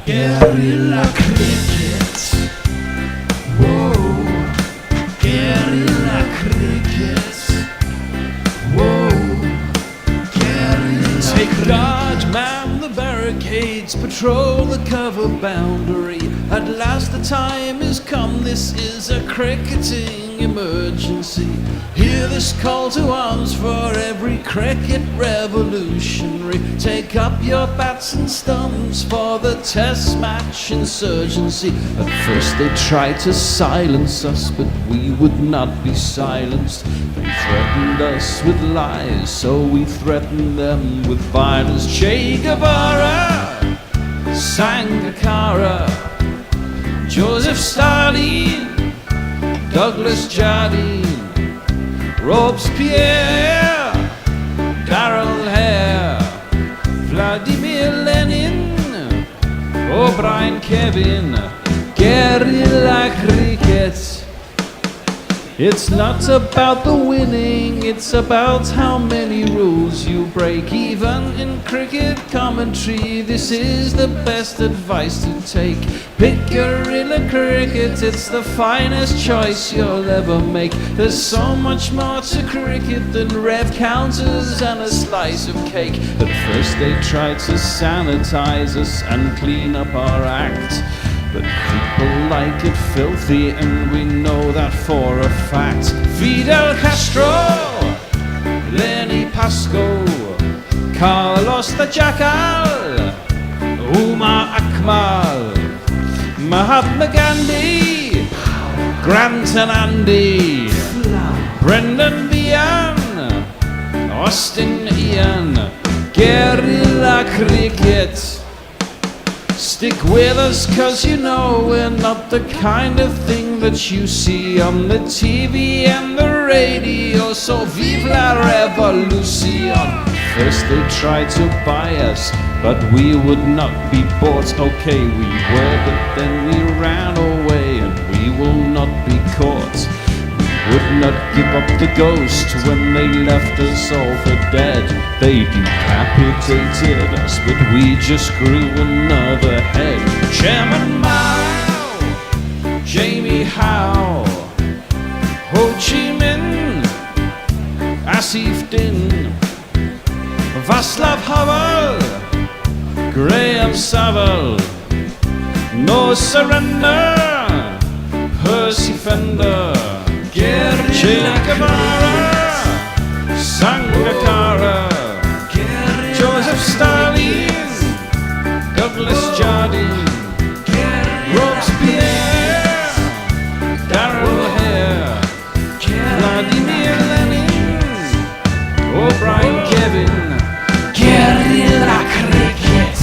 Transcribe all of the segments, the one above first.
Guerrilla cricket. Whoa. Guerrilla cricket. Whoa. Guerrilla. Take guard, man the barricades, patrol the cover boundary. At last the time is come, this is a cricketing emergency. Hear this call to arms for every cricket revolutionary. Take up your bats and stumps for the test match insurgency. At first they tried to silence us, but we would not be silenced. They threatened us with lies, so we threatened them with violence. Che Guevara, Sangakkara, Joseph Stalin, Douglas Jardine, Robespierre, Darrell Hare, Vladimir Lenin, O'Brien Kevin. Guerrilla cricket. It's not about the winning, it's about how many rules you break. Even in cricket commentary, this is the best advice to take. Pick guerrilla cricket, it's the finest choice you'll ever make. There's so much more to cricket than rev counters and a slice of cake. At first they tried to sanitize us and clean up our act, but people like it filthy, and we know that for a fact. Fidel Castro, Lenny Pascoe, Carlos the Jackal, Umar Akmal, Mahatma Gandhi, Grant and Andy, Brendan Behan, Austin Ian. Guerrilla cricket. Stick with us, cause you know we're not the kind of thing that you see on the TV and the radio. So vive la revolution. First they tried to buy us, but we would not be bought. Okay, we were, but then we ran away, and we will not be caught. We would not give up the ghost when they left us all for dead. They decapitated us, but we just grew another head. Chairman Mao, Jamie Howe, Ho Chi Minh, Asif Din, Václav Havel, Graham Saville, No Surrender, Percy Fender, Che Guevara, Sangakkara, Joseph Stalin, Douglas Jardine, Robespierre, Darrell Hare, Vladimir Lenin, O'Brien Kevin. Guerrilla cricket.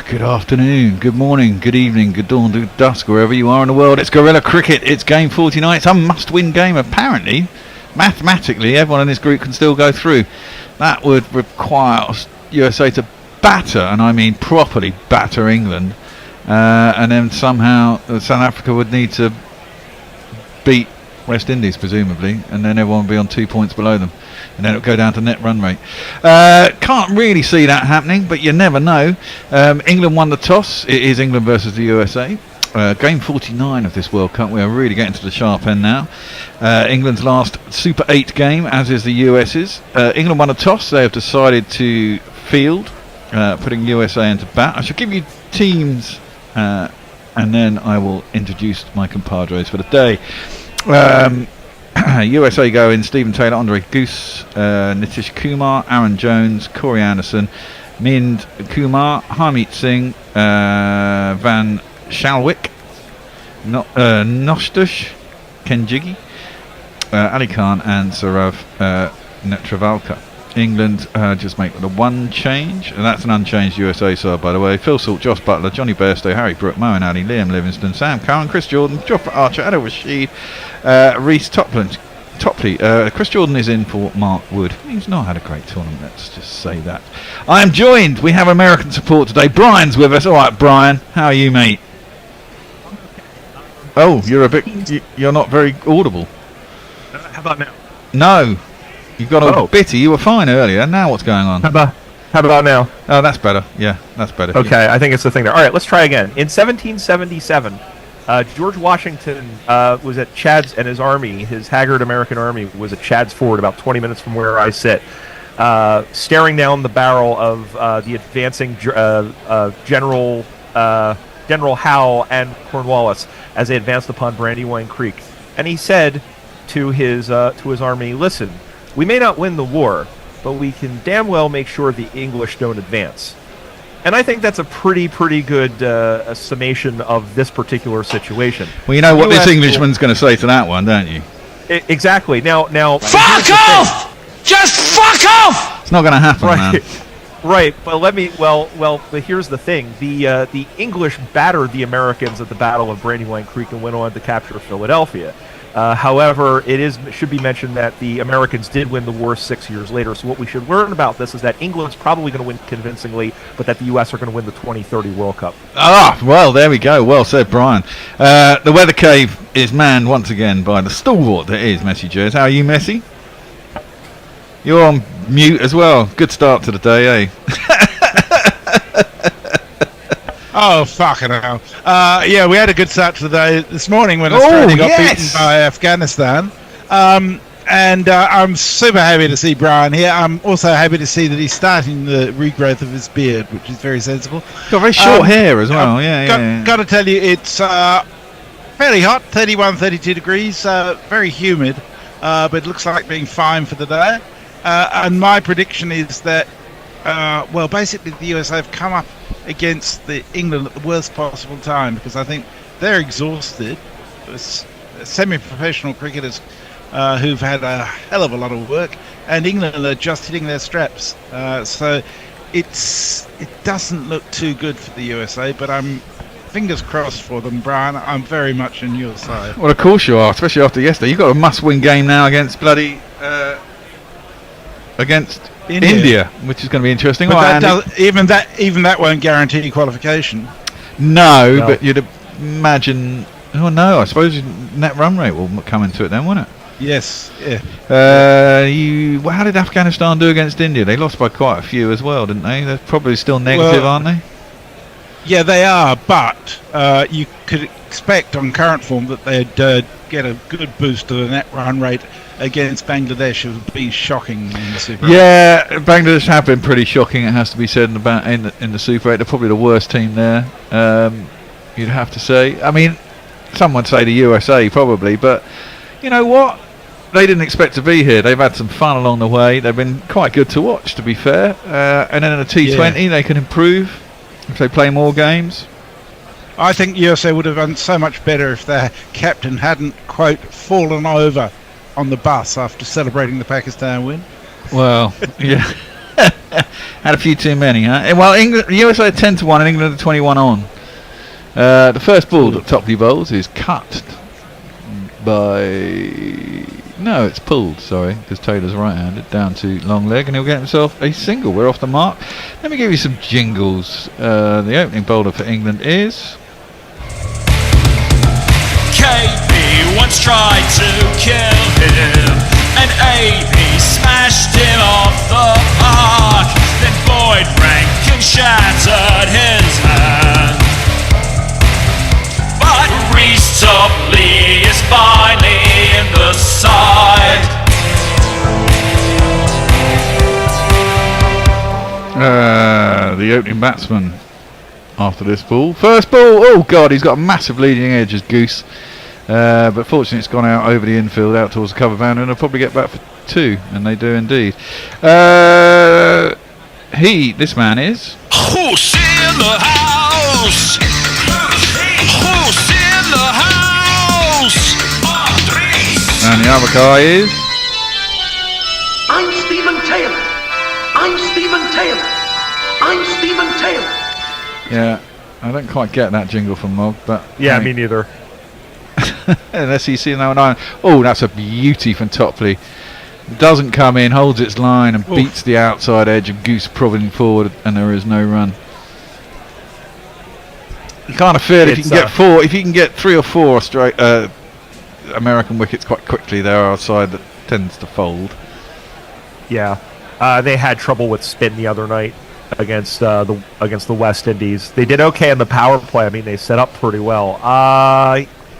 Good afternoon, good morning, good evening, good dawn, good dusk, wherever you are in the world. It's Guerrilla Cricket, it's game 49. It's a must-win game, apparently. Mathematically, everyone in this group can still go through. That would require USA to batter, and I mean properly batter England. And then somehow South Africa would need to beat West Indies, presumably, and then everyone would be on 2 points below them. And then it would go down to net run rate. Can't really see that happening, but you never know. England won the toss. It is England versus the USA. Game 49 of this World Cup. We are really getting to the sharp end now. England's last Super 8 game, as is the US's. England won a toss. They have decided to field, putting USA into bat. I shall give you teams, and then I will introduce my compadres for the day. USA go in Stephen Taylor, Andre Goose, Nitish Kumar, Aaron Jones, Corey Anderson, Mind Kumar, Harmeet Singh, Van Shalwick, Noshtush Kenjigi, Ali Khan, and Saurav Netravalkar. England just make the one change, and that's an unchanged USA side, by the way. Phil Salt, Josh Butler, Johnny Bairstow, Harry Brook, Moeen Ali, Liam Livingston, Sam Curran, Chris Jordan, Jofra Archer, Adil Rashid, Reece Topley. Chris Jordan is in for Mark Wood. He's not had a great tournament, let's just say that. I am joined, we have American support today. Brian's with us. Alright, Brian, how are you, mate? Oh, you're not very audible. How about now? No. You got all bitty. You were fine earlier. Now what's going on? How How about now? Oh, that's better. Yeah, that's better. Okay, I think it's the thing there. All right, let's try again. In 1777, George Washington was at Chad's, and his army, his haggard American army, was at Chad's Ford, about 20 minutes from where I sit, staring down the barrel of the advancing General Howe and Cornwallis as they advanced upon Brandywine Creek. And he said to his army, "Listen, we may not win the war, but we can damn well make sure the English don't advance." And I think that's a pretty good summation of this particular situation. Well, you know what this Englishman's going to say to that one, don't you? Exactly. Now. Fuck off! Just fuck off! It's not going to happen, right. man. Right, but but here's the thing: the English battered the Americans at the Battle of Brandywine Creek and went on to capture Philadelphia. However, should be mentioned that the Americans did win the war 6 years later. So what we should learn about this is that England's probably going to win convincingly, but that the U.S. are going to win the 2030 World Cup. Ah, well, there we go. Well said, Brian. The Weather Cave is manned once again by the stalwart that is Messi Jers. How are you, Messi? You're on mute as well. Good start to the day, eh? Oh, fucking hell. Yeah, we had a good start to the day this morning when Australia got beaten by Afghanistan. And I'm super happy to see Brian here. I'm also happy to see that he's starting the regrowth of his beard, which is very sensible. Got very short hair as well. Got to tell you, it's fairly hot, 31, 32 degrees, very humid, but it looks like being fine for the day. And my prediction is that, basically the USA have come up against England at the worst possible time, because I think they're exhausted. Semi-professional cricketers who've had a hell of a lot of work, and England are just hitting their straps. So it doesn't look too good for the USA, but I'm fingers crossed for them, Brian. I'm very much on your side. Well, of course you are, especially after yesterday. You've got a must-win game now against against India, which is going to be interesting. But even that won't guarantee qualification. No, but you'd imagine. Oh no, I suppose net run rate will come into it then, won't it? Yes. Yeah. How did Afghanistan do against India? They lost by quite a few as well, didn't they? They're probably still negative, aren't they? Yeah, they are. But you could expect on current form that they'd get a good boost to the net run rate against Bangladesh, who would be shocking in the Super 8. Yeah, Bangladesh have been pretty shocking, it has to be said, in the Super 8. They're probably the worst team there, you'd have to say. I mean, some would say the USA probably, but you know what? They didn't expect to be here. They've had some fun along the way. They've been quite good to watch, to be fair. And then in a T20, they can improve if they play more games. I think USA would have done so much better if their captain hadn't, quote, fallen over on the bus after celebrating the Pakistan win. Well, yeah. Had a few too many, huh? Well, USA 10-1 and England 21 on. The first ball that Topley bowls is cut by... No, it's pulled, sorry, because Taylor's right-handed, down to long leg, and he'll get himself a single. We're off the mark. Let me give you some jingles. The opening bowler for England is... KB once tried to kill him, and AB smashed him off the park. Then Boyd Rankin shattered his hand. But Reece Topley is finally in the side. The opening batsman after this ball. First ball, oh God, he's got a massive leading edge as Goose. But fortunately it's gone out over the infield, out towards the cover boundary, and they'll probably get back for two, and they do indeed. This man is... Who's in the house? Who's in the house? And the other guy is... I'm Stephen Taylor. I'm Stephen Taylor. I'm Stephen Taylor. Yeah, I don't quite get that jingle from Mog, but... Yeah, me neither. Unless you see no 9. Oh, that's a beauty from Topley. Doesn't come in, holds its line and beats the outside edge of Goose prodding forward, and there is no run. You kind of feel if you can get four, if you can get 3 or 4 straight American wickets quite quickly, there are a side that tends to fold. Yeah, they had trouble with spin the other night. against the West Indies. They did okay in the power play. I mean, they set up pretty well.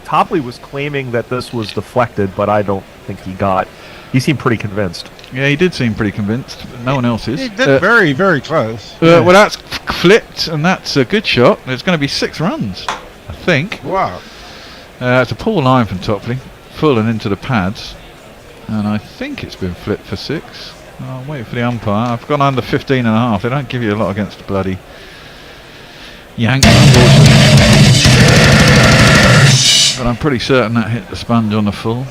Topley was claiming that this was deflected, but I don't think he seemed pretty convinced. Yeah, he did seem pretty convinced, but no one else is. He did very, very close. Well, that's flipped, and that's a good shot. There's going to be 6 runs, I think. Wow. It's a poor line from Topley, full and into the pads, and I think it's been flipped for 6. I'll wait for the umpire. I've gone under 15.5. They don't give you a lot against the bloody Yanks, but I'm pretty certain that hit the sponge on the full.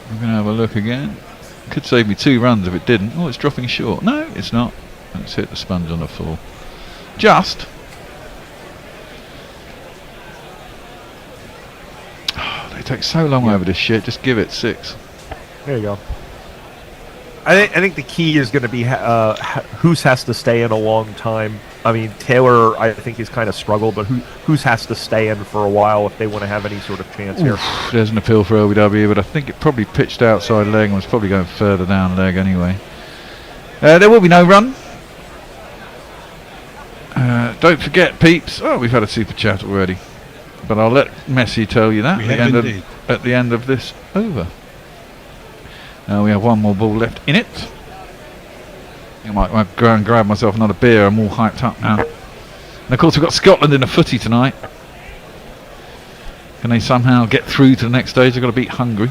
I'm going to have a look again. Could save me 2 runs if it didn't. Oh, it's dropping short. No, it's not. It's hit the sponge on the full. Just. Oh, they take so long over this shit. Just give it 6. There you go. I think the key is going to be Hoos has to stay in a long time. I mean, Taylor, I think, has kind of struggled, but Hoos has to stay in for a while if they want to have any sort of chance here. There's an appeal for LBW, but I think it probably pitched outside leg and was probably going further down leg anyway. There will be no run. Don't forget, peeps. Oh, we've had a super chat already, but I'll let Messi tell you that at the end of this over. We have one more ball left in it. I might go and grab myself another beer. I'm all hyped up now. And of course we've got Scotland in the footy tonight. Can they somehow get through to the next stage? They've got to beat Hungary.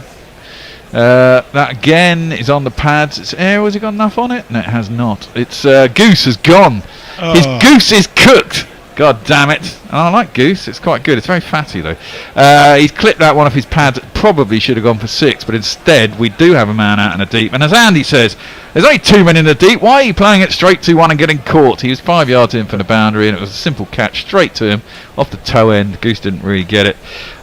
That again is on the pads. It's air. Has it got enough on it? No, it has not. It's Goose has gone. Oh. His goose is cooked. God damn it. And I like Goose. It's quite good. It's very fatty though. He's clipped out one of his pads. Probably should have gone for 6, but instead we do have a man out in the deep. And as Andy says, there's only 2 men in the deep. Why are you playing it straight to 1 and getting caught? He was 5 yards in from the boundary, and it was a simple catch straight to him off the toe end. Goose didn't really get it.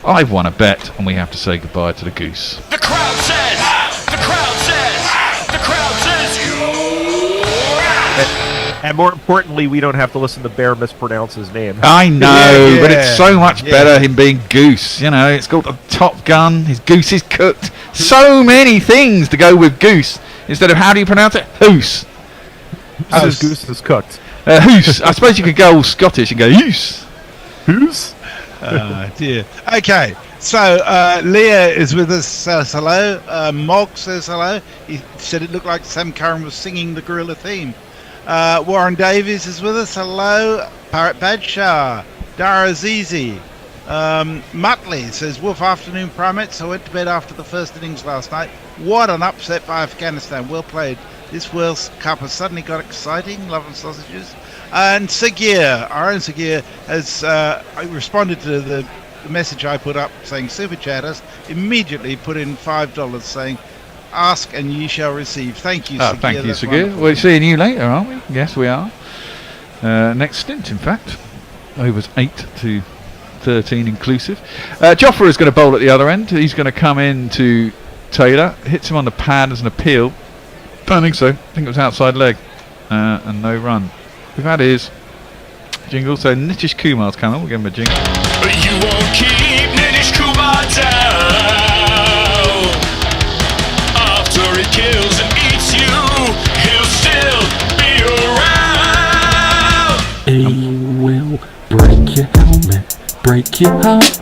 I've won a bet, and we have to say goodbye to the Goose. The crowd says, the crowd says, the crowd says you. And more importantly, we don't have to listen to Bear mispronounce his name. I know, Yeah, but it's so much yeah. better him being Goose. You know, it's called a Top Gun. His goose is cooked. So many things to go with Goose instead of, how do you pronounce it? Hoose. His goose is cooked. Hoose. I suppose you could go all Scottish and go Hoose. Who's? Dear. Okay, so Leah is with us, says hello. Mog says hello. He said it looked like Sam Curran was singing the Gorilla theme. Warren Davies is with us, hello. Parrot Badshaw. Dara Zizi. Muttley says, Wolf afternoon primates. I went to bed after the first innings last night. What an upset by Afghanistan. Well played. This World Cup has suddenly got exciting. Love and sausages. And Sagir, our own Sagir, has responded to the message I put up saying Super Chatters, immediately put in $5 saying, ask and ye shall receive. Thank you, Sagir. Thank you, That's Sagir. wonderful. We're seeing you later, aren't we? Yes, we are. Next stint, in fact. Overs 8 to 13 inclusive. Jofra is going to bowl at the other end. He's going to come in to Taylor. Hits him on the pad as an appeal. Don't think so. I think it was outside leg. And no run. We've had his jingle. So Nitish Kumar's coming. We'll give him a jingle. You won't keep Nitish Kumar down. After he kills and eats you, he'll still be around. He will break your helmet, break your heart.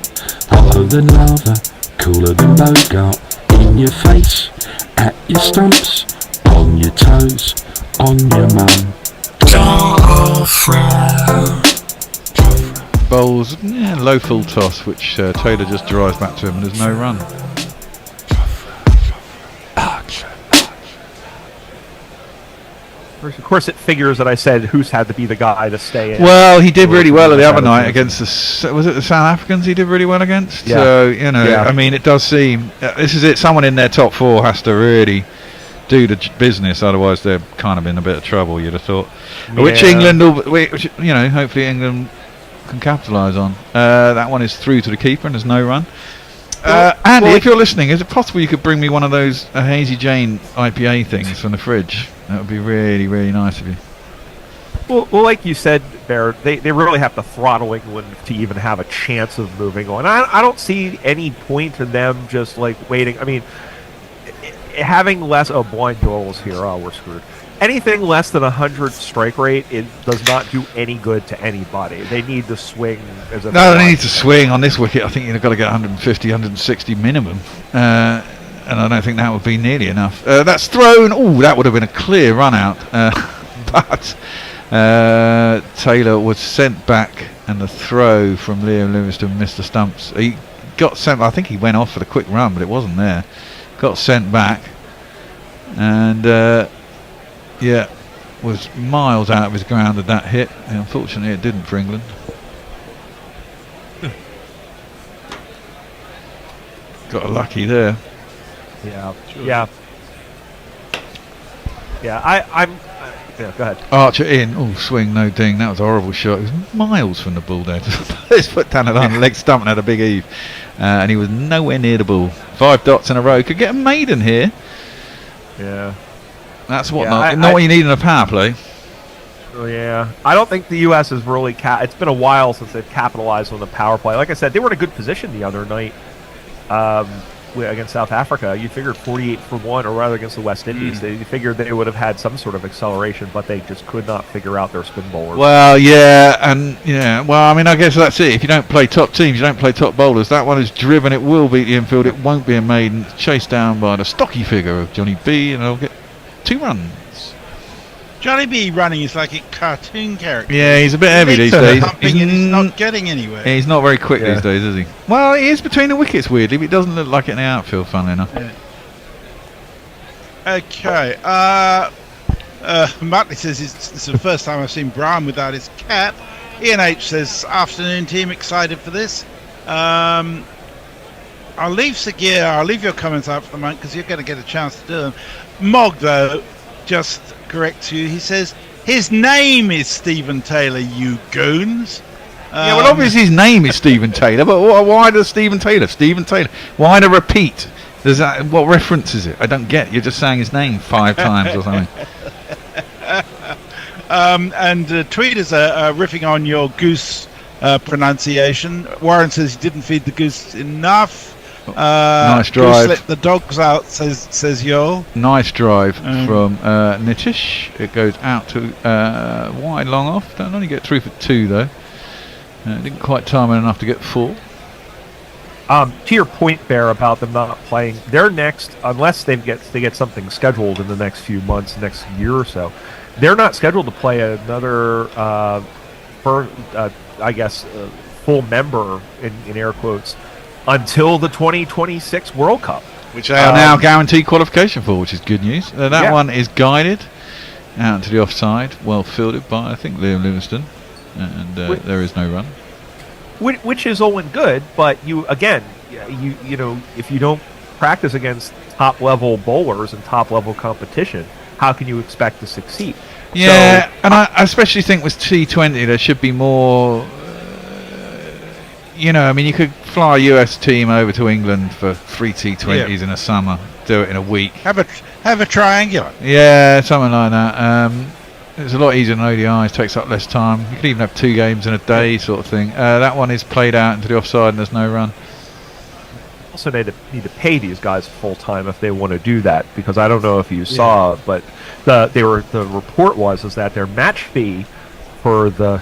Hotter than lava, cooler than Bogart. In your face, at your stumps, on your toes, on your mum. Bowls low full toss, which Taylor just drives back to him, and there's no run. Of course, it figures that I said Hoos had to be the guy to stay in. Well, he did really well the other night against was it the South Africans he did really well against? Yeah. So, you know, Yeah. I mean, it does seem, this is it, someone in their top 4 has to really do the business, otherwise they're kind of in a bit of trouble, you'd have thought. Which Yeah. England, which, you know, hopefully England can capitalise on. That one is through to the keeper and there's no run. Andy, if you're listening, is it possible you could bring me one of those Hazy Jane IPA things from the fridge? That would be really, really nice of you. Well, like you said, Bear, they really have to throttle England to even have a chance of moving on. I don't see any point in them just like waiting. I mean, having less blind goals here. Oh, we're screwed. anything less than 100 strike rate, it does not do any good to anybody. They need to swing as a No, they need to swing on this wicket. I think you've got to get 150, 160 minimum. And I don't think that would be nearly enough. That's thrown. Oh, that would have been a clear run out. But Taylor was sent back, and the throw from Liam Livingstone missed the stumps. He got sent. I think he went off for the quick run, but it wasn't there. Got sent back, and was miles out of his ground at that hit. And unfortunately, it didn't for England. Got a lucky there. Yeah, sure. Yeah. I'm. Yeah, go ahead. Archer in. Oh, swing, no ding. That was a horrible shot. It was miles from the ball there. Put his foot down the line, leg stump, and had a big heave. And he was nowhere near the ball. 5 dots in a row. Could get a maiden here. Yeah. That's what not what you need in a power play. Yeah. I don't think the U.S. has really... it's been a while since they've capitalized on the power play. Like I said, they were in a good position the other night against South Africa. You figured 48 for 1, or rather against the West Indies. You figured they would have had some sort of acceleration, but they just could not figure out their spin bowlers. Well, well, I mean, I guess that's it. If you don't play top teams, you don't play top bowlers. That one is driven. It will beat the infield. It won't be a maiden. It's chased down by the stocky figure of Johnny B, and they'll get 2 runs. Johnny B running is like a cartoon character. Yeah, he's a bit heavy these days. He's not getting anywhere. He's not very quick these days, is he? Well, he is between the wickets, weirdly, but he doesn't look like it in the outfield, funnily enough. Yeah. Okay. Muttley says it's the first time I've seen Brian without his cap. Ian H says, afternoon team, excited for this. I'll leave Sagir, I'll leave your comments out for the moment because you're going to get a chance to do them. Mog, though, just corrects you. He says, his name is Stephen Taylor, you goons. Yeah, well, obviously his name is Stephen Taylor, but why does Stephen Taylor? Stephen Taylor. Why the repeat? What reference is it? I don't get. You're just saying his name 5 times or something. And tweeters are riffing on your goose pronunciation. Warren says he didn't feed the goose enough. Nice drive. Goose let the dogs out, says Yoel. Nice drive from Nitish. It goes out to wide, long off. Don't only get through for 2 though. Didn't quite time it enough to get 4. To your point, Bear, about them not playing, they're next, unless they get something scheduled in the next few months, next year or so. They're not scheduled to play another, full member in air quotes until the 2026 World Cup, which they are now guaranteed qualification for, which is good news. That one is guided out to the offside, well fielded by I think Liam Livingstone, and there is no run. Which is all and good, but you know, if you don't practice against top level bowlers and top level competition, how can you expect to succeed? Yeah, so, and I especially think with T20 there should be more. You know, I mean, you could fly a US team over to England for 3 T20s in a summer, do it in a week. Have a triangular. Yeah, something like that. It's a lot easier than ODIs, takes up less time. You could even have 2 games in a day, sort of thing. That one is played out into the offside and there's no run. Also need to pay these guys full time if they want to do that, because I don't know if you saw, but the report was that their match fee for the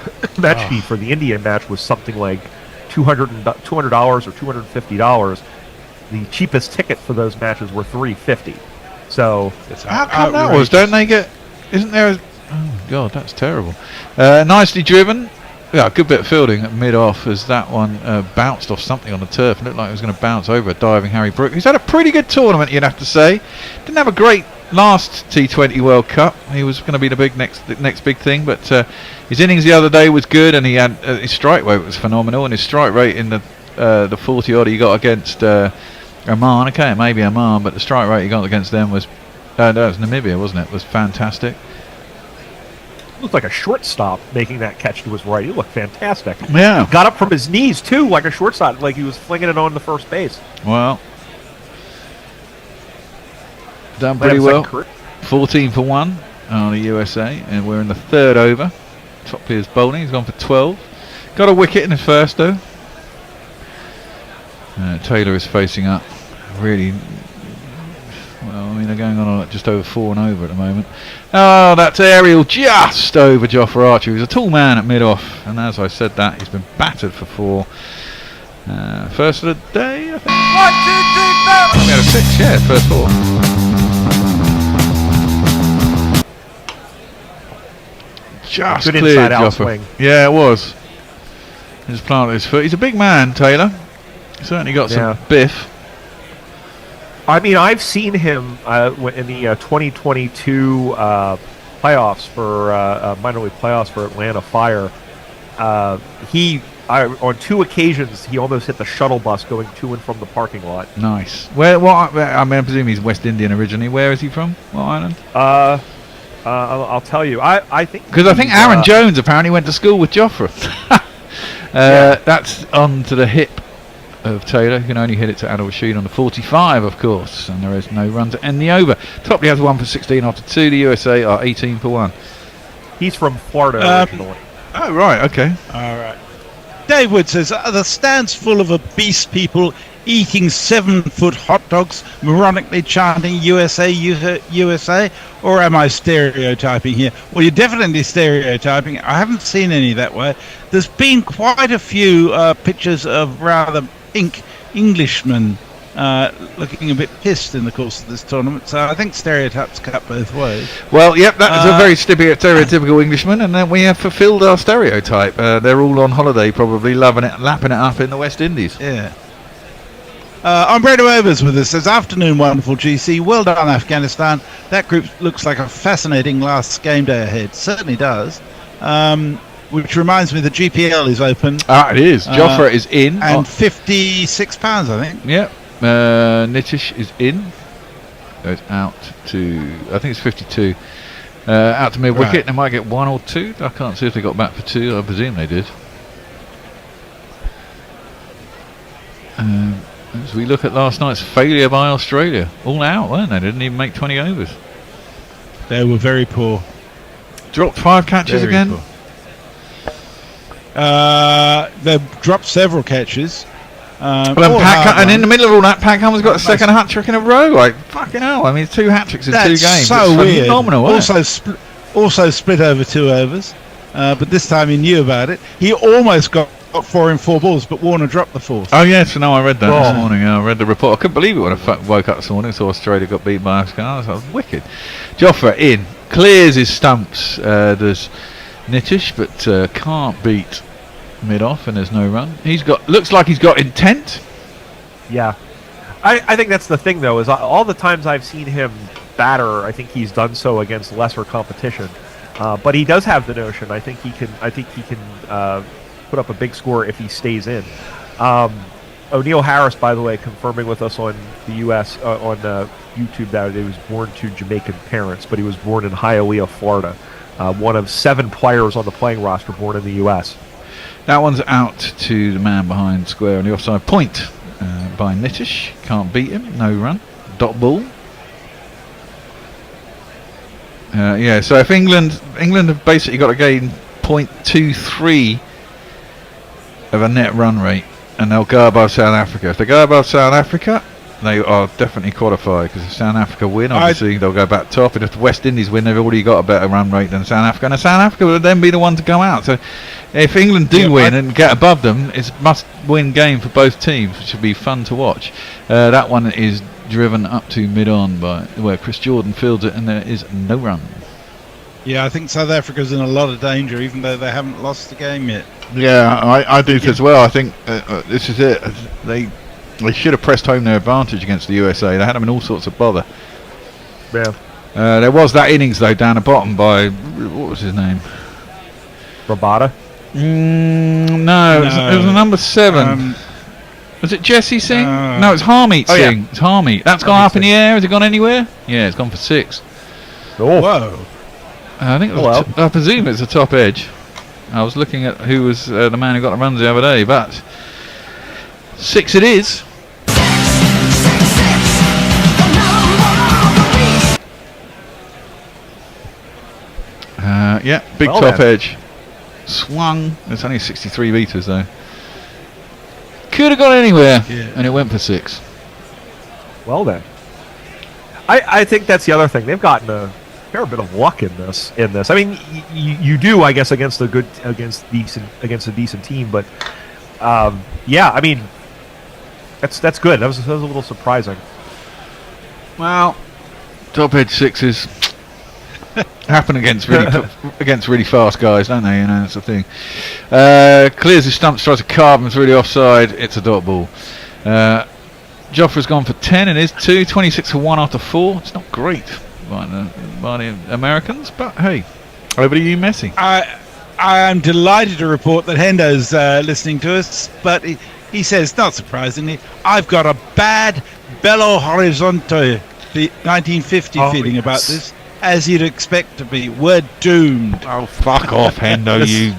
fee for the Indian match was something like $200 or $250. The cheapest ticket for those matches were $350. So how come that was? Don't they get? Isn't there? Oh God, that's terrible. Nicely driven. Yeah, a good bit of fielding at mid-off as that one bounced off something on the turf and looked like it was going to bounce over a diving Harry Brook, who's had a pretty good tournament, you'd have to say. Didn't have a great last T20 World Cup. He was going to be the next big thing, but his innings the other day was good, and he had his strike rate was phenomenal, and his strike rate in the 40 odd he got against Oman. Okay, maybe Oman, but the strike rate he got against them was no, it was Namibia, wasn't it? Was fantastic. Looked like a shortstop making that catch to his right. He looked fantastic. Yeah. He got up from his knees too, like a shortstop, like he was flinging it on the first base. Well, done pretty well. 14 for 1 on the USA, and we're in the 3rd over. Top player's bowling. He's gone for 12. Got a wicket in his first though. Taylor is facing up. Really, well, mean, they're going on at just over 4 and over at the moment. Oh, that's aerial just over Jofra Archer. He's a tall man at mid-off, and as I said that, he's been battered for 4. First of the day, I think. 1, 2, 3, 4. We had a 6, yeah, first 4. Just Good cleared inside out Jofra. swing. Yeah, it was. He just planted his foot. He's a big man, Taylor. Certainly got some biff. I mean, I've seen him in the 2022 playoffs for minor league playoffs for Atlanta Fire. On 2 occasions, he almost hit the shuttle bus going to and from the parking lot. Nice. Where? What? I mean, I presume he's West Indian originally. Where is he from? What island? I'll tell you. I think because I think Aaron Jones apparently went to school with Jofra. That's on to the hip of Taylor, who can only hit it to Adil Rashid on the 45, of course, and there is no run to end the over. Topley has 1 for 16 after 2. The USA are 18 for 1. He's from Florida originally. Oh, right, okay. All right. Dave Wood says, are the stands full of obese people eating 7-foot hot dogs, moronically chanting USA, USA, or am I stereotyping here? Well, you're definitely stereotyping. I haven't seen any that way. There's been quite a few pictures of rather pink Englishmen looking a bit pissed in the course of this tournament, so I think stereotypes cut both ways. Well, yep, that is a very stereotypical Englishman, and then we have fulfilled our stereotype. They're all on holiday, probably loving it, lapping it up in the West Indies. Yeah. Umbrella Overs with us says, afternoon, wonderful GC. Well done, Afghanistan. That group looks like a fascinating last game day ahead. Certainly does. Which reminds me, the GPL is open. Ah, it is. Jofra is in. And £56, I think. Yep. Nitish is in. Goes out to, I think it's 52. Out to mid-wicket. Right. They might get 1 or 2. I can't see if they got back for 2. I presume they did. As we look at last night's failure by Australia. All out, weren't they? They didn't even make 20 overs. They were very poor. Dropped 5 catches very again? Poor. They dropped several catches. And in the middle of all that, Pat Cummins got a second hat trick in a row. Like, fucking hell. I mean, 2 hat tricks in 2 games. That's so it's weird. Phenomenal, also split over 2 overs. But this time he knew about it. He almost got 4 in 4 balls, but Warner dropped the 4th. Oh yes, no, I read that this morning. I read the report. I couldn't believe it when I woke up this morning. Saw Australia got beat by Afghanistan. That was wicked. Jofra in, clears his stumps. There's Nitish, but can't beat mid-off, and there's no run. Looks like he's got intent. Yeah, I think that's the thing though. Is all the times I've seen him batter, I think he's done so against lesser competition. But he does have the notion. I think he can put up a big score if he stays in. O'Neal Harris, by the way, confirming with us on the U.S. On YouTube that he was born to Jamaican parents, but he was born in Hialeah, Florida. One of 7 players on the playing roster born in the U.S. That one's out to the man behind square on the offside point by Nitish. Can't beat him. No run. Dot ball. So if England have basically got to gain 0.23 of a net run rate, and they'll go above South Africa. If they go above South Africa, they are definitely qualified, because if South Africa win, obviously they'll go back top, and if the West Indies win, they've already got a better run rate than South Africa, and South Africa will then be the one to go out. So if England do win and get above them, it's a must-win game for both teams, which should be fun to watch. That one is driven up to mid-on by where Chris Jordan fields it, and there is no run. Yeah, I think South Africa's in a lot of danger, even though they haven't lost the game yet. Yeah, I do as well. I think this is it. They should have pressed home their advantage against the USA. They had them in all sorts of bother. Yeah. There was that innings though down the bottom by, what was his name? Rabada? No, it was number 7. Was it Jesse Singh? No, it's Harmeet Singh. Yeah. It's Harmeet. That's gone up in the air. Has it gone anywhere? Yeah, it's gone for 6. Oh. Whoa. I think it was I presume it's the top edge. I was looking at who was the man who got the runs the other day, but 6 it is. Big top edge. Swung. It's only 63 metres though. Could have gone anywhere, and it went for 6. Well then. I think that's the other thing. They've gotten a fair bit of luck in this. I mean, you do, I guess, against a decent team, but yeah, I mean, that's good. That was a little surprising. Well, top edge sixes happen against really fast guys, don't they? You know, that's the thing. Clears his stumps, tries to carve him through the offside. It's a dot ball. Joffre's gone for 10 in his 2, 26 for 1 after 4. It's not great by the Americans, but hey, over to you, Messi. I am delighted to report that Hendo's listening to us, but he says, not surprisingly, I've got a bad Belo Horizonte 1950 feeling about this, as you'd expect to be. We're doomed. Oh, fuck off, Hendo, you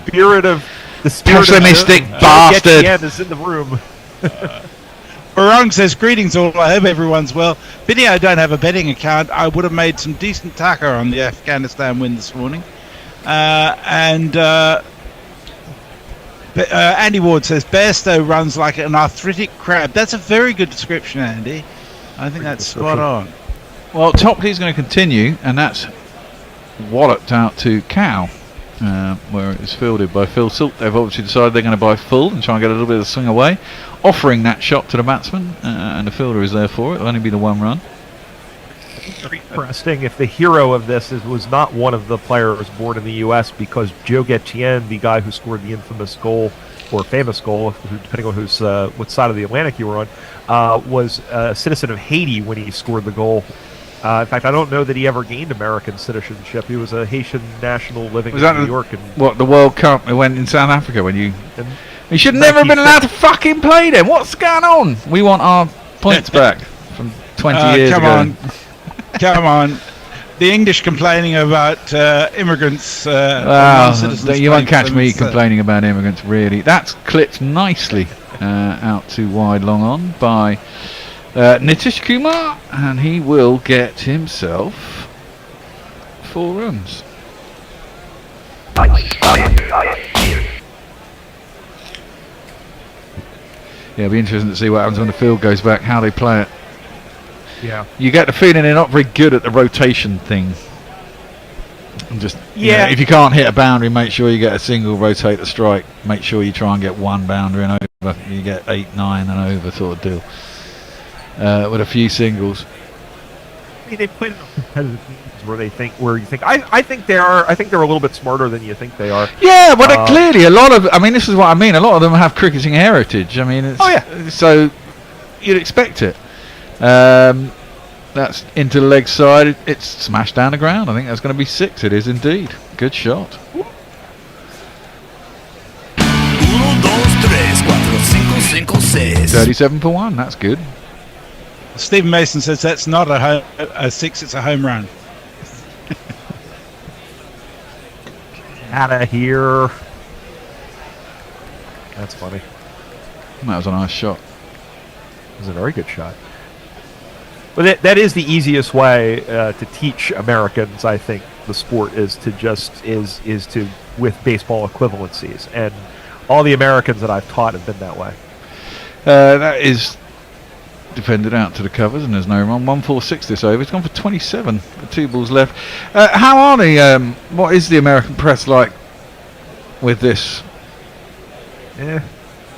the spirit pessimistic of bastard. is in the room. Barong says, greetings all, I hope everyone's well. Pity I don't have a betting account. I would have made some decent tacker on the Afghanistan win this morning. Andy Ward says, Bairstow runs like an arthritic crab. That's a very good description, Andy. I think that's spot on. Well, Topley's going to continue, and that's walloped out to Cow, where it was fielded by Phil Salt. They've obviously decided they're going to buy full and try and get a little bit of the swing away, offering that shot to the batsman, and the fielder is there for it. It'll only be the one run. Very interesting if the hero of this was not one of the players born in the U.S., because Joe Getien, the guy who scored the infamous goal, or famous goal, depending on what side of the Atlantic you were on, was a citizen of Haiti when he scored the goal. In fact, I don't know that he ever gained American citizenship. He was a Haitian national living in New York. The World Cup went in South Africa when you should never have been allowed to fucking play then. What's going on? We want our points back from 20 years ago. Come on. The English complaining about immigrants. You won't catch me complaining about immigrants, really. That's clipped nicely out to wide long on by Nitish Kumar, and he will get himself 4 runs. Yeah, it'll be interesting to see what happens when the field goes back, how they play it. Yeah, you get the feeling they're not very good at the rotation thing. And just if you can't hit a boundary, make sure you get a single, rotate the strike. Make sure you try and get one boundary and over. You get 8, 9 and over sort of deal. With a few singles. I mean, they play competitive games where you think I think they're a little bit smarter than you think they are. Yeah, but clearly a lot of. I mean, this is what I mean. A lot of them have cricketing heritage. I mean, so you'd expect it. That's into the leg side. It's smashed down the ground. I think that's going to be 6. It is indeed. Good shot. 1, 2, 3, 4, 5, 6. 37 for 1. That's good. Stephen Mason says that's not a 6. It's a home run. Out of here. That's funny. That was a nice shot. It was a very good shot. But that is the easiest way to teach Americans, I think, the sport is to with baseball equivalencies, and all the Americans that I've taught have been that way. That is defended out to the covers, and there's no run. 146 this over. It's gone for 27 with 2 balls left. How are they? What is the American press like with this?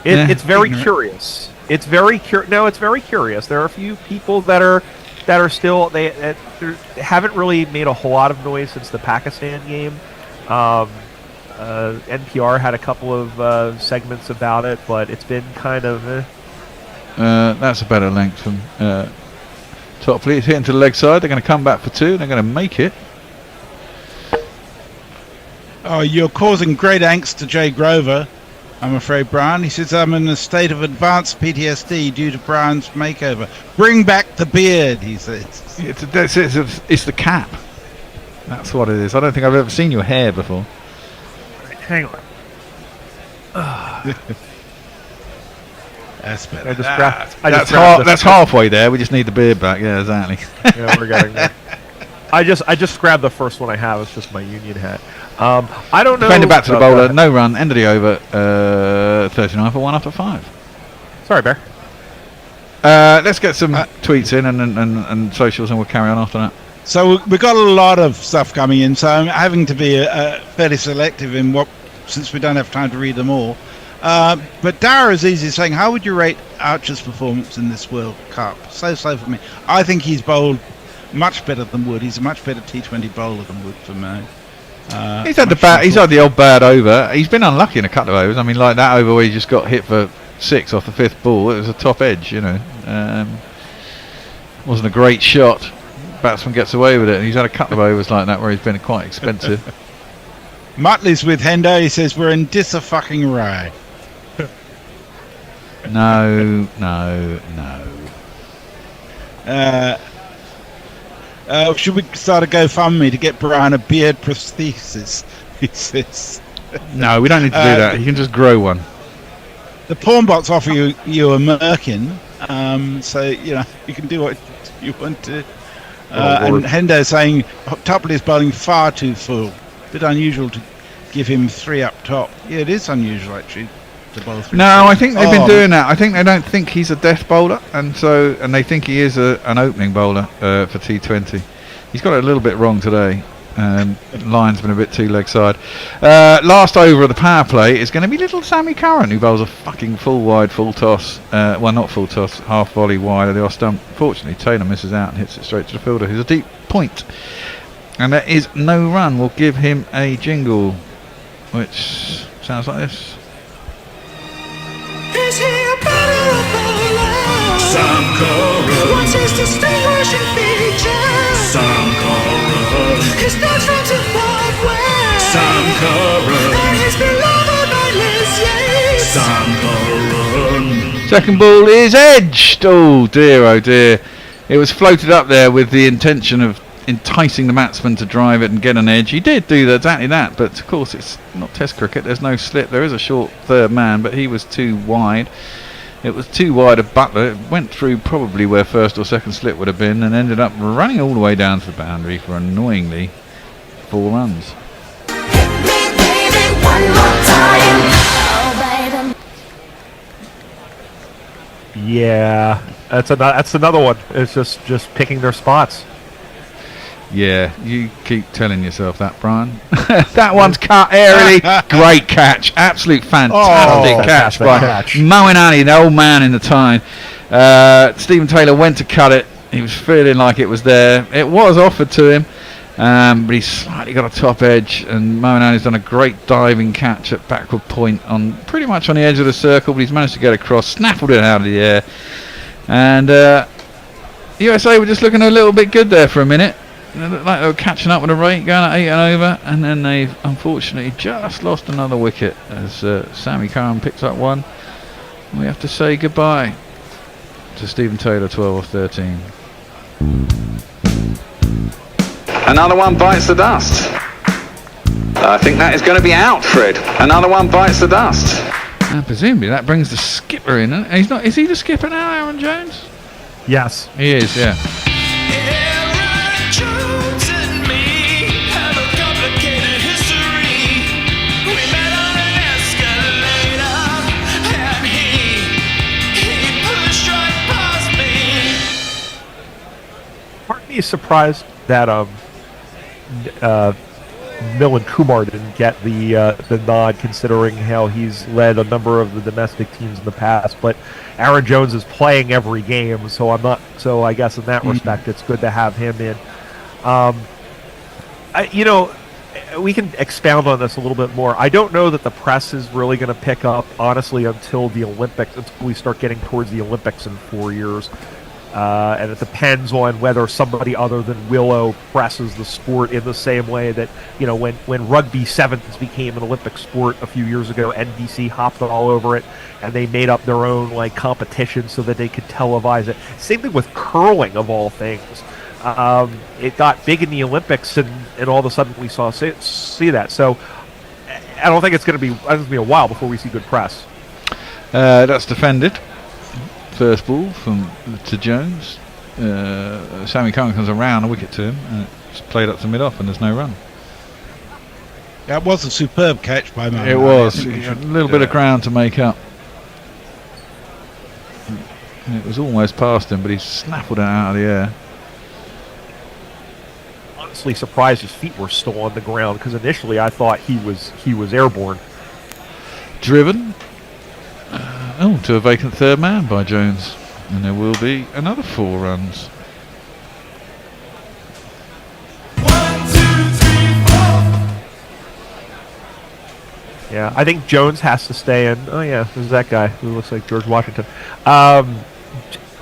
It's very curious. It's very curious. There are a few people that are still they haven't really made a whole lot of noise since the Pakistan game. NPR had a couple of segments about it, but it's been kind of. That's a better length from Topley. It's hitting to the leg side. They're going to come back for 2. They're going to make it. Oh, you're causing great angst to Jay Grover, I'm afraid, Brian. He says, I'm in a state of advanced PTSD due to Brian's makeover. Bring back the beard, he says. It's the cap. That's what it is. I don't think I've ever seen your hair before. Hang on. That's better. That's halfway there. We just need the beard back. Yeah, exactly. Yeah, we're getting there. I just grabbed the first one I have. It's just my Union hat. I don't know. Defender back to the bowler. No run. End of the over. 39 for 1 after 5. Sorry, Bear. Let's get some tweets in and socials, and we'll carry on after that. So we've got a lot of stuff coming in, so I'm having to be fairly selective in what, since we don't have time to read them all. But Dara Azizi is saying, how would you rate Archer's performance in this World Cup? So for me. I think he's bowled much better than Wood. He's a much better T20 bowler than Wood for me. He's had the odd bad over. He's been unlucky in a couple of overs. I mean, like that over where he just got hit for 6 off the 5th ball. It was a top edge, you know. Wasn't a great shot. Batsman gets away with it. And he's had a couple of overs like that where he's been quite expensive. Muttley's with Hendo. He says we're in dis-a-fucking-ray. No. Should we start a GoFundMe to get Brian a beard prosthesis? He says. No, we don't need to do that. He can just grow one. The pawn box offer you a merkin, so you know you can do what you want to. And Hendo saying Topley is bowling far too full. Bit unusual to give him 3 up top. Yeah, it is unusual actually to bowl 3. No, I think they've been doing that. I think they don't think he's a death bowler, and they think he is an opening bowler for T20. He's got it a little bit wrong today. Line's been a bit too leg side. Last over of the power play is going to be little Sammy Curran, who bowls a fucking full wide full toss. Well, not full toss, half volley wide of the off stump. Fortunately, Taylor misses out and hits it straight to the fielder, who's a deep point. And there is no run. We'll give him a jingle, which sounds like this. Is he a better bowler? Sam Curran. What's his distinguishing feature? Sam Curran. His natural to five where? Sam Curran. And he's beloved by Liz Yates. Sam Curran. Second ball is edged. Oh dear. It was floated up there with the intention of enticing the batsman to drive it and get an edge. He did do exactly that, but of course it's not Test cricket. There's no slip. There is a short third man, but he was too wide. It was too wide of Butler. It went through probably where first or second slip would have been and ended up running all the way down to the boundary for annoyingly 4 runs. Hit me, baby, one more time. Oh, baby. Yeah, that's another one. It's just picking their spots. Yeah, you keep telling yourself that, Brian. That one's cut airily. Great catch. Absolute fantastic catch by Moeen Ali, the old man in the time. Stephen Taylor went to cut it. He was feeling like it was there. It was offered to him, but he slightly got a top edge, and Moeen Ali's done a great diving catch at backward point on pretty much on the edge of the circle, but he's managed to get across, snaffled it out of the air, and USA were just looking a little bit good there for a minute. They looked like they were catching up with a rate, going at 8 and over, and then they've unfortunately just lost another wicket as Sammy Curran picks up one. We have to say goodbye to Stephen Taylor, 12 off 13. Another one bites the dust. I think that is going to be out, Fred. Another one bites the dust. And presumably that brings the skipper in. And he's not. Is he the skipper now, Aaron Jones? Yes, he is. Yeah. He's surprised that Milan Kumar didn't get the nod, considering how he's led a number of the domestic teams in the past. But Aaron Jones is playing every game, so I'm not. So I guess in that respect, it's good to have him in. We can expound on this a little bit more. I don't know that the press is really going to pick up, honestly, until the Olympics, until we start getting towards the Olympics in 4 years. And it depends on whether somebody other than Willow presses the sport in the same way that, when rugby sevens became an Olympic sport a few years ago, NBC hopped all over it, and they made up their own competition so that they could televise it. Same thing with curling, of all things. It got big in the Olympics, and all of a sudden we see that. So I don't think it's going to be a while before we see good press. That's defended. First ball to Jones. Sammy Curran comes around a wicket to him, and it's played up to mid-off, and there's no run. That was a superb catch by Moeen. It was a little bit of ground to make up. It was almost past him, but he snaffled it out of the air. Honestly surprised his feet were still on the ground because initially I thought he was airborne. Driven to a vacant third man by Jones, and there will be another 4 runs. 1, 2, 3, 4. Yeah, I think Jones has to stay in. Oh yeah, there's that guy who looks like George Washington.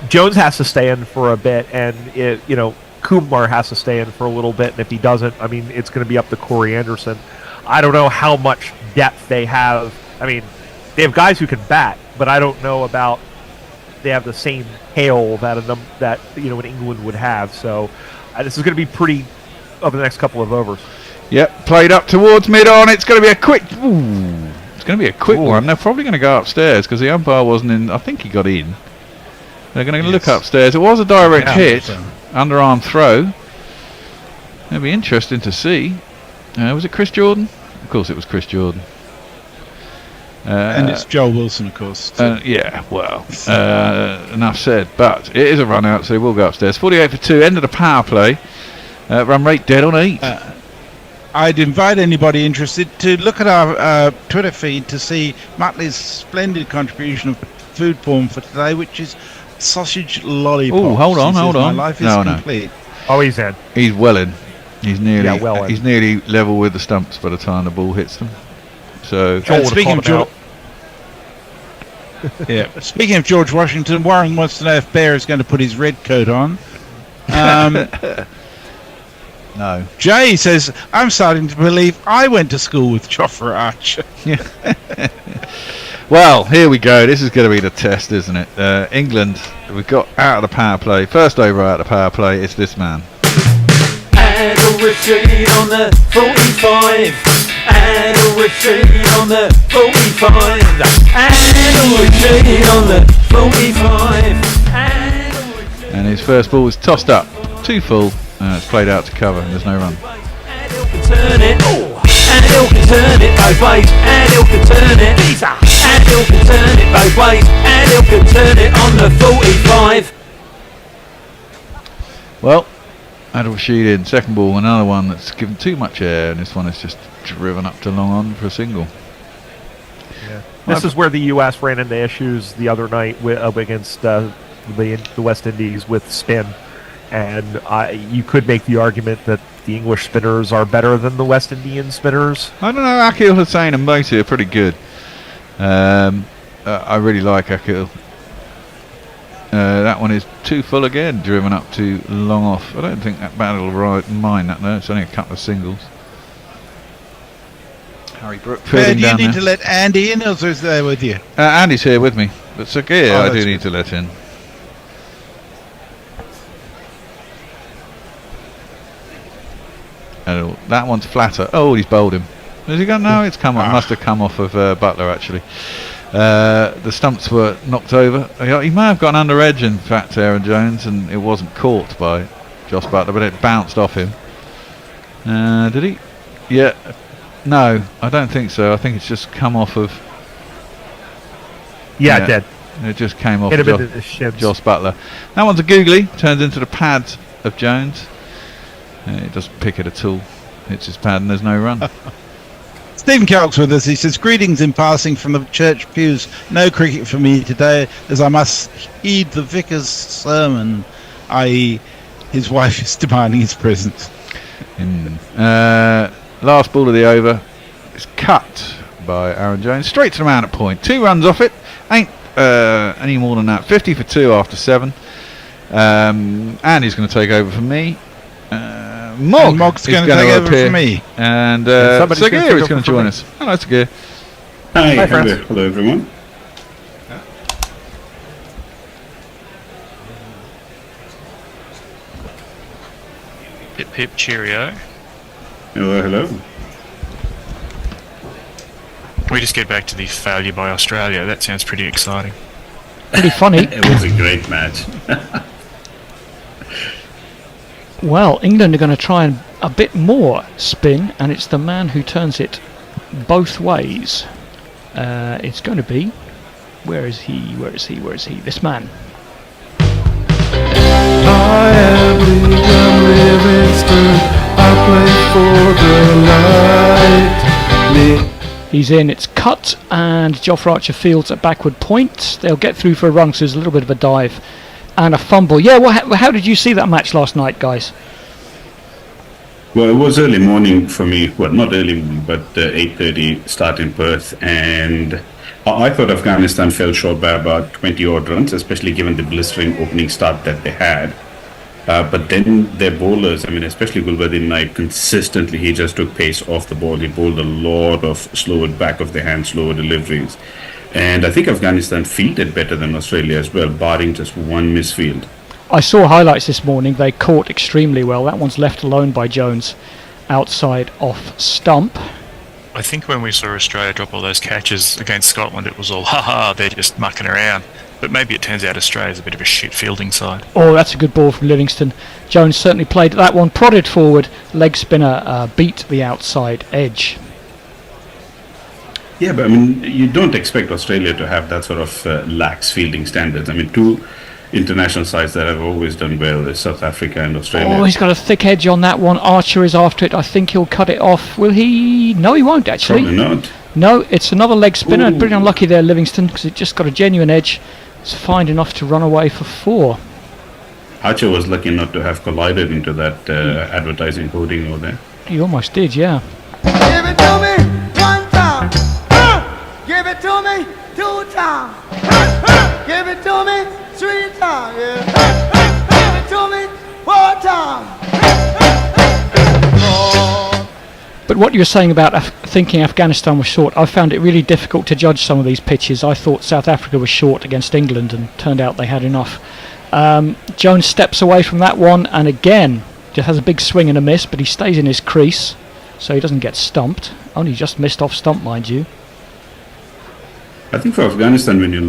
Jones has to stay in for a bit, and Kumar has to stay in for a little bit. And if he doesn't, I mean, it's going to be up to Corey Anderson. I don't know how much depth they have. I mean, they have guys who can bat, but I don't know about they have the same hail that an England would have. So this is going to be pretty over the next couple of overs. Yep, played up towards mid-on. It's going to be a quick. It's going to be a quick one. They're probably going to go upstairs because the umpire wasn't in. I think he got in. They're going to look upstairs. It was a direct hit, underarm throw. It'll be interesting to see. Was it Chris Jordan? Of course, it was Chris Jordan. And it's Joel Wilson, of course. Yeah, well, enough said. But it is a run out, so he will go upstairs. 48 for 2, end of the power play. Run rate dead on 8. I'd invite anybody interested to look at our Twitter feed to see Muttley's splendid contribution of food porn for today, which is sausage lollipops. Oh, hold on. My life is complete. Oh, he's in. He's well in. He's nearly well in. He's nearly level with the stumps by the time the ball hits them. So speaking of George, speaking of George Washington, Warren wants to know if Bear is going to put his red coat on. No. Jay says, I'm starting to believe I went to school with Jofra Archer. Well, here we go. This is going to be the test, isn't it? England, we've got out of the power play. First over out of the power play, it's this man. And a retreat on the 45. And a retreat on the 45. And a retreat on the 45. And his first ball was tossed up, 2 full. It's played out to cover, and there's no run. And he'll can turn it. And he'll can turn it both ways. And he'll can turn it. And he'll can turn it both ways. And he'll can turn it on the 45. Well, Adil Rashid in second ball, another one that's given too much air, and this one is just driven up to long on for a single. Yeah. This is where the U.S. ran into issues the other night against the West Indies with spin, and you could make the argument that the English spinners are better than the West Indian spinners. I don't know. Akil Hussain and Moti are pretty good. I really like Akil. That one is 2 full again, driven up to long off. I don't think that bat will mind that though. It's only a couple of singles. Harry Brook do you need to let Andy in, or is he there with you? Andy's here with me, but Sagir I do need to let in. That one's flatter. Oh, he's bowled him. Has he gone? No, it's come off. Must have come off of Butler actually. The stumps were knocked over. He may have got an under edge, in fact, Aaron Jones, and it wasn't caught by Joss Butler, but it bounced off him. Did he? Yeah. No, I don't think so. I think it's just come off of. Yeah, it did. It just came off of Joss Butler. That one's a googly. Turns into the pads of Jones. It doesn't pick it at all. It's his pad, and there's no run. Stephen Kelk's with us. He says, greetings in passing from the church pews. No cricket for me today, as I must heed the vicar's sermon, i.e. his wife is demanding his presence. Last ball of the over is cut by Aaron Jones. Straight to the man at point. 2 runs off it. Ain't any more than that. 50 for 2 after 7. Andy's going to take over from me. Mog's going to take over from me. And Sagir is going to join us. Hello, Sagir. Hi, hello everyone. Hip hip cheerio. Hello. We just get back to the failure by Australia. That sounds pretty exciting. Pretty funny. It was a great match. Well, England are going to try and a bit more spin, and it's the man who turns it both ways. It's going to be, where is he? This man. I am Liam Livingston, I play for the light. He's in, it's cut, and Jofra Archer fields a backward point. They'll get through for a run, so there's a little bit of a dive and a fumble. Yeah, well, how did you see that match last night, guys? Well, it was early morning for me. Well, not early morning, but 8:30 start in Perth, and I thought Afghanistan fell short by about 20 odd runs, especially given the blistering opening start that they had. But then their bowlers, I mean, especially Gulbuddin Naik, consistently he just took pace off the ball. He bowled a lot of slower back of the hand, slower deliveries, and I think Afghanistan fielded better than Australia as well, barring just one misfield. I saw highlights this morning. They caught extremely well. That one's left alone by Jones outside off stump. I think when we saw Australia drop all those catches against Scotland, it was all, haha, they're just mucking around. But maybe it turns out Australia's a bit of a shit fielding side. Oh, that's a good ball from Livingston. Jones certainly played that one, prodded forward, leg spinner beat the outside edge. Yeah, but I mean, you don't expect Australia to have that sort of lax fielding standards. I mean, two international sides that have always done well is South Africa and Australia. Oh, he's got a thick edge on that one. Archer is after it. I think he'll cut it off. Will he? No, he won't actually. Probably not. No, it's another leg spinner. Pretty unlucky there, Livingston, because it just got a genuine edge. It's fine enough to run away for 4. Archer was lucky not to have collided into that advertising hoarding over there. He almost did, yeah. Give it to me 1 time. Give it to me 2 times. Give it to me 3 times. Yeah. Give it to me 4 times. But what you were saying about thinking Afghanistan was short, I found it really difficult to judge some of these pitches. I thought South Africa was short against England, and turned out they had enough. Jones steps away from that one, and again just has a big swing and a miss, but he stays in his crease, so he doesn't get stumped. Only just missed off stump, mind you. I think for Afghanistan, when you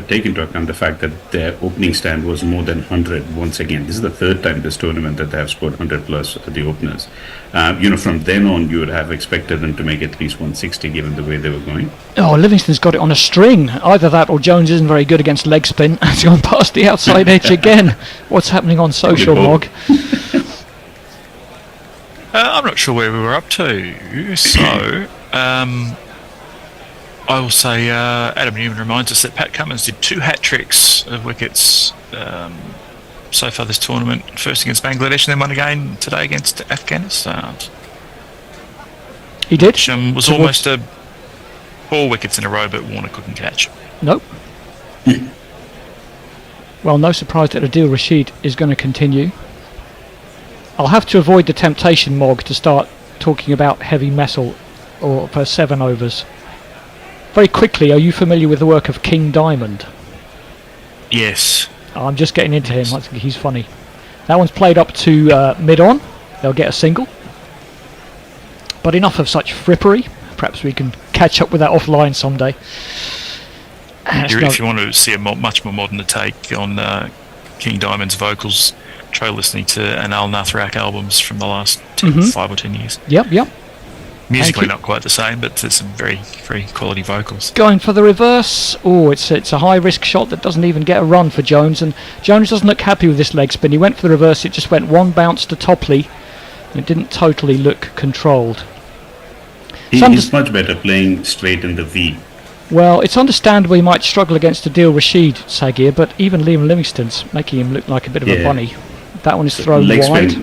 take into account the fact that their opening stand was more than 100 once again, this is the 3rd time this tournament that they have scored 100 plus the openers. From then on, you would have expected them to make at least 160 given the way they were going. Oh, Livingston's got it on a string. Either that or Jones isn't very good against leg spin. He's gone past the outside edge again. What's happening on social, Mog? I'm not sure where we were up to, so I will say Adam Newman reminds us that Pat Cummins did 2 hat-tricks of wickets so far this tournament. First against Bangladesh and then one again today against Afghanistan. He did? Which was almost 4 wickets in a row, but Warner couldn't catch. Nope. Well, no surprise that Adil Rashid is going to continue. I'll have to avoid the temptation, Mog, to start talking about heavy metal or for 7 overs. Very quickly, are you familiar with the work of King Diamond? Yes. I'm just getting into him. I think he's funny. That one's played up to mid-on. They'll get a single. But enough of such frippery. Perhaps we can catch up with that offline someday. If you want to see a much more modern take on King Diamond's vocals, try listening to Anal Nathrak albums from the last 5 or 10 years. Yep. Musically not quite the same, but there's some very, very quality vocals. Going for the reverse. Oh, it's a high risk shot that doesn't even get a run for Jones, and Jones doesn't look happy with this leg spin. He went for the reverse, it just went 1 bounce to Topley. It didn't totally look controlled. He's much better playing straight in the V. Well, it's understandable he might struggle against Adil Rashid, Sagir, but even Liam Livingston's making him look like a bit of a bunny. That one is thrown wide.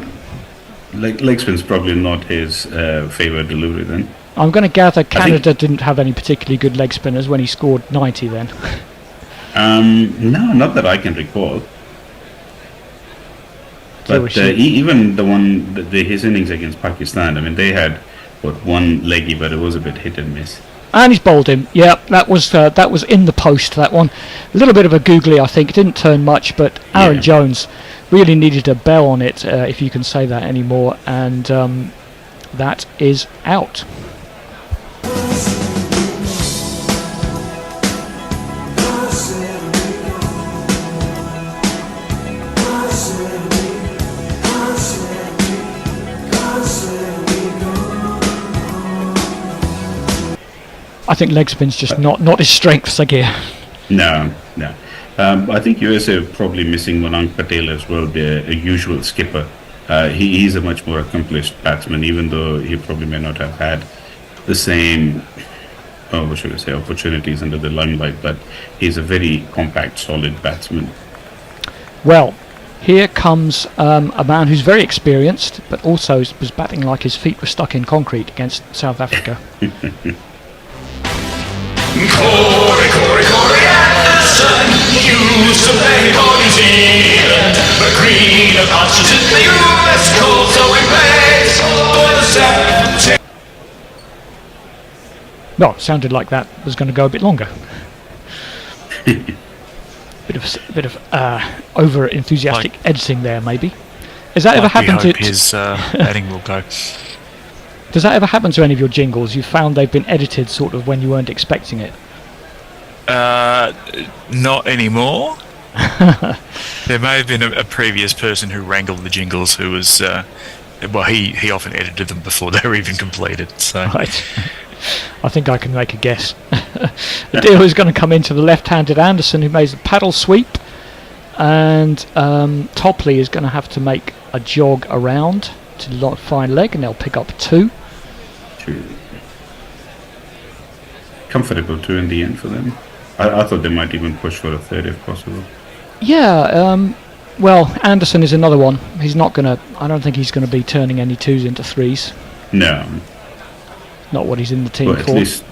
Leg spin's probably not his favourite delivery then. I'm going to gather Canada didn't have any particularly good leg spinners when he scored 90 then. No, not that I can recall. But even the one, his innings against Pakistan, I mean, they had one leggy, but it was a bit hit and miss. And he's bowled him. Yeah, that was in the post, that one. A little bit of a googly, I think. It didn't turn much, but Aaron Jones really needed a bell on it, if you can say that anymore. And that is out. I think leg spin's just not his strength, Sagir. No. I think USA are probably missing Malang Patel as well, a usual skipper. He's a much more accomplished batsman, even though he probably may not have had the same, what should I say, opportunities under the limelight, but he's a very compact, solid batsman. Well, here comes a man who's very experienced, but also was batting like his feet were stuck in concrete against South Africa. Corey Anderson used to play for New Zealand, but greener pastures in the US cold, so he plays for the 17. No, it sounded like that was going to go a bit longer. bit of over enthusiastic editing there, maybe. Has that ever happened to his batting will go? Does that ever happen to any of your jingles? You found they've been edited sort of when you weren't expecting it? Not anymore. There may have been a previous person who wrangled the jingles who was, he often edited them before they were even completed. So. Right. I think I can make a guess. The deal is going to come into the left-handed Anderson, who makes a paddle sweep, and Topley is going to have to make a jog around to fine leg, and they'll pick up 2. Comfortable 2 in the end for them. I thought they might even push for a 3rd if possible. Yeah, well, Anderson is another one. He's not going to, I don't think he's going to be turning any 2s into 3s. No. Not what he's in the team Well, at for. least,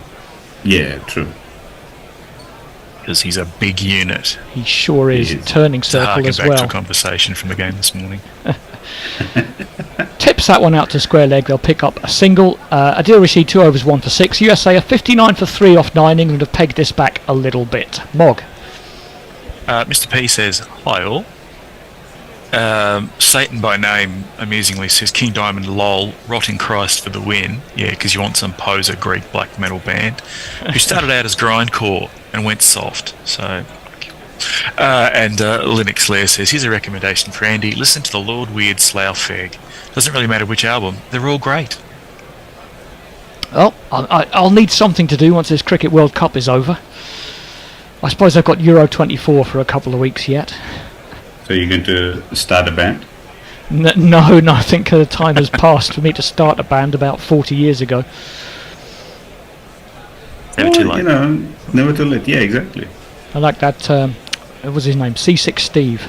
yeah, true. Because he's a big unit. He sure is. Turning circle as back well. to a conversation from the game this morning. Tips that one out to square leg. They'll pick up a single. Adil Rashid 2 overs 1 for 6. USA are 59 for 3 off 9. England have pegged this back a little bit. Mog. Mr. P says, hi all. Satan by name amusingly says, King Diamond lol, rotting Christ for the win. Yeah, because you want some poser Greek black metal band who started out as grindcore and went soft. So, and Linux Lair says, here's a recommendation for Andy. Listen to the Lord Weird Slough Fag. Doesn't really matter which album. They're all great. Well, I'll need something to do once this Cricket World Cup is over. I suppose I've got Euro 24 for a couple of weeks yet. So you're going to start a band? No, I think the time has passed for me to start a band about 40 years ago. Never too late. You know, never too late. Yeah, exactly. I like that, what was his name? C6 Steve.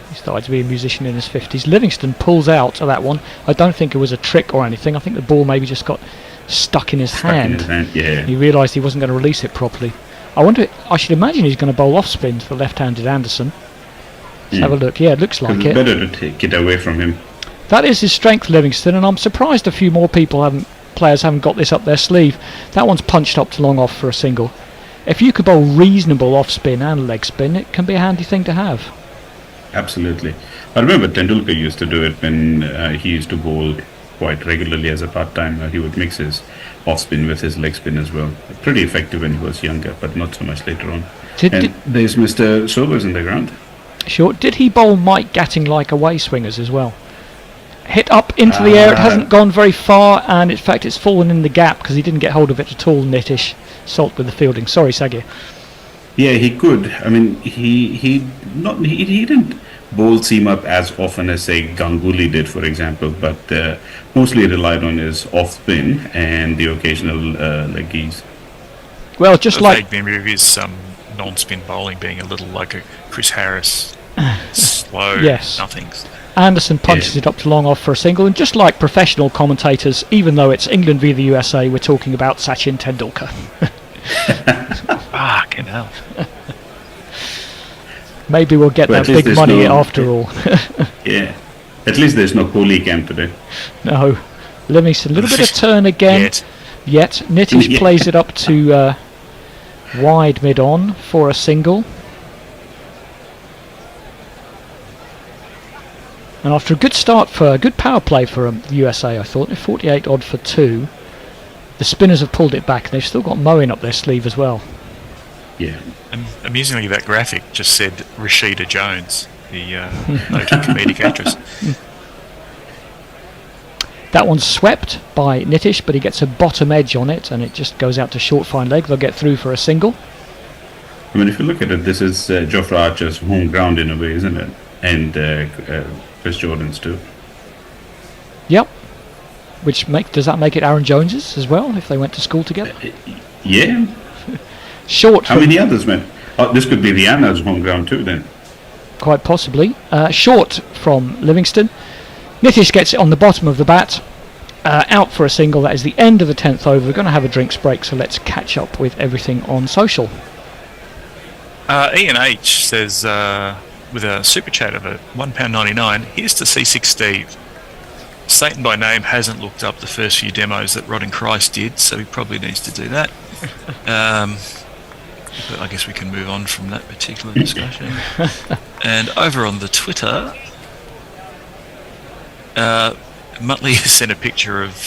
He started to be a musician in his 50s. Livingston pulls out of that one. I don't think it was a trick or anything. I think the ball maybe just got stuck in his hand. Yeah. He realised he wasn't going to release it properly. I should imagine he's going to bowl off spin to the left-handed Anderson. Let's have a look. Yeah, it looks like it. It's better to take it away from him. That is his strength, Livingston, and I'm surprised a few more players haven't got this up their sleeve. That one's punched up to long off for a single. If you could bowl reasonable off spin and leg spin, it can be a handy thing to have. Absolutely. I remember Tendulkar used to do it when he used to bowl quite regularly as a part-timer. He would mix his off-spin with his leg spin as well. Pretty effective when he was younger, but not so much later on. There's Mr. Sobers in the ground. Sure. Did he bowl Mike Gatting like away swingers as well? Hit up into the air, it hasn't gone very far, and in fact it's fallen in the gap because he didn't get hold of it at all. Nitish. Salt with the fielding. Sorry, Sagir. Yeah, he could. I mean, he didn't bowl seam up as often as say Ganguly did, for example, but mostly relied on his off spin and the occasional leggies. Well, just like vague memory of his non-spin bowling being a little like a Chris Harris, slow, nothings. Anderson punches it up to long off for a single, and just like professional commentators, even though it's England v the USA, we're talking about Sachin Tendulkar. Fucking hell. Maybe we'll get that big money after all. Yeah, at least there's no Kohli camp today. No. Livingston, a little bit of turn again. Yet. Nitish plays it up to wide mid-on for a single. And after a good power play for the USA, I thought, 48 odd for 2, the spinners have pulled it back, and they've still got Moeen up their sleeve as well. Yeah. And amusingly, that graphic just said Rashida Jones, the noted comedic actress. That one's swept by Nitish, but he gets a bottom edge on it, and it just goes out to short fine leg. They'll get through for a single. I mean, if you look at it, this is Geoffrey Archer's home ground in a way, isn't it? And Chris Jordan's too. Yep. Does that make it Aaron Jones's as well, if they went to school together? Yeah. Short. How many others, man? Oh, this could be Rihanna's home ground too, then. Quite possibly. Short from Livingston. Nitish gets it on the bottom of the bat. Out for a single. That is the end of the 10th over. We're going to have a drinks break, so let's catch up with everything on social. Ian H says, with a super chat of £1.99, here's to C6 Steve. Satan by name hasn't looked up the first few demos that Rod and Christ did, so he probably needs to do that. But I guess we can move on from that particular discussion. And over on the Twitter, Muttley has sent a picture of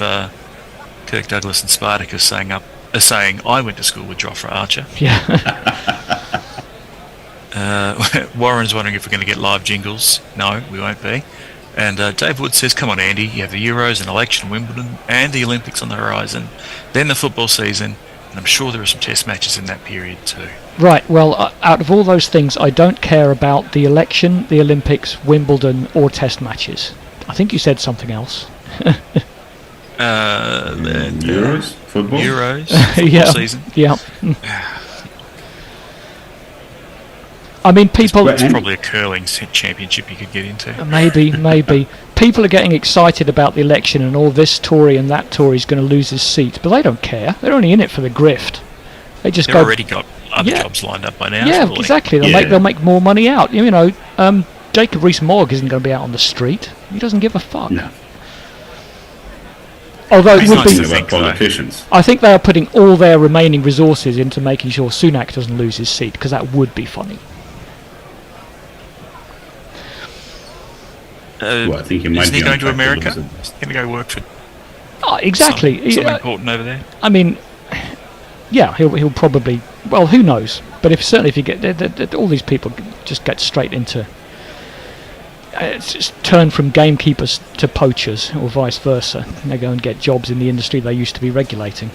Kirk Douglas and Spartacus saying, I went to school with Joffre Archer. Yeah. Warren's wondering if we're going to get live jingles. No, we won't be. And Dave Wood says, come on, Andy, you have the Euros and election, Wimbledon, and the Olympics on the horizon, then the football season, and I'm sure there are some test matches in that period too. Right, well, out of all those things, I don't care about the election, the Olympics, Wimbledon, or test matches. I think you said something else. Euros? Football? Euros? Football season? Yeah. I mean, people... It's probably a curling championship you could get into. Maybe. People are getting excited about the election and all this Tory and that Tory is going to lose his seat, but they don't care. They're only in it for the grift. They've already got other jobs lined up by now. Yeah, surely. Exactly. They'll make more money out. You know, Jacob Rees-Mogg isn't going to be out on the street. He doesn't give a fuck. No. Although it would be about politicians. I think they are putting all their remaining resources into making sure Sunak doesn't lose his seat, because that would be funny. Well, I think he might isn't be he going to America? Isn't He's going to go work for exactly. something important over there. I mean, yeah, he'll probably. Well, who knows? But if you get all these people just get straight into just turn from gamekeepers to poachers, or vice versa. They go and get jobs in the industry they used to be regulating.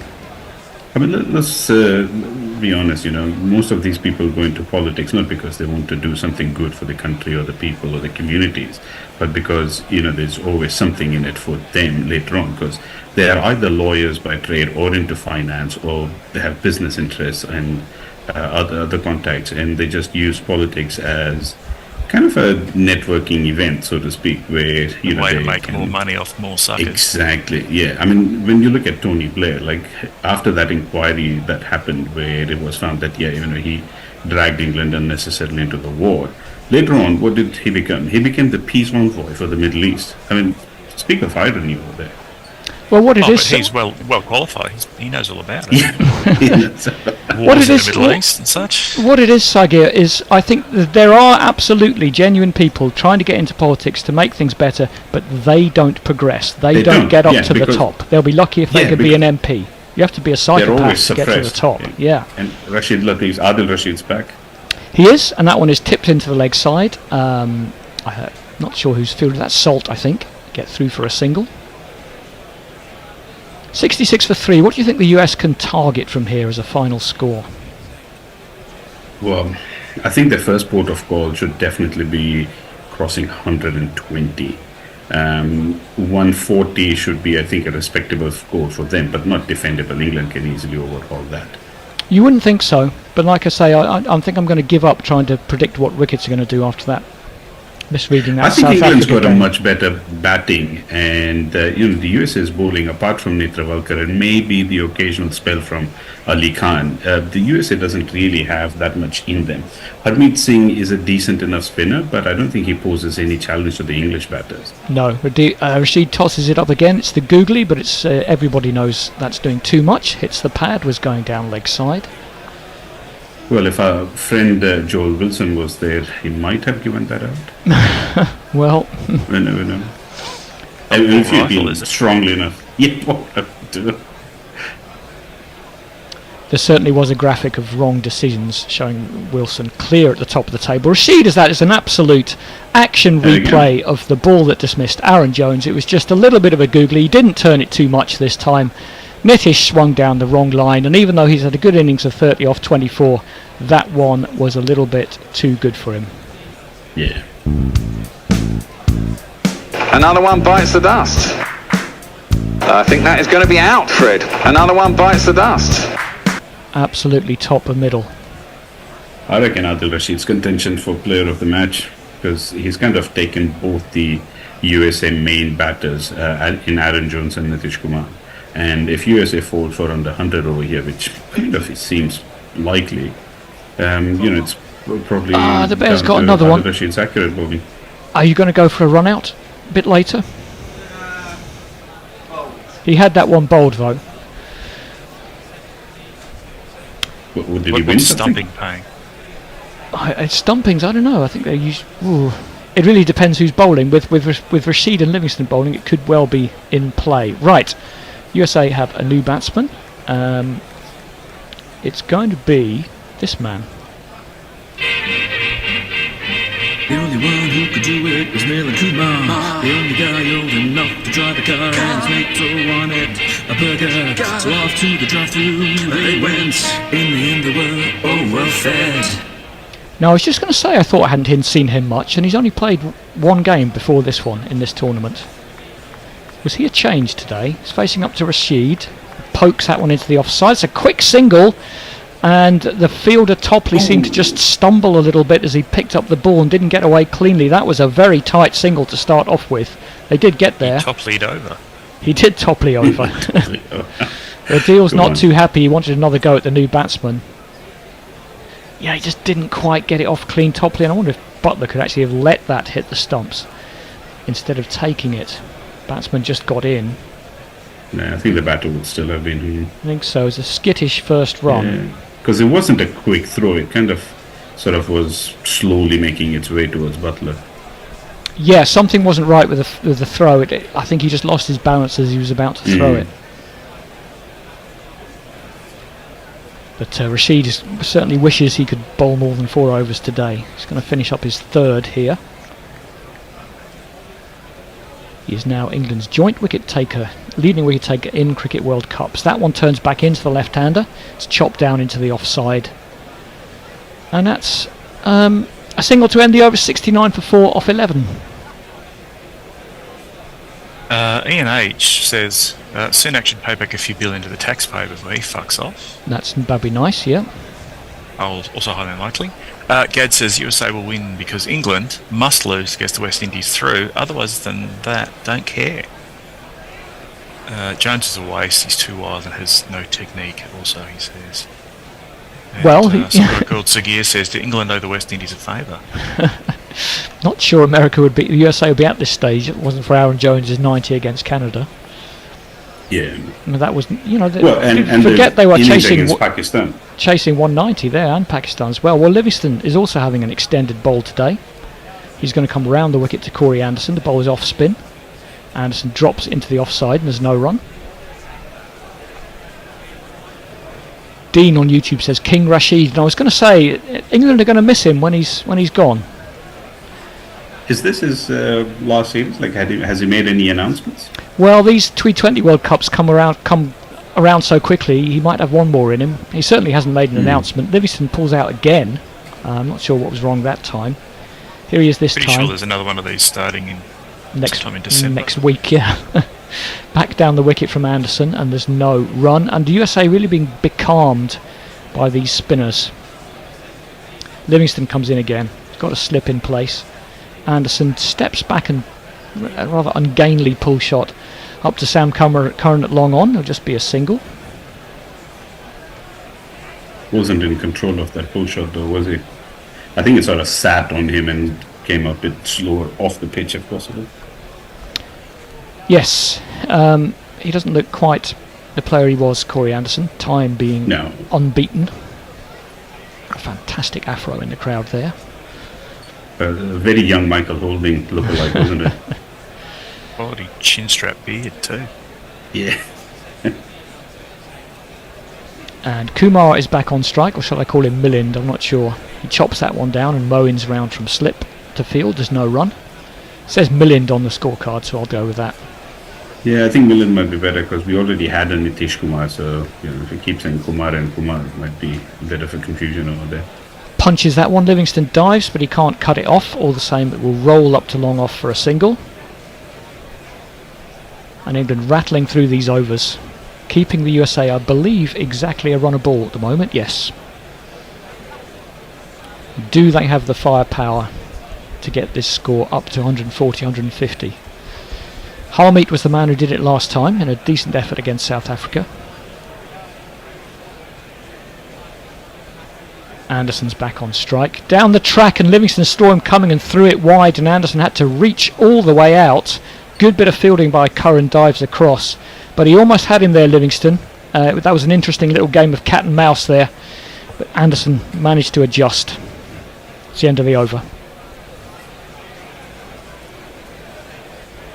I mean, let's be honest, most of these people go into politics not because they want to do something good for the country or the people or the communities, but because, there's always something in it for them later on, because they are either lawyers by trade or into finance, or they have business interests and other contacts, and they just use politics as kind of a networking event, so to speak, where way to make more money off more suckers. Exactly. Yeah. I mean, when you look at Tony Blair, like after that inquiry that happened, where it was found that he dragged England unnecessarily into the war. Later on, what did he become? He became the peace envoy for the Middle East. I mean, speak of irony over there. Well, what it is, but he's well qualified. He knows all about it. What it is, in the Middle East and such. What it is, Sagir, is I think that there are absolutely genuine people trying to get into politics to make things better, but they don't progress. They don't get up to the top. They'll be lucky if they could be an MP. You have to be a psychopath to get to the top. Yeah. And Rashid Latif's, Adil Rashid's back. He is, and that one is tipped into the leg side. I'm not sure who's fielded that. Salt, I think. Get through for a single. 66 for 3. What do you think the US can target from here as a final score? Well, I think the first port of call should definitely be crossing 120. 140 should be, I think, a respectable score for them, but not defendable. England can easily overhaul that. You wouldn't think so, but like I say, I think I'm going to give up trying to predict what wickets are going to do after that. Misreading that. I think South England's Africa got game. a much better batting, and the US is bowling apart from Netravalkar and maybe the occasional spell from Ali Khan. The USA doesn't really have that much in them. Harmeet Singh is a decent enough spinner, but I don't think he poses any challenge to the English batters. No, Rashid tosses it up again. It's the googly, but it's everybody knows that's doing too much. Hits the pad, was going down leg side. Well, if our friend Joel Wilson was there, he might have given that out. Well, we never know. I mean, if you feel strongly enough. Yeah, there certainly was a graphic of wrong decisions showing Wilson clear at the top of the table. Rashid is an absolute action replay of the ball that dismissed Aaron Jones. It was just a little bit of a googly. He didn't turn it too much this time. Nitish swung down the wrong line, and even though he's had a good innings of 30 off 24, that one was a little bit too good for him. Yeah. Another one bites the dust. I think that is going to be out, Fred. Another one bites the dust. Absolutely top of middle. I reckon Adil Rashid's contention for player of the match, because he's kind of taken both the USA main batters in Aaron Jones and Nitish Kumar. And if USA falls for under 100 over here, which kind of it seems likely, it's probably the Bears down got to another one. Adil Rashid's accurate bowling. Are you going to go for a run out a bit later? He had that one bowled though. Did he win What's something? stumping paying? Stumpings, I don't know. I think they use. Ooh. It really depends who's bowling. With Rashid and Livingston bowling, it could well be in play. Right, USA have a new batsman. It's going to be this man. The only one who could do it was Milan Kumar. The only guy old enough to drive a car, and his mates all wanted a burger. So off to the drive-thru they went. In the end they were all well fed. Now I was just going to say I thought I hadn't seen him much, and he's only played one game before this one in this tournament. Was he a change today? He's facing up to Rashid. Pokes that one into the offside. It's a quick single. And the fielder Topley seemed to just stumble a little bit as he picked up the ball and didn't get away cleanly. That was a very tight single to start off with. They did get there. He Topley'd over. He did Topley over. The deal's not too happy. He wanted another go at the new batsman. Yeah, he just didn't quite get it off clean Topley. And I wonder if Butler could actually have let that hit the stumps instead of taking it. Batsman just got in. No, I think the batter would still have been here. I think so. It was a skittish first run. Because it wasn't a quick throw. It kind of sort of was slowly making its way towards Butler. Yeah, something wasn't right with the throw. I think he just lost his balance as he was about to throw it. But Rashid certainly wishes he could bowl more than 4 overs today. He's going to finish up his third here. He is now England's joint wicket taker, leading wicket taker in Cricket World Cups. That one turns back into the left-hander. It's chopped down into the offside. And that's a single to end the over, 69 for 4 off 11. ENG says, Sunak should pay back a few billion to the taxpayer before he fucks off. That'd be nice, yeah. Also highly unlikely. Gad says USA will win because England must lose against the West Indies through. Otherwise than that, don't care. Jones is a waste. He's too wild and has no technique. Also, he says. And, someone called Sagir says, "Do England owe the West Indies a favour?" Not sure the USA would be at this stage. It wasn't for Aaron Jones' 90 against Canada. Yeah. I mean, that was, and forget they were chasing Pakistan. Chasing 190 there, and Pakistan as well. Well, Livingston is also having an extended bowl today. He's going to come around the wicket to Corey Anderson. The ball is off spin. Anderson drops into the offside and there's no run. Dean on YouTube says King Rashid, and I was going to say England are going to miss him when he's gone. Is this his last series? Like, has he made any announcements? Well, these T20 World Cups come around so quickly. He might have one more in him. He certainly hasn't made an announcement. Livingston pulls out again. I'm not sure what was wrong that time. Here he is this Pretty time. sure there's another one of these starting in sometime in December. Next week, yeah. Back down the wicket from Anderson, and there's no run. And the USA really being becalmed by these spinners. Livingston comes in again. He's got a slip in place. Anderson steps back and a rather ungainly pull shot up to Sam Curran at long on. It'll just be a single. Wasn't in control of that pull shot though, was he? I think it sort of sat on him and came a bit slower off the pitch if possible. Yes. He doesn't look quite the player he was, Corey Anderson. Time being unbeaten. A fantastic afro in the crowd there. A very young Michael Holding lookalike, wasn't it? Quality chin strap beard too. Yeah. And Kumar is back on strike, or shall I call him Millind? I'm not sure. He chops that one down and Mowins round from slip to field. There's no run. It says Millind on the scorecard, so I'll go with that. Yeah, I think Millen might be better because we already had a Nitish Kumar, so if we keep saying Kumar and Kumar, it might be a bit of a confusion over there. Punches that one. Livingston dives, but he can't cut it off. All the same, it will roll up to long off for a single. And England rattling through these overs, keeping the USA, I believe, exactly a run a ball at the moment. Yes. Do they have the firepower to get this score up to 140, 150? Harmeet was the man who did it last time in a decent effort against South Africa. Anderson's back on strike. Down the track, and Livingston saw him coming and threw it wide, and Anderson had to reach all the way out. Good bit of fielding by Curran, dives across. But he almost had him there, Livingston. That was an interesting little game of cat and mouse there. But Anderson managed to adjust. It's the end of the over.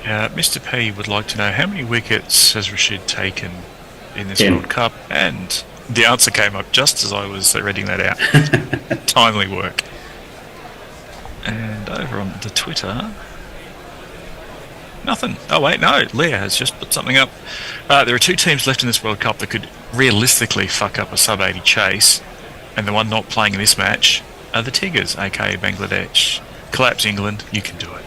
Mr. P would like to know how many wickets has Rashid taken in this 10. World Cup, and the answer came up just as I was reading that out. Timely work. And over on the Twitter, nothing. Oh wait, no, Leah has just put something up. There are 2 teams left in this World Cup that could realistically fuck up a sub-80 chase, and the one not playing in this match are the Tigers, aka Bangladesh. Collapse England, you can do it.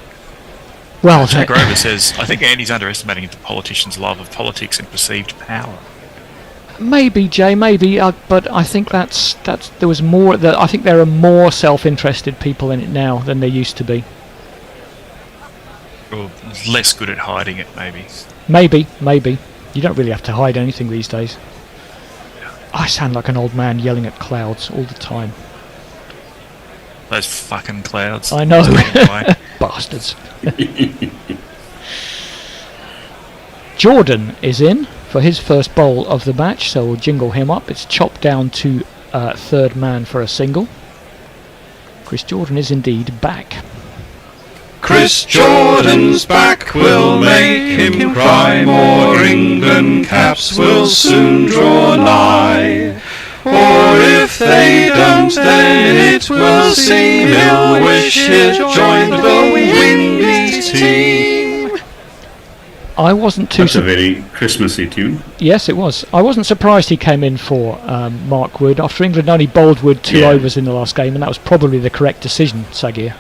Well, Jack Grover says, I think Andy's underestimating the politicians' love of politics and perceived power. maybe, Jay, maybe, but I think that's there was more. I think there are more self-interested people in it now than there used to be. Or less good at hiding it, maybe. Maybe. You don't really have to hide anything these days. I sound like an old man yelling at clouds all the time. Those fucking clouds. I know. Bastards. Jordan is in for his first bowl of the match, so we'll jingle him up. It's chopped down to third man for a single. Chris Jordan is indeed back. Chris Jordan's back will make him cry, more England caps will soon draw nigh. Or if they don't, then it will seem he'll wish he'd joined the winning team. I wasn't too... That's a very Christmassy tune. Yes, it was. I wasn't surprised he came in for Mark Wood. After England only bowled Wood 2 overs in the last game, and that was probably the correct decision, Sagir.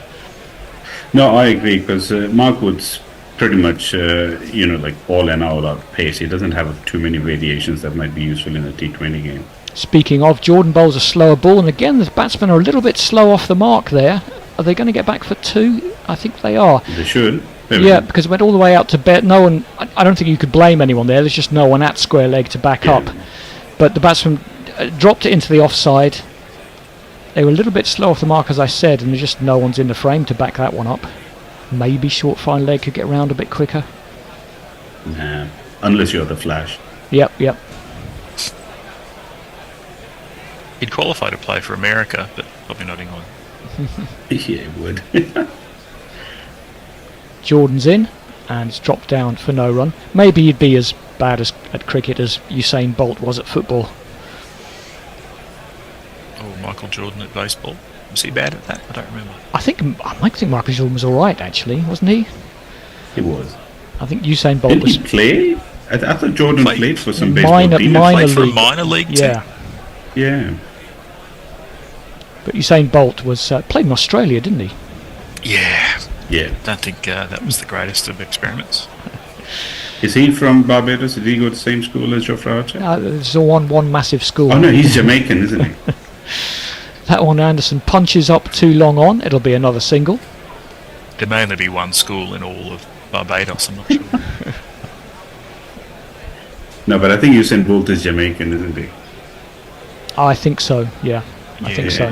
No, I agree, because Mark Wood's pretty much, like all and all out pace. He doesn't have too many variations that might be useful in a T20 game. Speaking of, Jordan bowls a slower ball, and again the batsmen are a little bit slow off the mark there. Are they going to get back for 2? I think they are. They should. Yeah, because it went all the way out to bed. No one, I don't think you could blame anyone there. There's just no one at square leg to back up. But the batsman dropped it into the offside. They were a little bit slow off the mark, as I said, and there's just no one's in the frame to back that one up. Maybe short fine leg could get round a bit quicker. Nah, unless you're the Flash. Yep. He'd qualify to play for America, but probably not England. Yeah, he would. Jordan's in, and it's dropped down for no run. Maybe he'd be as bad at cricket as Usain Bolt was at football. Or Michael Jordan at baseball. Was he bad at that? I don't remember. I think Michael Jordan was all right, actually, wasn't he? He was. I think Usain Bolt was. Did he play? I thought Jordan played for some baseball minor team. league. For a minor league team. Yeah. But Usain Bolt was played in Australia, didn't he? Yeah. Yeah. Don't think that was the greatest of experiments. Is he from Barbados? Did he go to the same school as Geoffrey Archer? It's a one massive school. Oh no, he's Jamaican, isn't he? That one, Anderson punches up too long on. It'll be another single. There may only be one school in all of Barbados, I'm not sure. No, but I think Usain Bolt is Jamaican, isn't he? I think so, yeah. I think so.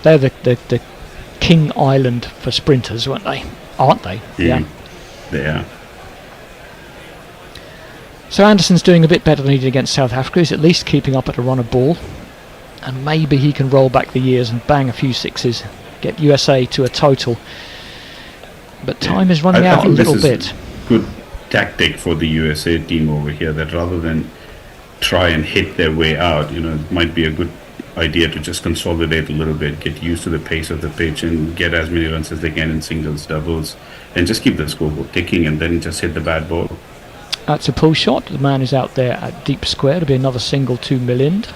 They're the King Island for sprinters, weren't they? Aren't they? Yeah. They are. So Anderson's doing a bit better than he did against South Africa. He's at least keeping up at a run of ball. And maybe he can roll back the years and bang a few sixes, get USA to a total. But time is running out a little bit. Good tactic for the USA team over here, that rather than try and hit their way out, it might be a good idea to just consolidate a little bit, get used to the pace of the pitch and get as many runs as they can in singles, doubles, and just keep the scoreboard ticking and then just hit the bad ball. That's a pull shot. The man is out there at deep square. It'll be another single to Millind.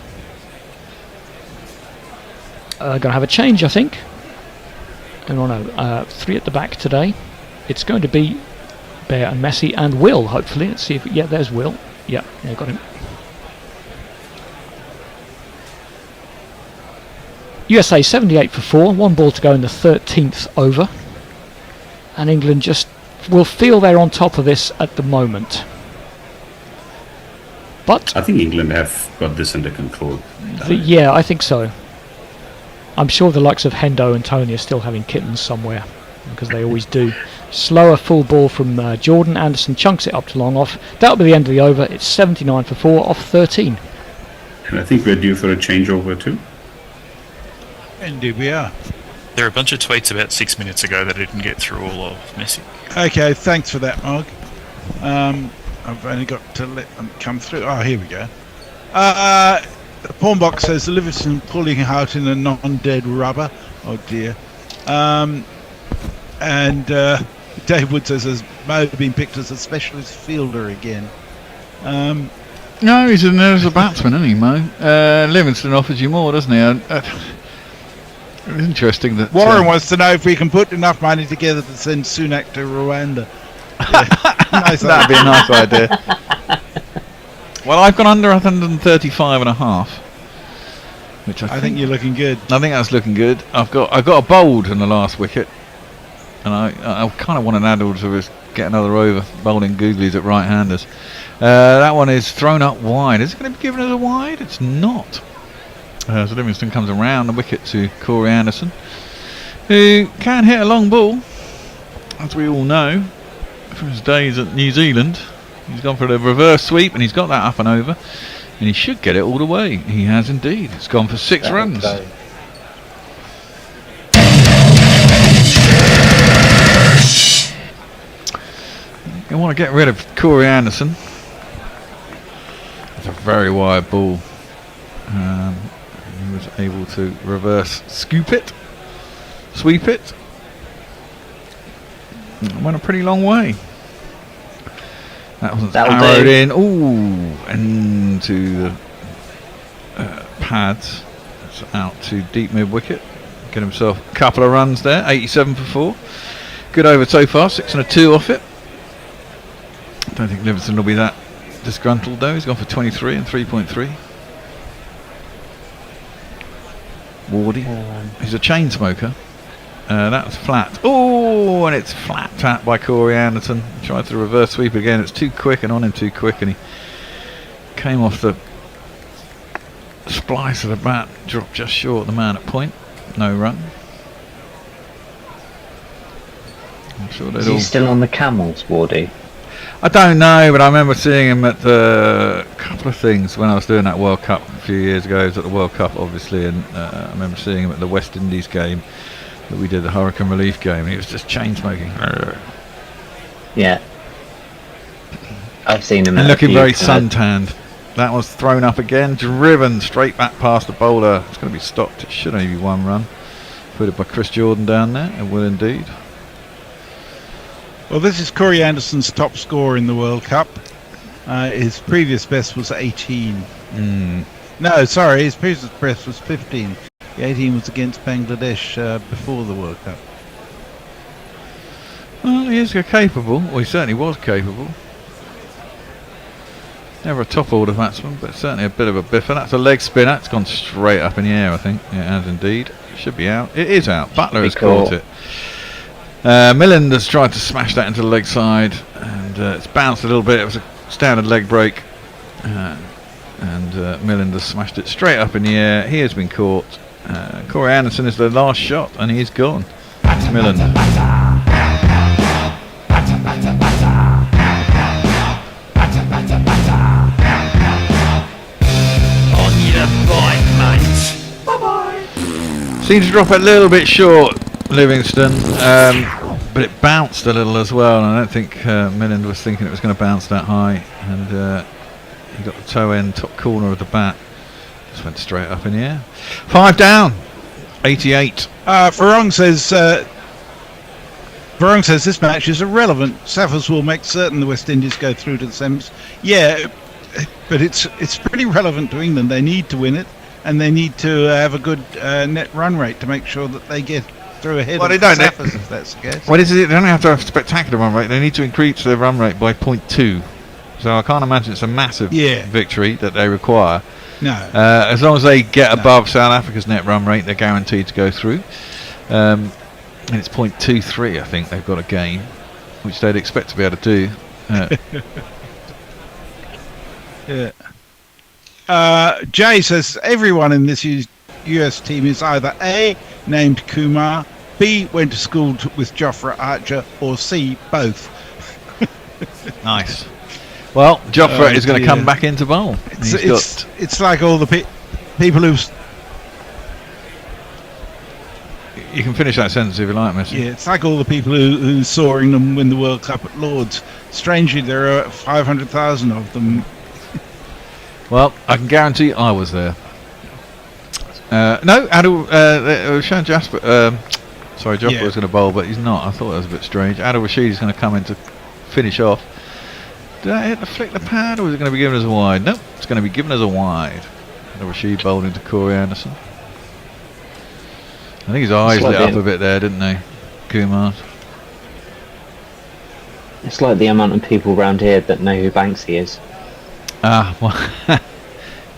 Going to have a change, I think. No, 3 at the back today. It's going to be Bear and Messi and Will, hopefully. Let's see if... Yeah, there's Will. Yeah, got him. USA 78 for 4. 1 ball to go in the 13th over. And England just will feel they're on top of this at the moment. But I think England have got this under control. Yeah, I think so. I'm sure the likes of Hendo and Tony are still having kittens somewhere, because they always do. Slower full ball from Jordan. Anderson chunks it up to long off. That'll be the end of the over. It's 79 for 4 off 13. And I think we're due for a changeover too. Indeed we are. There are a bunch of tweets about 6 minutes ago that I didn't get through all of. Messi. Okay, thanks for that, Mark. I've only got to let them come through. Oh, here we go. The pawn box says Livingston pulling out in a non-dead rubber. Oh dear. And Dave Wood says Mo been picked as a specialist fielder again. No, he's there's a batsman, isn't he, Mo? Livingston offers you more, doesn't he? It's interesting that Warren wants to know if we can put enough money together to send Sunak to Rwanda. Yeah. Nice. That'd be a nice idea. Well, I've gone under 135 and a half, which I think you're looking good. I think that's looking good. I've got a bowled in the last wicket, and I kind of want an adult to get another over bowling googlies at right-handers. That one is thrown up wide. Is it going to be given as a wide? It's not. So Livingston comes around the wicket to Corey Anderson, who can hit a long ball, as we all know from his days at New Zealand. He's gone for the reverse sweep and he's got that up and over, and he should get it all the way. He has indeed. It's gone for 6 runs. I want to get rid of Corey Anderson. It's a very wide ball. He was able to reverse sweep it. It went a pretty long way. That was arrowed in. Ooh, into the pads. It's out to deep mid wicket. Get himself a couple of runs there. 87 for 4. Good over so far. 6 and a 2 off it. Don't think Livingston will be that disgruntled though. He's gone for 23 and 3.3. Wardy. He's a chain smoker. That was flat. Oh, and it's flat tap by Corey Anderson. He tried to reverse sweep again. It's too quick and on him too quick, and he came off the splice of the bat, dropped just short of the man at point. No run. I'm sure Is he still on the Camels, Wardy? I don't know, but I remember seeing him at a couple of things when I was doing that World Cup a few years ago. He was at the World Cup, obviously, and I remember seeing him at the West Indies game that we did, the Hurricane Relief game, and he was just chain smoking. Yeah, I've seen him. And looking very suntanned. That was thrown up again, driven straight back past the bowler. It's going to be stopped. It should only be 1 run. Put it by Chris Jordan down there. It will indeed. Well, this is Corey Anderson's top score in the World Cup. His previous best was 18. No, sorry, his previous best was 15. The 18 was against Bangladesh before the World Cup. Well, he is capable. Well, he certainly was capable. Never a top order batsman, but certainly a bit of a biffer. That's a leg spinner. It's gone straight up in the air, I think. It has indeed. It should be out. It is out. Butler has caught it. Millind has tried to smash that into the leg side, and it's bounced a little bit. It was a standard leg break, and Millind has smashed it straight up in the air. He has been caught. Corey Anderson is the last shot, and he's gone. It's Millind. On your bike, mate. Bye-bye. Seems to drop a little bit short, Livingston, but it bounced a little as well, and I don't think Millind was thinking it was going to bounce that high, and he got the toe end, top corner of the bat. Just went straight up in the air. 5 down, 88. Farong says Varong says this match is irrelevant. Saffers will make certain the West Indies go through to the semis. Yeah, but it's pretty relevant to England. They need to win it, and they need to have a good net run rate to make sure that they get through ahead of the Saffers, if that's the case. Well, they don't have to have a spectacular run rate. They need to increase their run rate by 0.2. So I can't imagine it's a massive victory that they require. No. As long as they get above South Africa's net run rate, they're guaranteed to go through. And it's 0.23, I think they've got to gain, which they'd expect to be able to do. Yeah. Jay says everyone in this US team is either A, named Kumar, B, went to school with Jofra Archer, or C, both. Nice. Well, Jofra is going to come back into bowl. It's like all the people who've... You can finish that sentence if you like, Messi. Yeah, it's like all the people who saw England win the World Cup at Lord's. Strangely, there are 500,000 of them. Well, I can guarantee I was there. No, Shan Jasper. Sorry, Jofra was going to bowl, but he's not. I thought that was a bit strange. Adil Rashid is going to come in to finish off. Did I hit the flick the pad, or was it going to be given as a wide? Nope, it's going to be given as a wide. Adil Rashid bowled into Corey Anderson. I think his eyes lit up a bit there, didn't they, Kumar? It's like the amount of people around here that know who Banksy is. Well,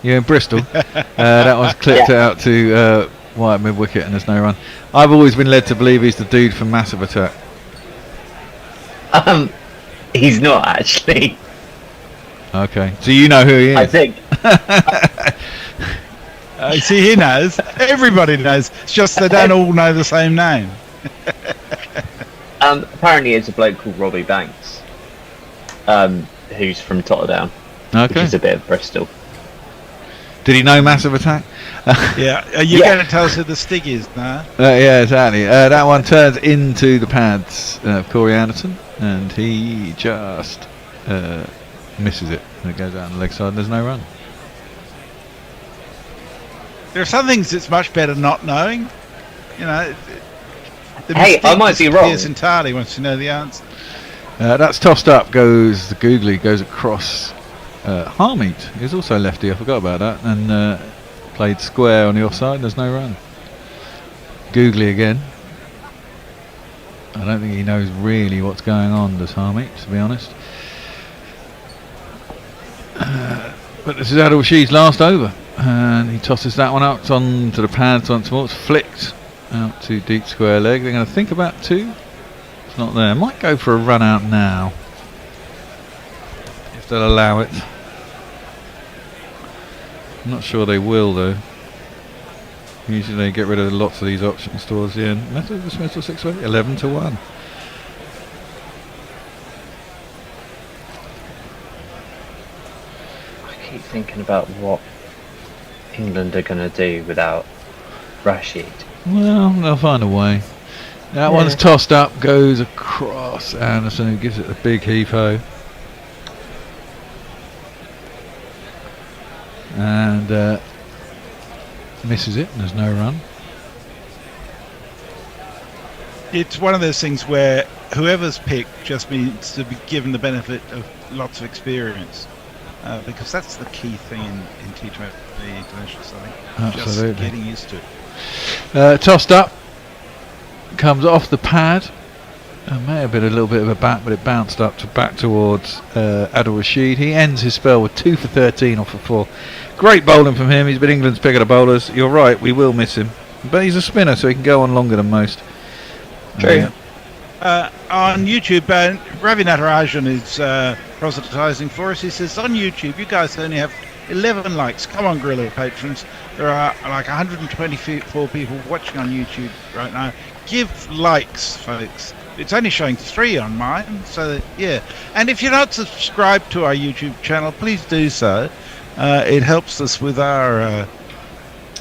you're in Bristol. That was clipped out to wide mid-wicket and there's no run. I've always been led to believe he's the dude from Massive Attack. He's not actually. Okay, so you know who he is. I think. See, he knows. Everybody knows. It's just they don't all know the same name. Apparently, it's a bloke called Robbie Banks, who's from Totterdown, which is a bit of Bristol. Did he know Massive Attack? Yeah. Are you going to tell us who the Stig is now? Yeah, exactly. That one turns into the pads of Corey Anderson, and he just misses it. And it goes out on the leg side, and there's no run. There are some things it's much better not knowing. You know. Hey, I might be wrong. Entirely once you know the answer. That's tossed up. Goes the googly goes across. Harmeet is also lefty. I forgot about that, and played square on the offside. There's no run. Googly again. I don't think he knows really what's going on, does Harmeet, to be honest. But this is Adil Rashid's last over. And he tosses that one out onto the pads once more. It's flicked out to deep square leg. They're going to think about two. It's not there. Might go for a run out now, if they'll allow it. I'm not sure they will though. Usually they get rid of lots of these options towards the end. Method of dismissal 6-1, 11-1. I keep thinking about what England are going to do without Rashid. Well, they'll find a way. That one's tossed up, goes across Anderson, who gives it a big heave-ho. And misses it, and there's no run. It's one of those things where whoever's picked just needs to be given the benefit of lots of experience. Because that's the key thing in T20 international side. Absolutely. Just getting used to it. Tossed up, comes off the pad. It may have been a little bit of a bat, but it bounced up to back towards Adil Rashid. He ends his spell with 2 for 13 off of 4. Great bowling from him. He's been England's pick of the bowlers. You're right, we will miss him, but he's a spinner, so he can go on longer than most. True. On YouTube, Ravi Natarajan is proselytizing for us. He says, on YouTube, you guys only have 11 likes. Come on, Gorilla patrons. There are like 124 people watching on YouTube right now. Give likes, folks. It's only showing 3 on mine, so yeah. And if you're not subscribed to our YouTube channel, please do so. It helps us with our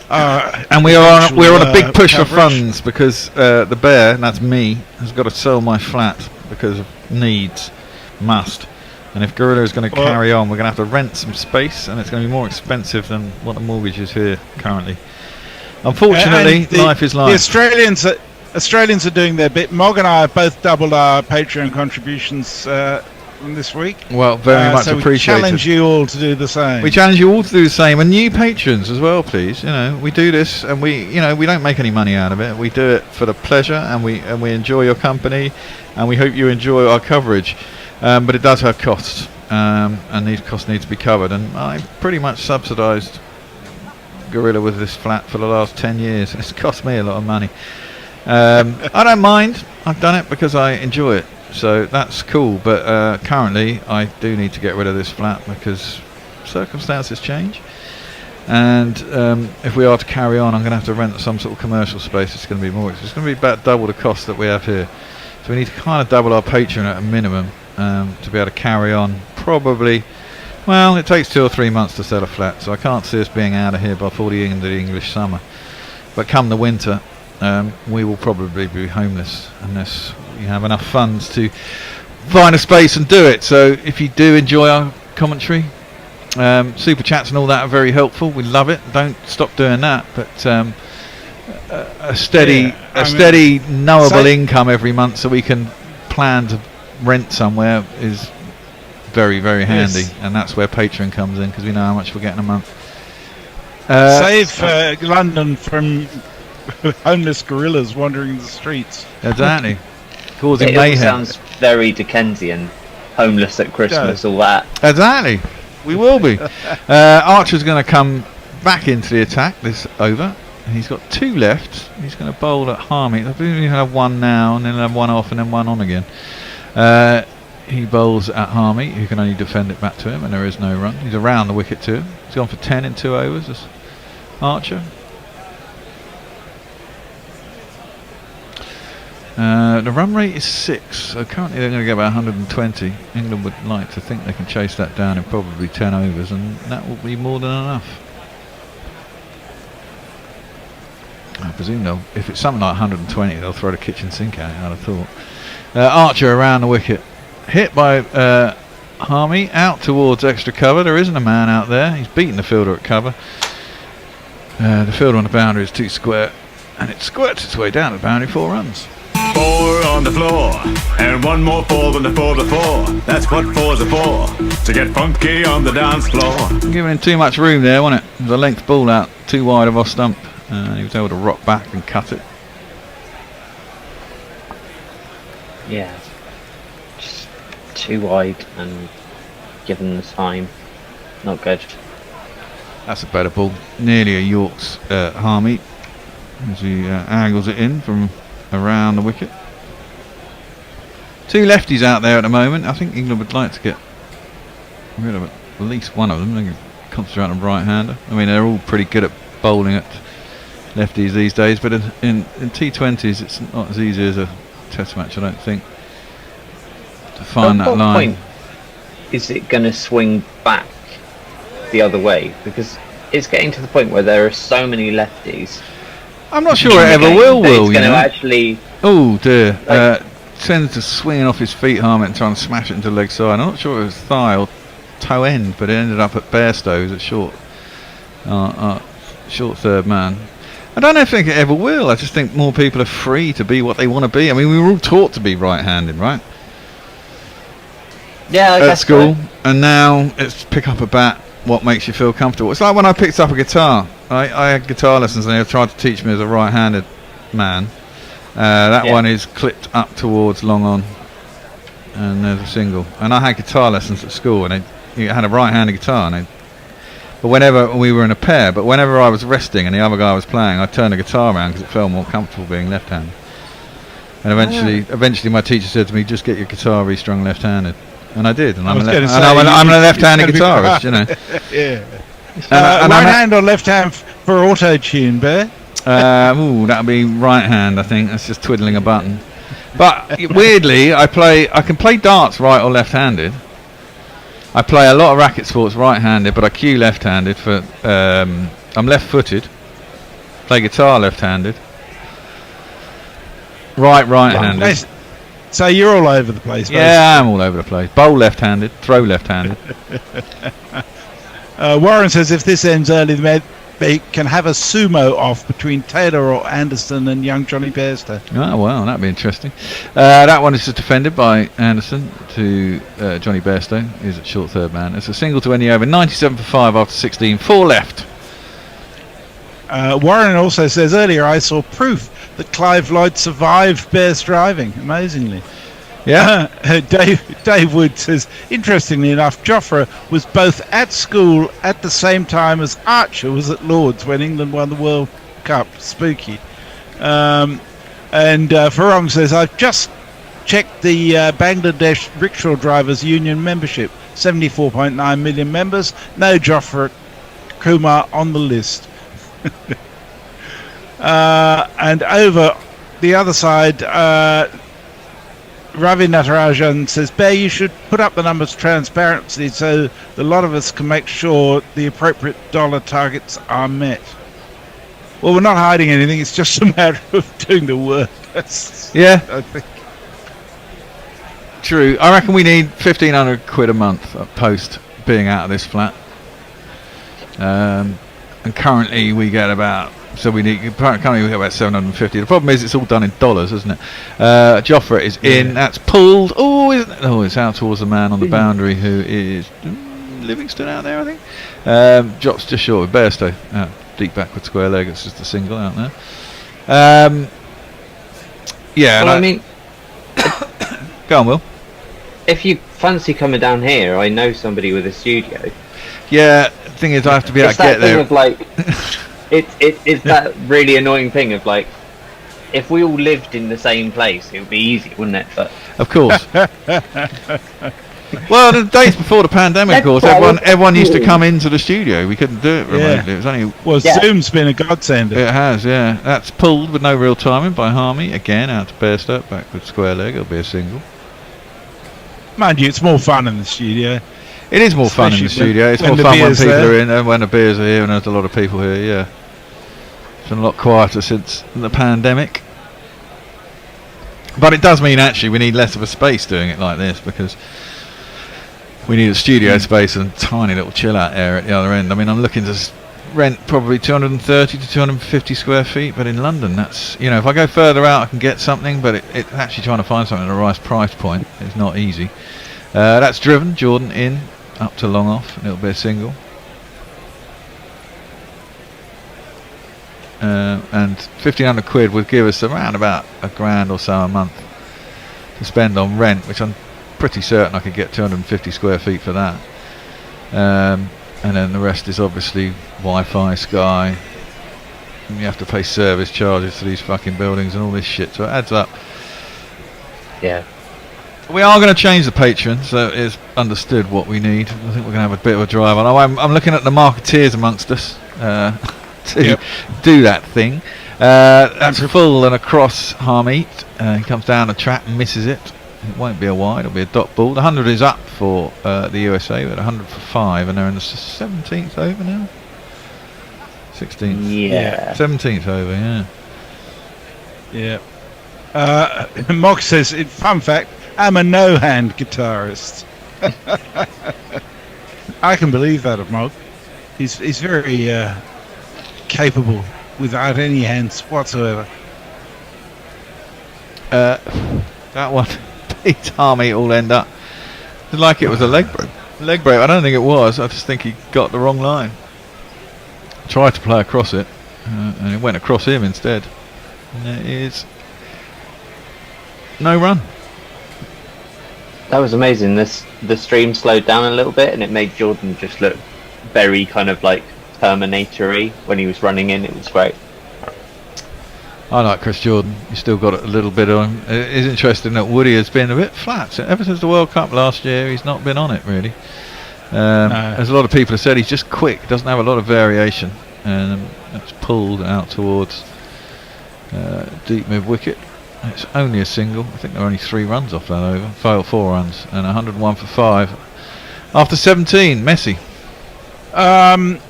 and we're on a big push for funds because the bear, and that's me, has got to sell my flat because of needs, must. And if Gorilla is going to carry on, we're going to have to rent some space, and it's going to be more expensive than what the mortgage is here currently. Unfortunately, life is life. Australians are doing their bit. Mog and I have both doubled our Patreon contributions this week. Well, very much so appreciated. We challenge you all to do the same. We challenge you all to do the same, and new patrons as well, please. We do this, and we don't make any money out of it. We do it for the pleasure, and we enjoy your company, and we hope you enjoy our coverage. But it does have costs, and these costs need to be covered. And I pretty much subsidised Gorilla with this flat for the last 10 years. It's cost me a lot of money. I don't mind. I've done it because I enjoy it. So that's cool, but currently I do need to get rid of this flat because circumstances change, and if we are to carry on, I'm going to have to rent some sort of commercial space. It's going to be more. It's going to be about double the cost that we have here, so we need to kind of double our Patreon at a minimum to be able to carry on. Probably, well, it takes 2 or 3 months to sell a flat, so I can't see us being out of here before the end of the English summer. But come the winter, we will probably be homeless unless you have enough funds to find a space and do it. So if you do enjoy our commentary, super chats and all that are very helpful. We love it. Don't stop doing that. But a steady knowable income every month so we can plan to rent somewhere is very, very handy. Yes. And that's where Patreon comes in, because we know how much we're getting a month. Save London from homeless gorillas wandering the streets. Exactly. Causing it mayhem. Sounds very Dickensian. Homeless at Christmas, all that. Exactly. We will be. Archer's going to come back into the attack this over. He's got 2 left. He's going to bowl at Harmy. I believe he'll have 1 now, and then he'll have 1 off, and then 1 on again. He bowls at Harmy, who can only defend it back to him, and there is no run. He's around the wicket to him. He's gone for 10 in 2 overs. That's Archer. The run rate is 6, so currently they're going to get about 120. England would like to think they can chase that down in probably 10 overs, and that will be more than enough. I presume if it's something like 120, they'll throw the kitchen sink out, I'd have thought. Archer around the wicket. Hit by Harmy, out towards extra cover. There isn't a man out there. He's beaten the fielder at cover. The fielder on the boundary is too square, and it squirts its way down the boundary, 4 runs. 4 on the floor, and 1 more 4 than the 4 before. That's what 4's are for, to get funky on the dance floor. Giving him too much room there, wasn't it? It was a length ball out, too wide of off stump. He was able to rock back and cut it. Yeah, just too wide and given the time, not good. That's a better ball. Nearly a York's Harmy as he angles it in from around the wicket. 2 lefties out there at the moment. I think England would like to get rid of at least one of them. They can concentrate on a right-hander. I mean, they're all pretty good at bowling at lefties these days, but in T20s it's not as easy as a test match, I don't think, to find that line. At what point is it going to swing back the other way? Because it's getting to the point where there are so many lefties. I'm not sure it ever will, you know? Actually, oh dear. Tends to swinging off his feet, Harmit, and trying to smash it into the leg side. I'm not sure it was thigh or toe end, but it ended up at Bairstow's at short third man. I don't think it ever will. I just think more people are free to be what they want to be. I mean, we were all taught to be right-handed, right? Yeah, at school, and now it's pick up a bat. What makes you feel comfortable? It's like when I picked up a guitar. I had guitar lessons, and they tried to teach me as a right-handed man. That one is clipped up towards long on, and there's a single. And I had guitar lessons at school, and you had a right-handed guitar, but whenever we were in a pair, but whenever I was resting and the other guy was playing, I'd turn the guitar around because it felt more comfortable being left-handed. And eventually my teacher said to me, just get your guitar restrung left-handed. And I did, and I'm a left-handed guitarist, you know. Yeah. Right hand or left hand for auto-tune, Bear? That'll be right hand, I think. That's just twiddling a button. But weirdly, I can play darts right or left-handed. I play a lot of racket sports right-handed, but I cue left-handed for. I'm left-footed. Play guitar left-handed. Right-handed. So you're all over the place. Basically. Yeah, I'm all over the place. Bowl left-handed, throw left-handed. Warren says if this ends early, can have a sumo off between Taylor or Anderson and young Johnny Bairstow. Oh, well, that'd be interesting. That one is just defended by Anderson to Johnny Bairstow, who's at short third man. It's a single to end the over. 97 for 5 after 16. 4 left. Warren also says, earlier I saw proof that Clive Lloyd survived Bears driving, amazingly. Yeah. Dave Wood says, interestingly enough, Jofra was both at school at the same time as Archer was at Lord's when England won the World Cup. Spooky. And Farong says, I've just checked the Bangladesh Rickshaw Drivers Union membership. 74.9 million members. No Jofra Kumar on the list. And over the other side, Ravi Natarajan says, Bear, you should put up the numbers transparency so a lot of us can make sure the appropriate dollar targets are met. Well, we're not hiding anything, it's just a matter of doing the work. Yeah. I think. True. I reckon we need 1,500 quid a month post being out of this flat. And currently we get about... So currently we get about 750. The problem is it's all done in dollars, isn't it? Jofra is in. That's pulled. Oh, it's out towards the man on the boundary who is Livingston out there, I think. Drops just short of Bairstow. Deep backward square leg. It's just a single out there. Yeah. Well, I mean, go on, Will. If you fancy coming down here, I know somebody with a studio. Yeah. The thing is, I have to be able to get there. Of like. It's that really annoying thing of like, if we all lived in the same place, it would be easy, wouldn't it? But of course. Well, the days before the pandemic, of course, everyone used to come into the studio. We couldn't do it remotely. It was only Zoom's been a godsend. It has, yeah. That's pulled with no real timing by Harmy again out to Bairstow, backward square leg. It'll be a single. Mind you, it's more fun in the studio. It is more fun in the studio. It's more fun when people are in and when the beers are here and there's a lot of people here. Yeah. It's been a lot quieter since the pandemic, but it does mean actually we need less of a space doing it like this because we need a studio space and a tiny little chill out area at the other end. I mean, I'm looking to rent probably 230 to 250 square feet, but in London that's, if I go further out I can get something, but it's actually trying to find something at the right price point. It's not easy. That's driven Jordan in up to long off and it'll be a single. And 1,500 quid would give us around about £1,000 or so a month to spend on rent, which I'm pretty certain I could get 250 square feet for that. And then the rest is obviously Wi-Fi, Sky, and you have to pay service charges to these fucking buildings and all this shit, so it adds up. Yeah. We are going to change the Patreon, so it's understood what we need. I think we're going to have a bit of a drive on. I'm looking at the marketeers amongst us to do that thing. That's full and across Harmeet. He comes down the track and misses it. It won't be a wide, it'll be a dot ball. The 100 is up for the USA, but 100 for 5, and they're in the 17th over now. 16th. Yeah. 17th over, yeah. Mock says, fun fact, I'm a no-hand guitarist. I can believe that of Mog. He's very capable without any hands whatsoever. That one beats Harmy all end up. It's like it was a leg break. I don't think it was. I just think he got the wrong line. Tried to play across it, and it went across him instead. And there is no run. That was amazing. The stream slowed down a little bit and it made Jordan just look very kind of like Terminator-y when he was running in. It was great. I like Chris Jordan. He's still got a little bit on him. It is interesting that Woody has been a bit flat. So ever since the World Cup last year, he's not been on it really. As a lot of people have said, he's just quick, doesn't have a lot of variation. And that's pulled out towards deep mid wicket. It's only a single. I think there are only 3 runs off that over. 4 runs and 101 for 5. After 17, Messi. Pirate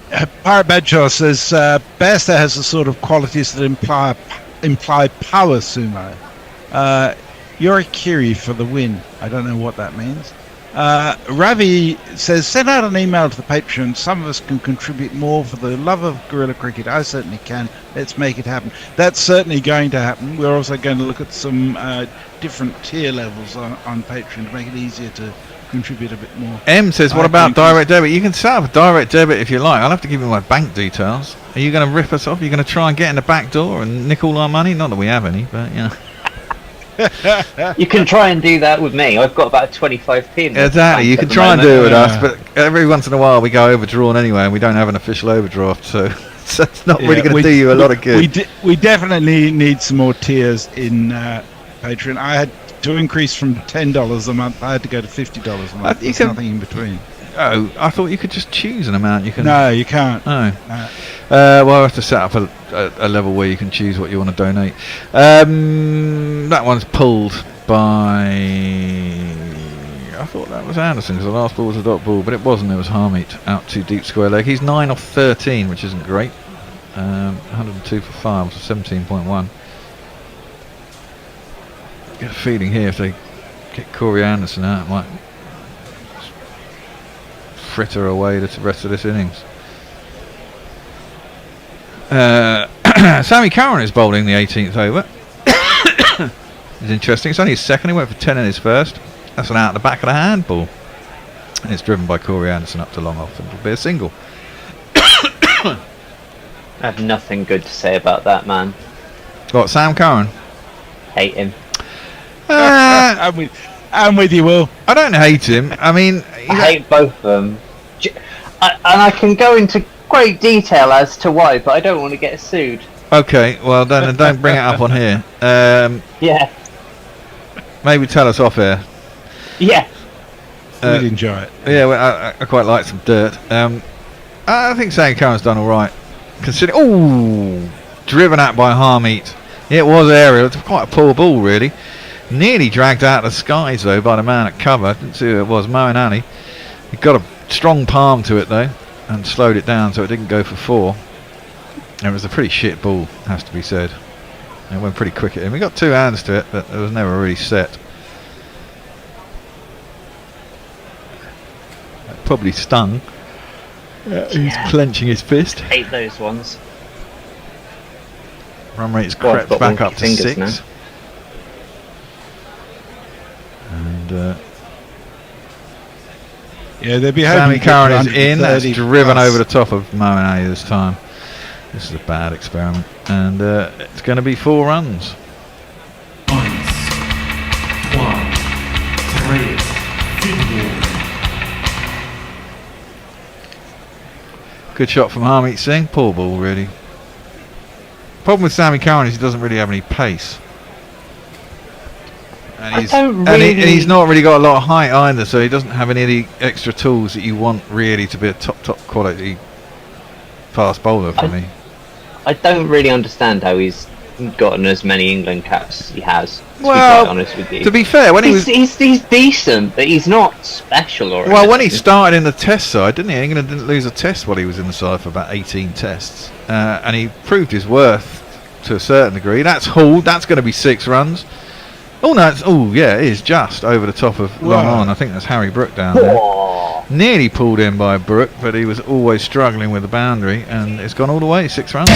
Badshaw says Bairstow has the sort of qualities that imply power sumo. You're a Kiri for the win. I don't know what that means. Ravi says, send out an email to the Patreon. Some of us can contribute more for the love of guerrilla cricket. I certainly can. Let's make it happen. That's certainly going to happen. We're also going to look at some different tier levels on Patreon to make it easier to contribute a bit more. M says, what about direct debit? You can set up a direct debit if you like. I'll have to give you my bank details. Are you going to rip us off? Are you going to try and get in the back door and nick all our money? Not that we have any, but you know. You can try and do that with me. I've got about 25p in the Exactly, you can try and do it with us, but every once in a while we go overdrawn anyway, and we don't have an official overdraft, so it's not really going to do you a lot of good. We definitely need some more tiers in Patreon. I had to increase from $10 a month. I had to go to $50 a month. There's nothing in between. Oh, I thought you could just choose an amount. You can. No, you can't. Oh. No. Well, I have to set up a level where you can choose what you want to donate. That one's pulled by. I thought that was Anderson because the last ball was a dot ball, but it wasn't. It was Harmeet out to deep square leg. He's 9 off 13, which isn't great. 102 for 5, so 17.1. Get a feeling here if they get Corey Anderson out, it might fritter away the rest of this innings. Sammy Curran is bowling the 18th over. It's interesting. It's only his second. He went for 10 in his first. That's an out the back of the hand ball. And it's driven by Corey Anderson up to long off, and it'll be a single. I have nothing good to say about that man. What, Sam Curran? Hate him. I'm with you, Will. I don't hate him. I mean, I hate both of them. And I can go into great detail as to why, but I don't want to get sued. Okay, well then don't bring it up on here. Yeah. Maybe tell us off air. Yeah. We'd enjoy it. Yeah, well, I quite like some dirt. I think Sam Curran's done all right. Driven out by Harmeet. It was aerial. It's quite a poor ball, really. Nearly dragged out of the skies, though, by the man at cover. Didn't see who it was. Moeen Ali. He got a strong palm to it, though, and slowed it down so it didn't go for 4. It was a pretty shit ball, has to be said. It went pretty quick at him. We got 2 hands to it, but it was never really set. It probably stung. He's clenching his fist. Hate those ones. Run rate's crept back up to 6. Now. And yeah, they'll be Sammy Curran is in. That's driven over the top of Moeen Ali this time. This is a bad experiment, and it's going to be 4 runs. 1, 2, 3, Good shot from Harmeet Singh. Poor ball, really. Problem with Sammy Curran is he doesn't really have any pace. And he's not really got a lot of height either, so he doesn't have any of the extra tools that you want really to be a top quality fast bowler for me. I don't really understand how he's gotten as many England caps as he has, to be well, quite honest with you. To be fair, when he's decent, but he's not special or well, when he started in the test side, didn't he? England didn't lose a test while he was in the side for about 18 tests. And he proved his worth to a certain degree. That's hauled. That's going to be 6 runs. Oh no! Yeah, it is just over the top of long on. I think that's Harry Brook down there. Nearly pulled in by Brook, but he was always struggling with the boundary, and it's gone all the way. 6 runs.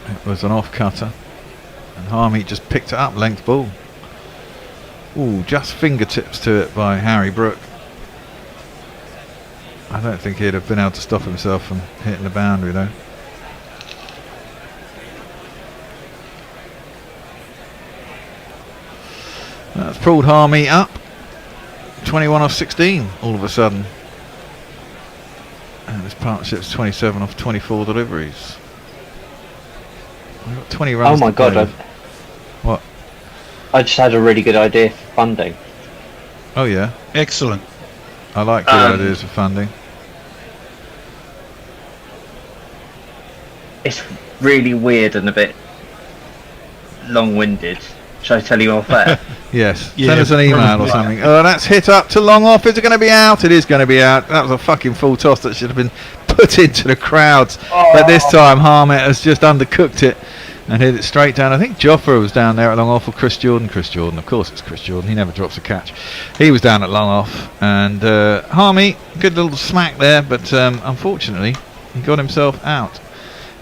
It was an off cutter, and Harmeet just picked it up, length ball. Just fingertips to it by Harry Brook. I don't think he'd have been able to stop himself from hitting the boundary though. That's pulled Harmeet up. 21 off 16 all of a sudden. And this partnership's 27 off 24 deliveries. We've got 20 runs. Oh my god. What? I just had a really good idea for funding. Oh yeah. Excellent. I like good ideas for funding. It's really weird and a bit long-winded. Should I tell you off air? Yes. Send us an email or something. Oh, that's hit up to long off. Is it going to be out? It is going to be out. That was a fucking full toss that should have been put into the crowds. But this time Harmeet has just undercooked it. and hit it straight down. I think Joffa was down there at long off, or Chris Jordan. Of course it's Chris Jordan, he never drops a catch. He was down at long off, and Harmy, good little smack there, but unfortunately he got himself out.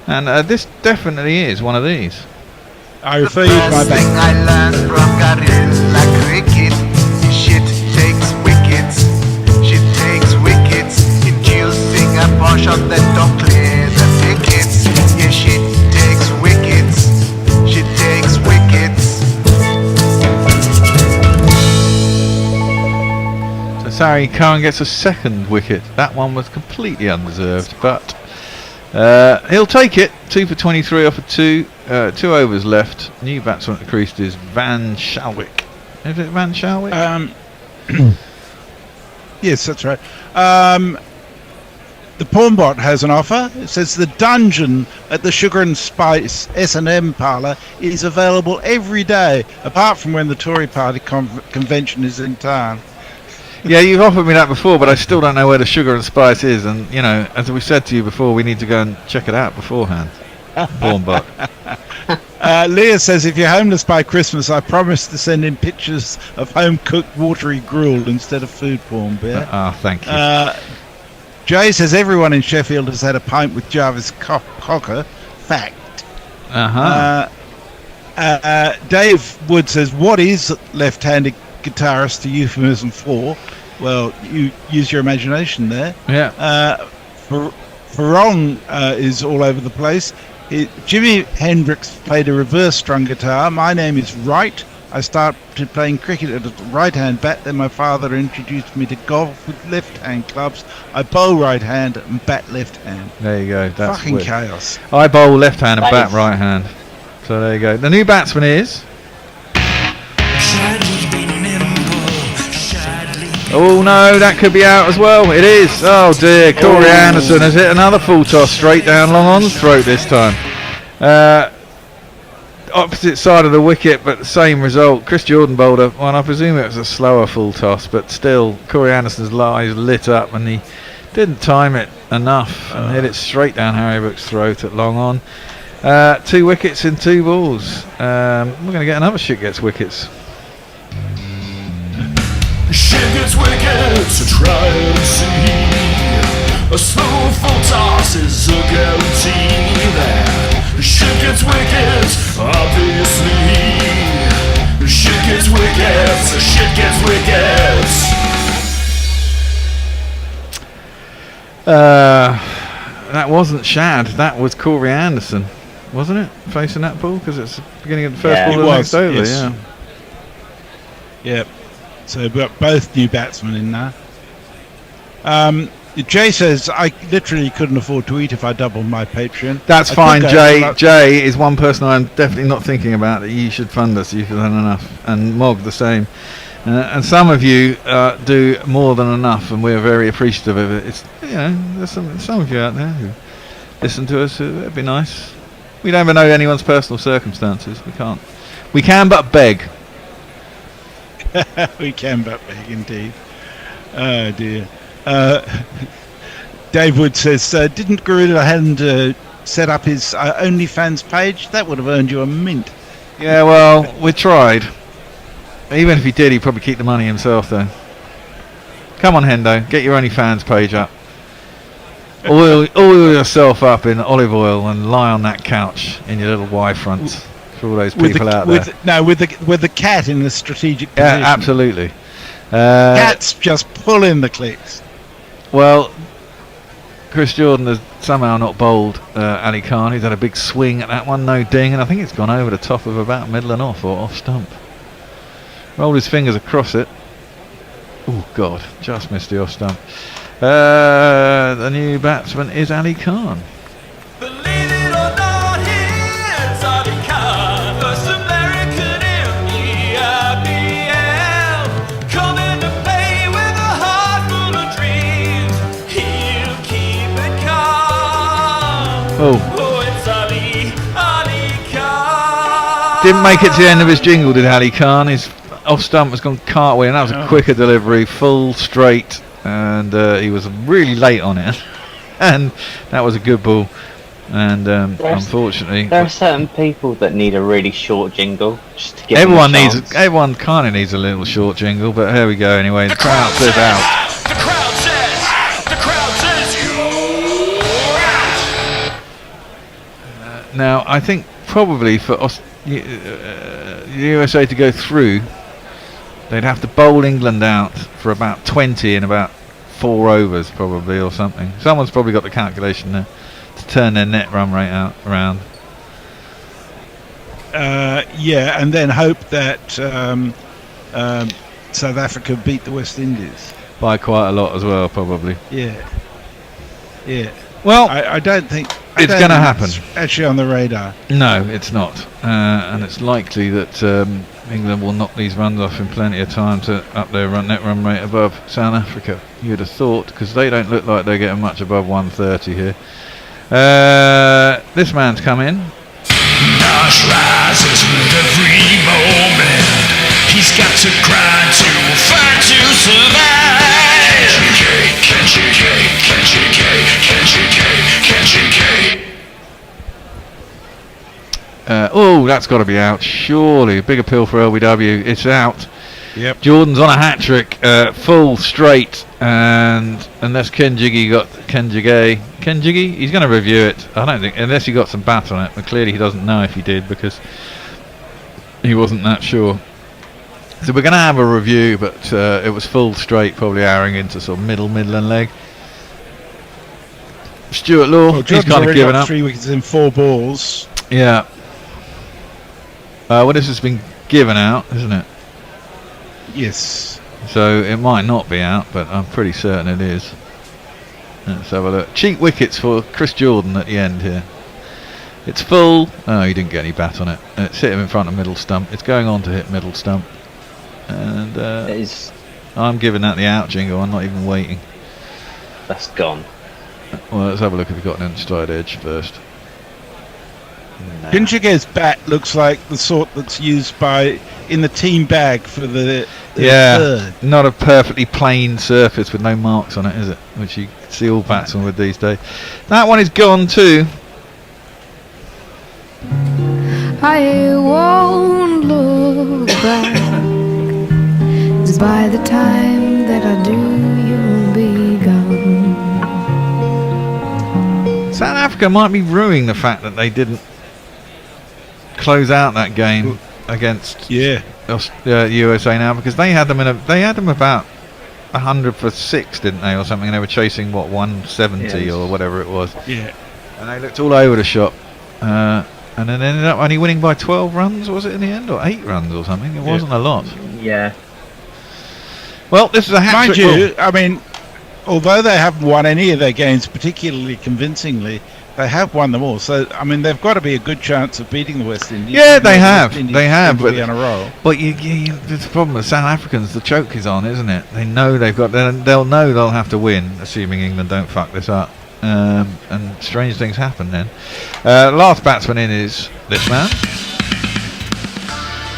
And this definitely is one of these. I refer you to my thing I learned from Gorilla Cricket. Shit takes wickets. Shit takes wickets. Inducing a portion that don't clear the tickets. Yeah, shit takes wickets. Shit takes wickets. So Sari Khan gets a second wicket. That one was completely undeserved, but he'll take it. 2 for 23 off of 2. 2 overs left. New batsman at the crease is Van Shalwick. Is it Van Shalwick? Yes, that's right. The Pornbot has an offer. It says the dungeon at the Sugar and Spice S&M parlour is available every day, apart from when the Tory Party convention is in town. Yeah, you've offered me that before, but I still don't know where the Sugar and Spice is. And, you know, as we said to you before, we need to go and check it out beforehand. Pornbot. Leah says, if you're homeless by Christmas, I promise to send in pictures of home-cooked watery gruel instead of food porn, Bear. Thank you. Jay says, everyone in Sheffield has had a pint with Jarvis Cocker. Fact. Dave Wood says, what is left-handed guitarist a euphemism for? Well, you use your imagination there. Yeah. Farong is all over the place. Jimi Hendrix played a reverse-strung guitar. My name is Wright. I started playing cricket at a right-hand bat. Then my father introduced me to golf with left-hand clubs. I bowl right-hand and bat left-hand. There you go. That's fucking weird. chaos. I bowl left-hand and bat right-hand. So there you go. The new batsman is... Oh no, that could be out as well. It is. Oh dear. Corey Anderson has hit another full toss straight down long on the throat this time. Opposite side of the wicket, but the same result. Chris Jordan bowled up one. I presume it was a slower full toss, but still, Corey Anderson's eyes lit up and he didn't time it enough and hit it straight down Harry Brook's throat at long on. 2 wickets in 2 balls. We're going to get another shit gets wickets. Shit gets wickets, so try and see. A smooth full toss is a guarantee there. Shit gets wickets, obviously. Shit gets wickets, shit gets wickets. That wasn't Shad, that was Corey Anderson, wasn't it? Facing that ball, because it's the beginning of the first ball of the next over, yes. Yep. So we've got both new batsmen in there. Jay says, I literally couldn't afford to eat if I doubled my Patreon. That's fine, Jay. Jay is one person I'm definitely not thinking about that you should fund us. You've done enough. And Mog the same. And some of you do more than enough, and we're very appreciative of it. It's, you know, there's some of you out there who listen to us. It'd be nice. We don't even know anyone's personal circumstances. We can't. We can but beg. We can but beg, indeed. Oh dear. Dave Wood says, didn't Gorilla Hand set up his OnlyFans page? That would have earned you a mint. Yeah, well, we tried. Even if he did, he'd probably keep the money himself, though. Come on, Hendo, get your OnlyFans page up. Oil yourself up in olive oil and lie on that couch in your little Y fronts for all those people out there. With the cat in the strategic position. Yeah, absolutely. Cat's just pulling the clicks. Well, Chris Jordan has somehow not bowled Ali Khan. He's had a big swing at that one, no ding, and I think it's gone over the top of about middle and off, or off stump. Rolled his fingers across it. Oh God, just missed the off stump. The new batsman is Ali Khan. Didn't make it to the end of his jingle, did Ali Khan. His off stump has gone cartwheel, and that was a quicker delivery, full straight, and he was really late on it. And that was a good ball. And unfortunately, there are certain people that need a really short jingle just to give everyone them a chance. everyone kind of needs a little short jingle. But here we go. Anyway, the crowd says out. The crowd says you're out. Now, I think probably for the USA to go through, they'd have to bowl England out for about 20 in about 4 overs, probably, or something. Someone's probably got the calculation there to turn their net run rate around. Yeah, and then hope that South Africa beat the West Indies by quite a lot as well, probably. Yeah. Well, I don't think it's going to happen. Actually, on the radar. No, it's not, and it's likely that England will knock these runs off in plenty of time to up their net run rate above South Africa. You'd have thought, because they don't look like they're getting much above 130 here. This man's come in. Nash rises with every moment. He's got to grind to fight to survive. Oh, that's got to be out, surely. Big appeal for LBW. It's out. Yep. Jordan's on a hat trick, full straight, and unless Ken Jiggy, he's going to review it. I don't think, unless he got some bat on it, but clearly he doesn't know if he did because he wasn't that sure. So we're going to have a review, but it was full straight, probably arrowing into sort of Midland leg. Stuart Law, he's kind of given up. 3 wickets in 4 balls. Yeah. Well, this has been given out, isn't it? Yes. So it might not be out, but I'm pretty certain it is. Let's have a look. Cheap wickets for Chris Jordan at the end here. It's full. Oh, he didn't get any bat on it. It's hit him in front of middle stump. It's going on to hit middle stump. And I'm giving that the out jingle. I'm not even waiting. That's gone. Well, let's have a look if we've got an inside edge first. Pinchige's bat looks like the sort that's used in the team bag for the third. Not a perfectly plain surface with no marks on it, is it? Which you see all bats on with these days. That one is gone too. I won't look back, 'cause by the time that I do, you'll be gone. South Africa might be ruining the fact that they didn't close out that game against USA now, because they had them about 100 for 6, didn't they, or something? And they were chasing 170 or whatever it was. Yeah. And they looked all over the shop, and then ended up only winning by 12 runs, was it in the end, or 8 runs or something? It wasn't a lot. Yeah. Well, this is a hat Mind trick. you, I mean, although they haven't won any of their games particularly convincingly, they have won them all. So, I mean, they've got to be a good chance of beating the West Indies. Yeah, they have. They have. But on a roll. But the problem with South Africans, the choke is on, isn't it? They know they'll know they'll have to win, assuming England don't fuck this up. And strange things happen then. Last batsman in is this man.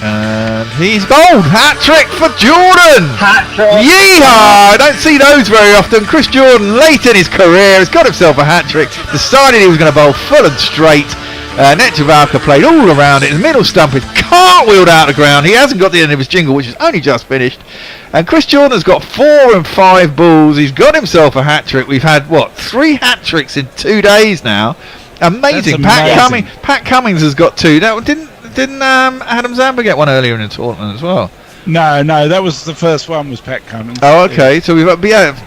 And he's bowled. Hat trick for Jordan. Hat trick. Yeehaw! I don't see those very often. Chris Jordan, late in his career, has got himself a hat trick. Decided he was going to bowl full and straight. Netjavalka played all around it. His middle stump is cartwheeled out of the ground. He hasn't got the end of his jingle, which is only just finished. And Chris Jordan's got 4 and 5 balls. He's got himself a hat trick. We've had 3 hat tricks in 2 days now. Amazing. Pat Cummins has got 2. Now, didn't Adam Zamba get one earlier in the tournament as well? No, that was the first one, was Pat Cummins. Oh, okay. So we've got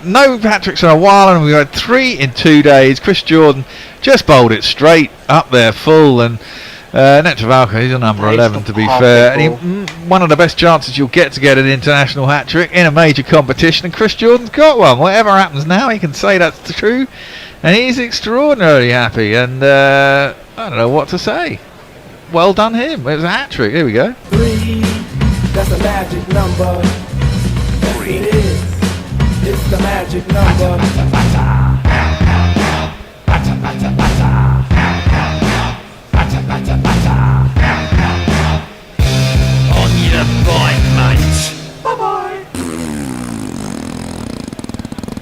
no hat tricks in a while, and we've had 3 in 2 days. Chris Jordan just bowled it straight up there, full, and Netjavalka, he's a number 11 to be fair. And one of the best chances you'll get an international hat trick in a major competition, and Chris Jordan's got one. Whatever happens now, he can say that's true, and he's extraordinarily happy. And I don't know what to say. Well done him. It was a hat trick. Here we go. 3, that's a magic number. Yes, it is. It's the magic number. On your bike, mate. Bye-bye.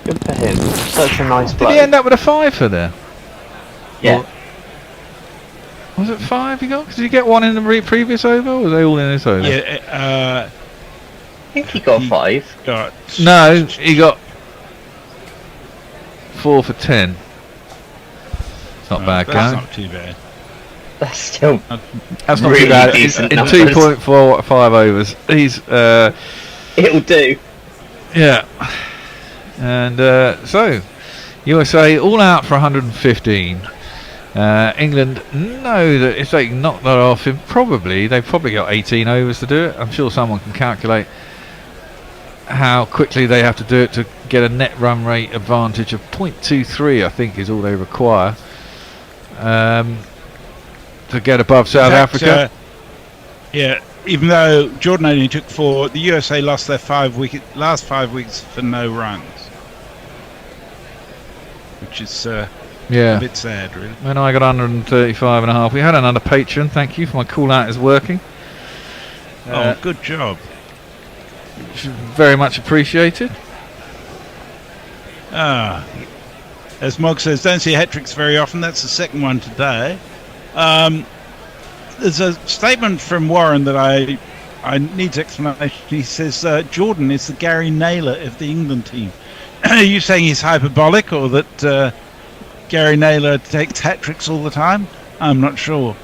Good for him. Such a nice Did bloke. he end up with a 5 for there? Yeah. Was it 5 he got? Did he get one in the previous over, or were they all in this over? Yeah, I think he got 5. No, he got 4 for 10. It's not bad, That's going. not too bad. That's still That's not really too bad. decent In numbers. 2.45 overs. He's It'll do. yeah. And so USA all out for 115. England know that if they can knock that off, they've probably got 18 overs to do it. I'm sure someone can calculate how quickly they have to do it to get a net run rate advantage of 0.23. I think is all they require to get above South Africa. Yeah, even though Jordan only took 4, the USA lost their last 5 weeks for no runs, which is a bit sad, really. When I got 135.5, we had another patron. Thank you for my call out is working. Good job. Very much appreciated. As Mog says, don't see hat-tricks very often. That's the second one today. There's a statement from Warren that I need explanation. He says Jordan is the Gary Naylor of the England team. Are you saying he's hyperbolic, or that Gary Naylor takes hat-tricks all the time? I'm not sure.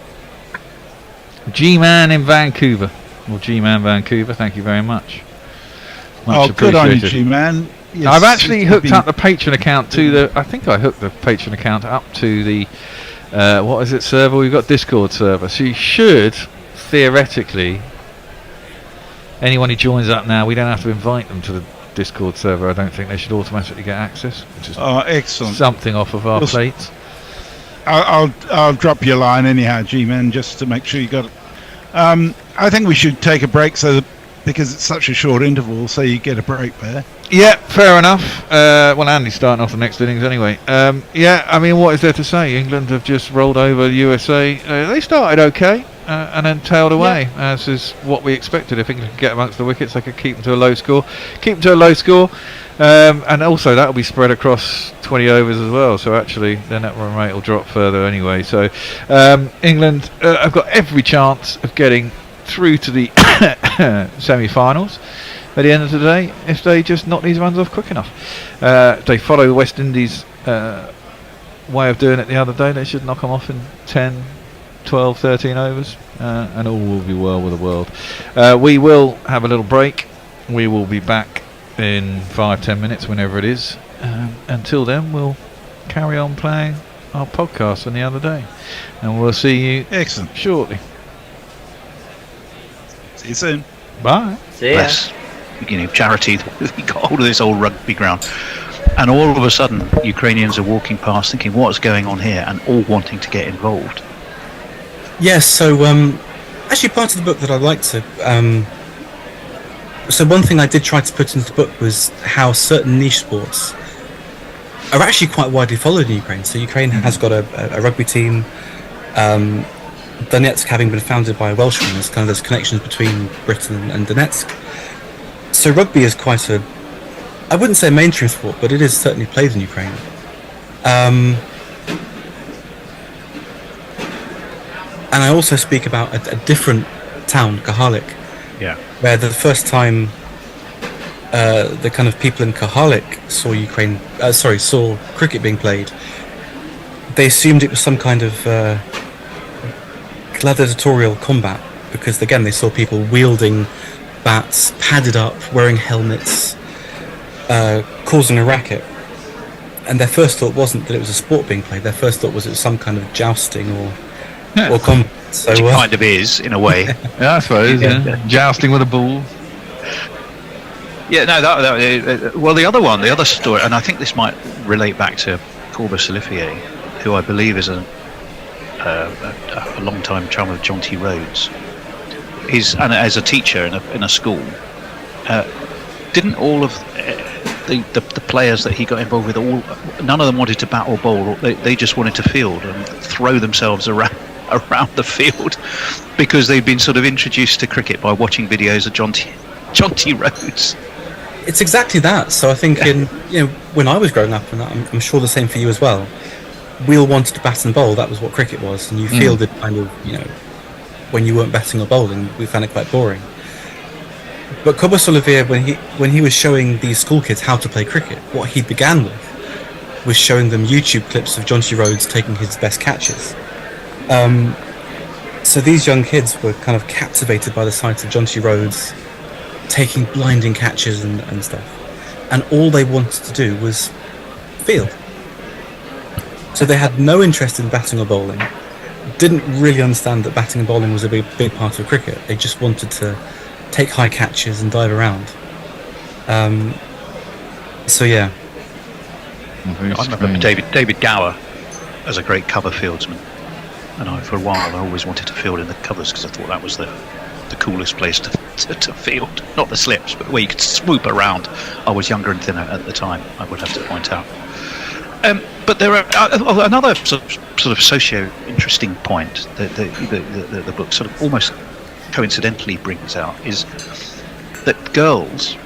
G-Man in Vancouver. Or G-Man Vancouver, thank you very much. Much Good on you, appreciated. G-Man. Yes, I've actually it's hooked been- up the Patreon account to the... I think I hooked the Patreon account up to the... what is it, server? We've got Discord server. So you should, theoretically... Anyone who joins up now, we don't have to invite them to the Discord server. I don't think they should automatically get access. Which is excellent. Something off of our plates. I'll drop you a line anyhow, G-Man, just to make sure you got it. I think we should take a break because it's such a short interval, so you get a break there. Yeah, fair enough. Well, Andy's starting off the next innings anyway. Yeah, I mean, what is there to say? England have just rolled over the USA. They started okay and then tailed away, as is what we expected. If England could get amongst the wickets, they could keep them to a low score. And also that will be spread across 20 overs as well. So actually, their net run rate will drop further anyway. So England have got every chance of getting through to the semi-finals at the end of the day if they just knock these runs off quick enough. If they follow the West Indies way of doing it the other day, they should knock them off in 10, 12, 13 overs and all will be well with the world. We will have a little break. We will be back in 5-10 minutes, whenever it is. Until then, we'll carry on playing our podcast on the other day, and we'll see you shortly. See you soon. Bye. See ya. Charity, he got hold of this old rugby ground, and all of a sudden Ukrainians are walking past thinking what's going on here, and all wanting to get involved. Yes, so actually part of the book that I'd like to so one thing I did try to put into the book was how certain niche sports are actually quite widely followed in Ukraine. So Ukraine has got a rugby team, Donetsk having been founded by a Welshman. There's connections between Britain and Donetsk. So rugby is quite I wouldn't say a mainstream sport, but it is certainly played in Ukraine. And I also speak about a different town, Kahalik, where the first time the kind of people in Kahalik saw cricket being played, they assumed it was some kind of gladiatorial combat, because again they saw people wielding bats, padded up, wearing helmets, causing a racket. And their first thought wasn't that it was a sport being played. Their first thought was it was some kind of jousting or combat. So, which it kind of is, in a way. Yeah, I suppose. Jousting with a bull. Yeah, no. Well, the other story, and I think this might relate back to Corbus Olivier, who I believe is a long-time chum of John T. Rhodes. And as a teacher in a school, didn't all of the players that he got involved with, none of them wanted to bat or bowl. They just wanted to field and throw themselves around the field, because they'd been sort of introduced to cricket by watching videos of John T. Rhodes. It's exactly that. So I think when I was growing up, and I'm sure the same for you as well, we all wanted to bat and bowl. That was what cricket was, and you fielded kind of, when you weren't batting or bowling, we found it quite boring. But Cobus Olivier, when he was showing these school kids how to play cricket, what he began with was showing them YouTube clips of John T. Rhodes taking his best catches. So these young kids were kind of captivated by the sight of John T. Rhodes taking blinding catches and stuff. And all they wanted to do was field. So they had no interest in batting or bowling, didn't really understand that batting and bowling was a big part of cricket. They just wanted to take high catches and dive around. So yeah. I remember David Gower as a great cover fieldsman, and for a while I always wanted to field in the covers because I thought that was the coolest place to field. Not the slips, but where you could swoop around. I was younger and thinner at the time, I would have to point out. But there are another sort of socio-interesting point that the book sort of almost coincidentally brings out is that girls,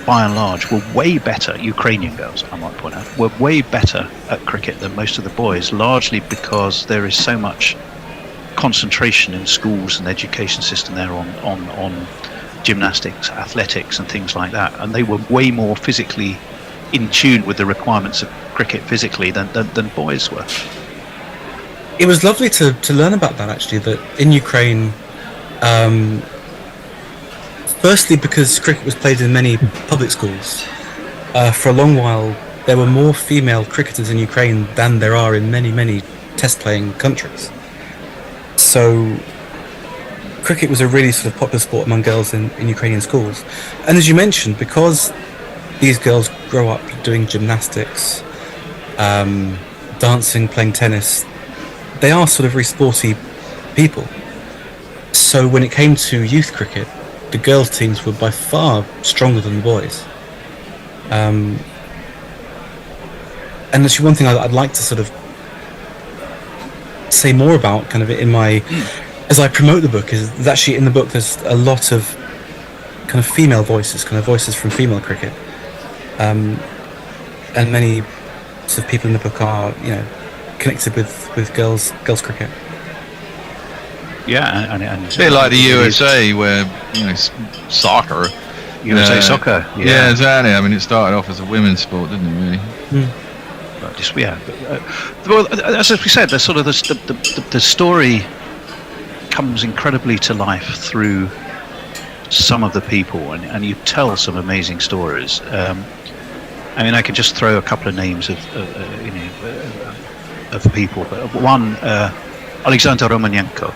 by and large, were way better, Ukrainian girls, I might point out, were way better at cricket than most of the boys, largely because there is so much concentration in schools and the education system there on gymnastics, athletics and things like that, and they were way more physically in tune with the requirements of cricket physically than boys were. It was lovely to learn about that, actually, that in Ukraine, firstly because cricket was played in many public schools, for a long while there were more female cricketers in Ukraine than there are in many test playing countries. So cricket was a really sort of popular sport among girls in Ukrainian schools. And as you mentioned, because these girls grow up doing gymnastics, dancing, playing tennis, they are sort of very sporty people. So when it came to youth cricket, the girls' teams were by far stronger than the boys. And actually one thing I'd like to sort of say more about kind of in my, as I promote the book, is that actually in the book there's a lot of kind of female voices, kind of voices from female cricket. And many sort of people in the book are, connected with girls cricket. Yeah, and it's a bit like the USA, where soccer, USA soccer. Yeah, exactly. I mean, it started off as a women's sport, didn't it? Really. But just well, as we said, the sort of the story comes incredibly to life through some of the people, and you tell some amazing stories. I mean, I could just throw a couple of names of people. One, Alexander Romanenko,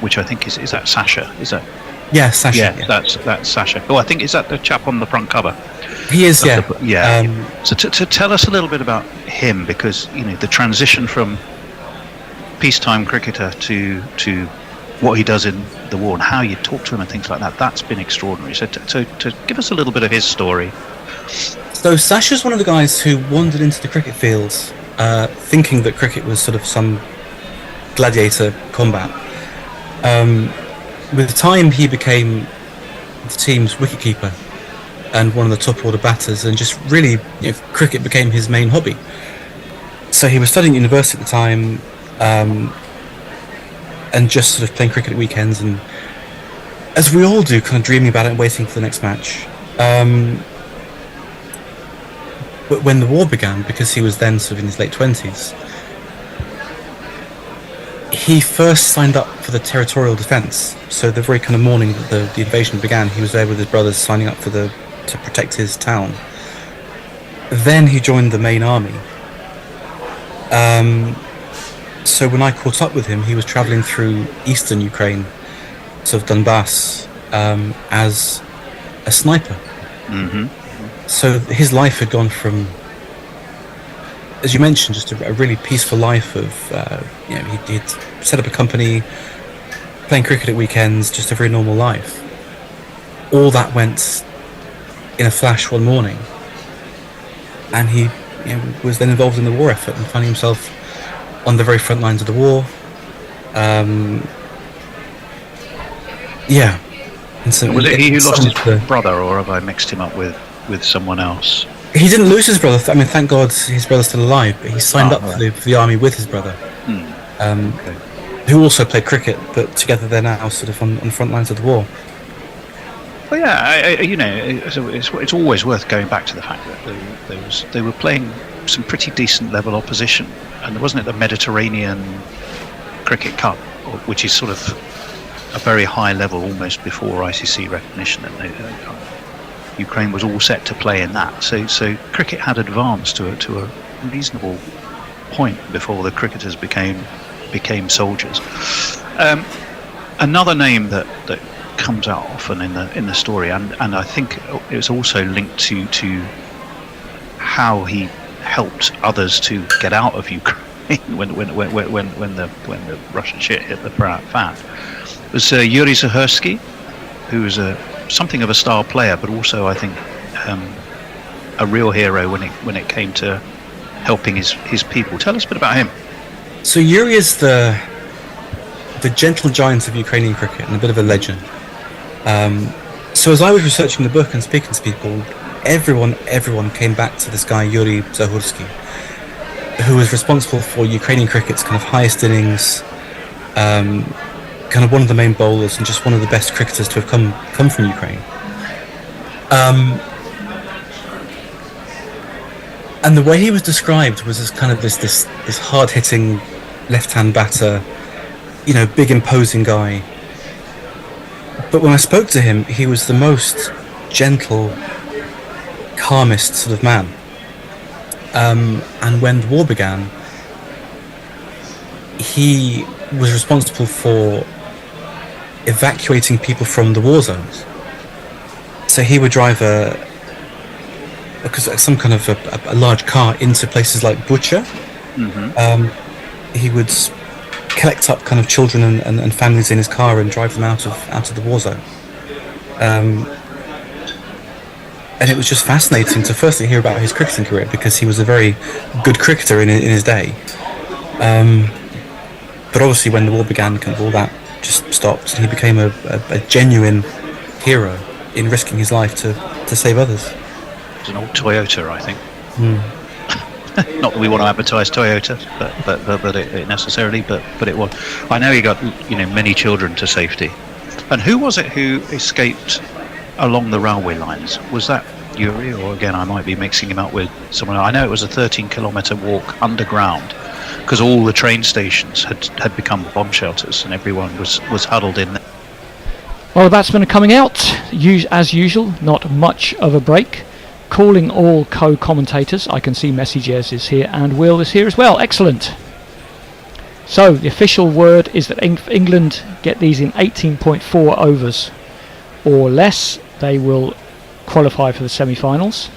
which I think is that Sasha? Is that? Yeah, Sasha. Yeah, that's Sasha. Oh, I think is that the chap on the front cover. He is. Yeah. So to tell us a little bit about him, because the transition from peacetime cricketer to what he does in the war and how you talk to him and things like that—that's been extraordinary. So to give us a little bit of his story. So Sasha's one of the guys who wandered into the cricket fields thinking that cricket was sort of some gladiator combat. With time he became the team's wicketkeeper and one of the top order batters, and just really cricket became his main hobby. So he was studying at university at the time, and just sort of playing cricket at weekends, and as we all do, kind of dreaming about it and waiting for the next match. But when the war began, because he was then sort of in his late 20s, he first signed up for the territorial defence. So the very kind of morning that the invasion began, he was there with his brothers signing up to protect his town. Then he joined the main army. So when I caught up with him, he was travelling through eastern Ukraine, sort of Donbass, as a sniper. Mm-hmm. So his life had gone from, as you mentioned, just a really peaceful life of, he'd set up a company, playing cricket at weekends, just a very normal life. All that went in a flash one morning, and he was then involved in the war effort and finding himself on the very front lines of the war. And so was it he who lost his brother, or have I mixed him up with someone else? He didn't lose his brother. I mean, thank God his brother's still alive. But he signed up for the army with his brother, who also played cricket. But together they're now sort of on the front lines of the war. Well, yeah, it's always worth going back to the fact that they were playing some pretty decent level opposition, and wasn't it the Mediterranean Cricket Cup, which is sort of a very high level almost before ICC recognition, and Ukraine was all set to play in that. So cricket had advanced to a reasonable point before the cricketers became soldiers. Another name that comes out often in the story, and I think it's also linked to how he helped others to get out of Ukraine when the Russian shit hit the fan, was Yuri Zahersky, who was something of a star player, but also I think a real hero when it came to helping his people. Tell us a bit about him. So Yuri is the gentle giant of Ukrainian cricket and a bit of a legend. So as I was researching the book and speaking to people, everyone came back to this guy Yuri Zahersky, who was responsible for Ukrainian cricket's kind of highest innings, kind of one of the main bowlers and just one of the best cricketers to have come from Ukraine. And the way he was described was as kind of this hard-hitting left-hand batter, big imposing guy. But when I spoke to him, he was the most gentle, calmest sort of man. And when the war began, he was responsible for evacuating people from the war zones. So he would drive some kind of a large car into places like Butcher. He would collect up kind of children and families in his car and drive them out of the war zone. And it was just fascinating to firstly hear about his cricketing career, because he was a very good cricketer in his day. But obviously when the war began, kind of all that just stopped, and he became a genuine hero in risking his life to save others. It's an old Toyota, I think. Not that we want to advertise Toyota, but it necessarily, but it was. I know he got many children to safety. And who was it who escaped along the railway lines? Was that Yuri, or again I might be mixing him up with someone else? I know it was a 13-kilometre walk underground, because all the train stations had become bomb shelters and everyone was huddled in there. Well, the batsmen are coming out, as usual, not much of a break. Calling all co-commentators. I can see Messages is here and Will is here as well. Excellent. So the official word is that England get these in 18.4 overs or less. They will qualify for the semi-finals.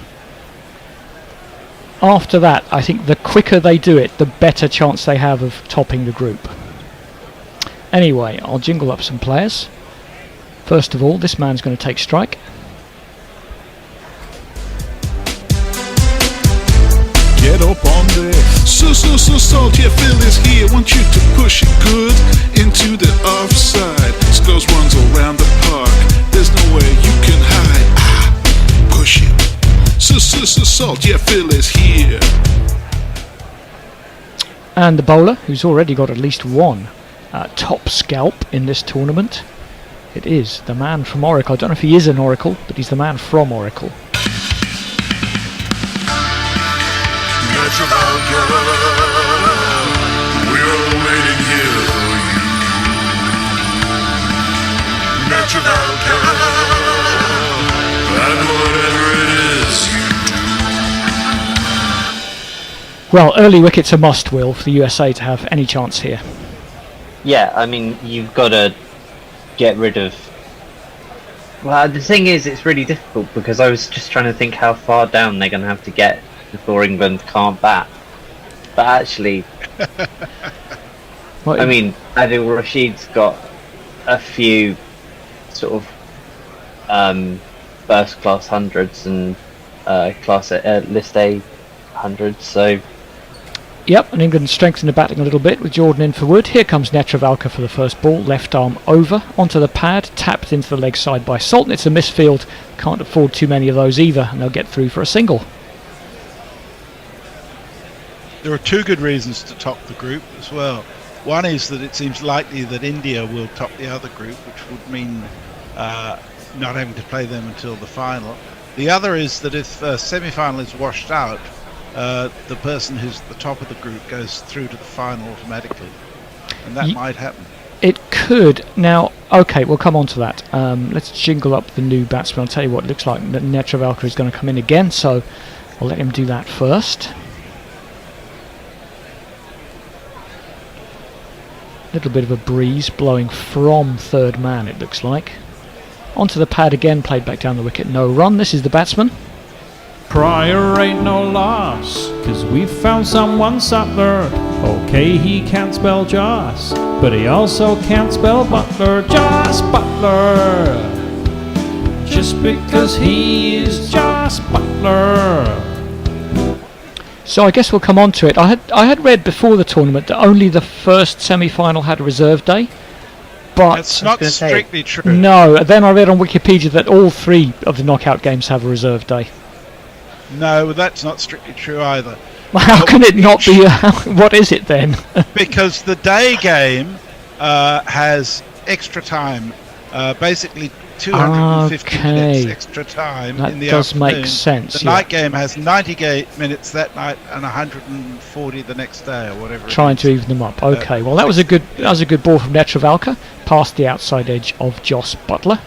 After that, I think the quicker they do it, the better chance they have of topping the group. Anyway, I'll jingle up some players. First of all, this man's going to take strike. Get up on there. So salt, yeah, Phil is here. Want you to push it good into the offside. Scores runs around the park. There's no way you can hide. Push it. So salt, yeah, Phil is here. And the bowler, who's already got at least one top scalp in this tournament. It is the man from Oracle. I don't know if he is an Oracle, but he's the man from Oracle. We're waiting here for you. Metrovalca, and whatever it is you do. Well, early wickets a must, Will, for the USA to have any chance here. Yeah, I mean, you've got to get rid of... Well, the thing is, it's really difficult, because I was just trying to think how far down they're going to have to get before England can't bat. But actually, I mean, Adil Rashid's got a few sort of first class hundreds and list A hundreds, so... Yep, and England strengthened the batting a little bit with Jordan in for Wood. Here comes Netravalka for the first ball, left arm over, onto the pad, tapped into the leg side by Sultan. It's a misfield, can't afford too many of those either, and they'll get through for a single. There are two good reasons to top the group as well. One is that it seems likely that India will top the other group, which would mean not having to play them until the final. The other is that if semi-final is washed out, the person who's at the top of the group goes through to the final automatically, and that might happen. It could. Now, okay, we'll come on to that. Let's jingle up the new batsman. I'll tell you what, it looks like Netravalka is going to come in again, so I'll let him do that first. Little bit of a breeze blowing from third man, it looks like. Onto the pad again, played back down the wicket, no run. This is the batsman. Pryor ain't no loss, 'cause we've found someone Sutler. Okay, he can't spell Joss, but he also can't spell Butler. Joss Butler, just because he is Joss Butler. So I guess we'll come on to it. I had read before the tournament that only the first semi-final had a reserve day, but it's not strictly true. No, then I read on Wikipedia that all 3 of the knockout games have a reserve day. No, that's not strictly true either. Well, how can it not be? What is it then? Because the day game has extra time, basically 250 minutes extra time in the afternoon. That does make sense. The night game has 90 minutes that night and 140 the next day, or whatever. Trying to even them up. Okay, well that was a good ball from Netravalka, past the outside edge of Joss Butler.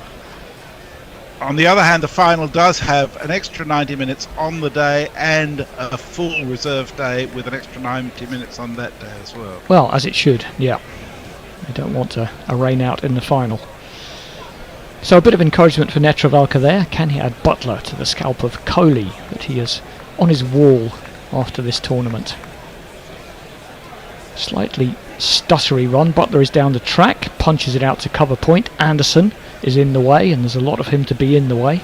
On the other hand, the final does have an extra 90 minutes on the day and a full reserve day with an extra 90 minutes on that day as well. Well, as it should, yeah. They don't want a rain out in the final. So a bit of encouragement for Netravalka there. Can he add Butler to the scalp of Kohli that he is on his wall after this tournament? Slightly stuttery run. Butler is down the track, punches it out to cover point. Anderson is in the way, and there's a lot of him to be in the way.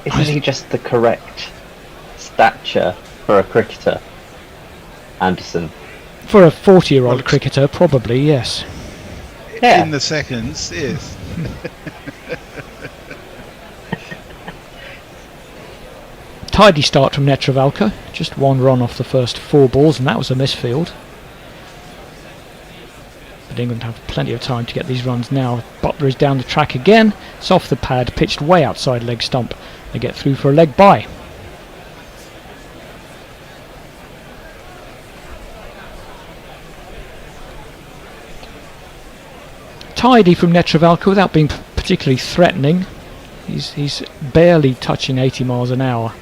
Isn't he just the correct stature for a cricketer, Anderson? For a 40-year-old cricketer, probably, yes. Yeah. In the seconds, yes. Tidy start from Netravalka. Just 1 run off the first 4 balls, and that was a misfield. But England have plenty of time to get these runs now. Butler is down the track again. It's off the pad, pitched way outside leg stump. They get through for a leg bye. Tidy from Netravalka without being particularly threatening. He's barely touching 80 miles an hour.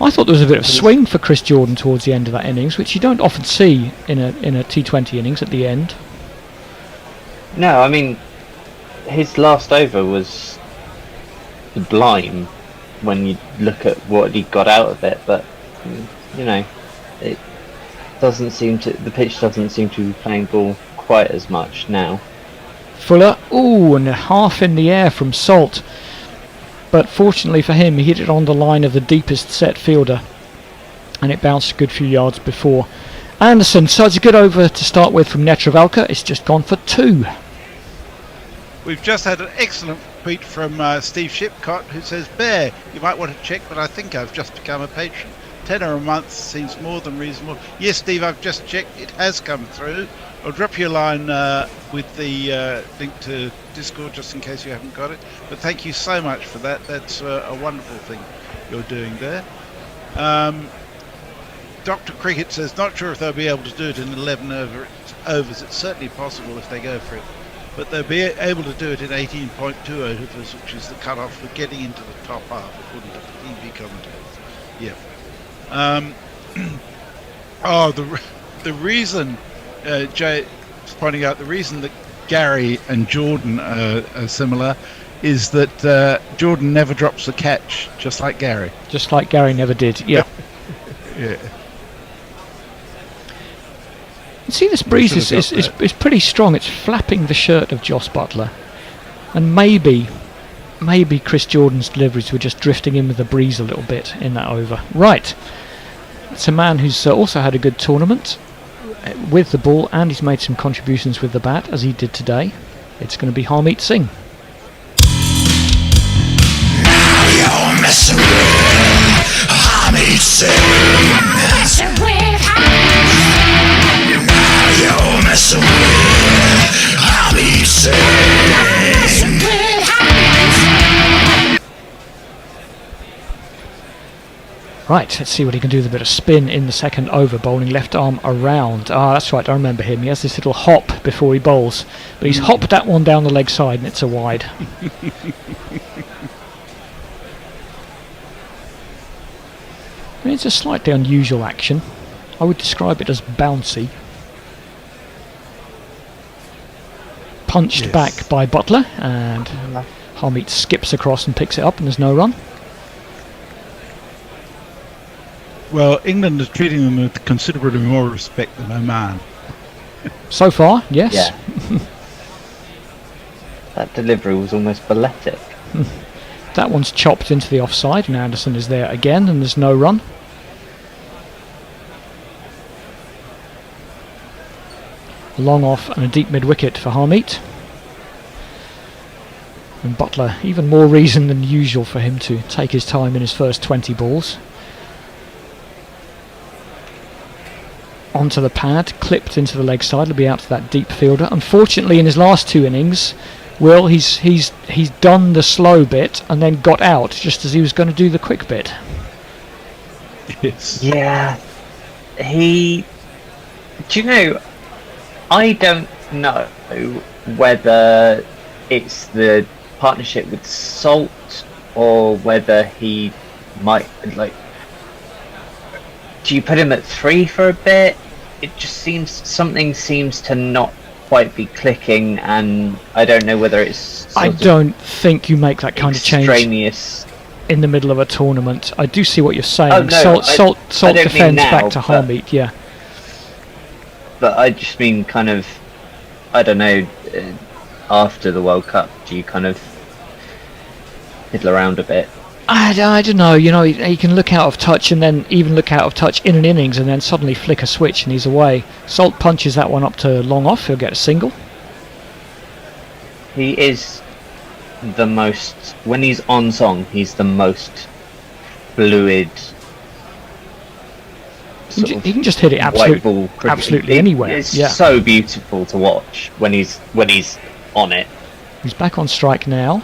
I thought there was a bit of swing for Chris Jordan towards the end of that innings, which you don't often see in a T20 innings at the end. No, I mean, his last over was sublime when you look at what he got out of it, but you know, it doesn't seem to. The pitch doesn't seem to be playing ball quite as much now. Fuller, ooh, and a half in the air from Salt. But fortunately for him, he hit it on the line of the deepest set fielder, and it bounced a good few yards before. Anderson, so it's a good over to start with from Netravalka. It's just gone for 2. We've just had an excellent tweet from Steve Shipcott, who says, Bear, you might want to check, but I think I've just become a patron. £10 a month seems more than reasonable. Yes, Steve, I've just checked. It has come through. I'll drop you a line with the link to Discord just in case you haven't got it. But thank you so much for that. That's a wonderful thing you're doing there. Dr. Cricket says, not sure if they'll be able to do it in 11 overs. It's certainly possible if they go for it. But they'll be able to do it in 18.2 overs, which is the cut-off for getting into the top half, according to the TV commentators. Yeah. The reason... Jay is pointing out the reason that Gary and Jordan are similar is that Jordan never drops a catch, just like Gary. Just like Gary never did, yeah. Yeah. You see, this breeze is pretty strong. It's flapping the shirt of Joss Butler. And maybe Chris Jordan's deliveries were just drifting in with the breeze a little bit in that over. Right. It's a man who's also had a good tournament with the ball, and he's made some contributions with the bat as he did today. It's going to be Harmeet Singh. sing. Messing with house. Now you're messing with hobby sing. Messing with house. Right, let's see what he can do with a bit of spin in the second over, bowling left arm around. Ah, that's right, I remember him. He has this little hop before he bowls. But he's hopped that one down the leg side and it's a wide. I mean, it's a slightly unusual action. I would describe it as bouncy. Punched back by Butler, and Harmeet skips across and picks it up, and there's no run. Well, England is treating them with considerably more respect than Oman. So far, yes. Yeah. That delivery was almost balletic. That one's chopped into the offside, and Anderson is there again, and there's no run. Long off and a deep mid-wicket for Harmeet. And Butler, even more reason than usual for him to take his time in his first 20 balls. Onto the pad, clipped into the leg side, he'll be out to that deep fielder. Unfortunately, in his last two innings, Will, he's done the slow bit and then got out just as he was going to do the quick bit. Yes. Yeah. Do you know, I don't know whether it's the partnership with Salt or whether he might, like, do you put him at 3 for a bit? It just something seems to not quite be clicking, and I don't know whether it's I don't think you make that kind of change extraneous in the middle of a tournament. I do see what you're saying. Oh, no, Salt I don't defends mean now, back to but- Harmeet, yeah. But I just mean kind of, I don't know, after the World Cup, do you kind of fiddle around a bit? I don't know, you know, he can look out of touch and then even look out of touch in an innings and then suddenly flick a switch and he's away. Salt punches that one up to long off, he'll get a single. He is the most, when he's on song, he's the most fluid. He can just hit it absolutely anywhere. It's yeah. so beautiful to watch when he's on it. He's back on strike now.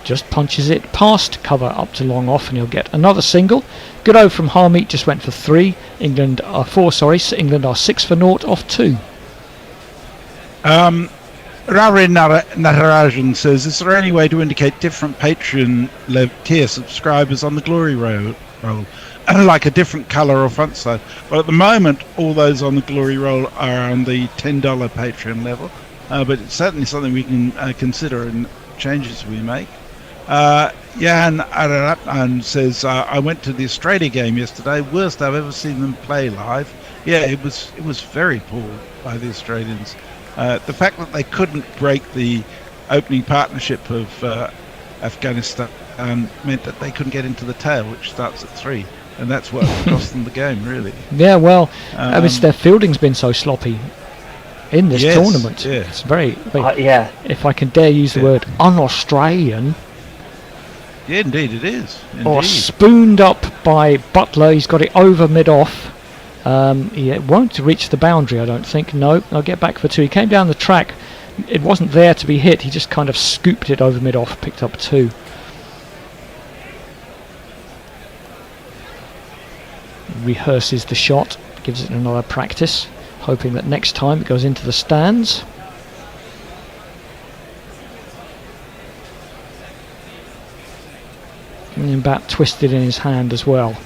Just punches it past cover up to long off and he'll get another single. Good over from Harmeet, just went for 3. England are 4, sorry. England are 6 for 0 off 2. Rarin Natarajan says, is there any way to indicate different Patreon tier subscribers on the Glory Roll? Like a different colour or front side. Well, at the moment, all those on the Glory Roll are on the $10 Patreon level, but it's certainly something we can consider in changes we make. Jan Araratnan says, I went to the Australia game yesterday, worst I've ever seen them play live. Yeah, it was very poor by the Australians. The fact that they couldn't break the opening partnership of Afghanistan meant that they couldn't get into the tail, which starts at 3. And that's what cost them the game, really. Yeah, well, their fielding's been so sloppy in this tournament. Yeah. It's very, yeah. If I can dare use the word un-Australian. Yeah, indeed it is. Or spooned up by Butler. He's got it over mid-off. It won't reach the boundary, I don't think. No, I'll get back for 2. He came down the track. It wasn't there to be hit. He just kind of scooped it over mid-off, picked up 2. Rehearses the shot, gives it another practice, hoping that next time it goes into the stands. And then bat twisted in his hand as well.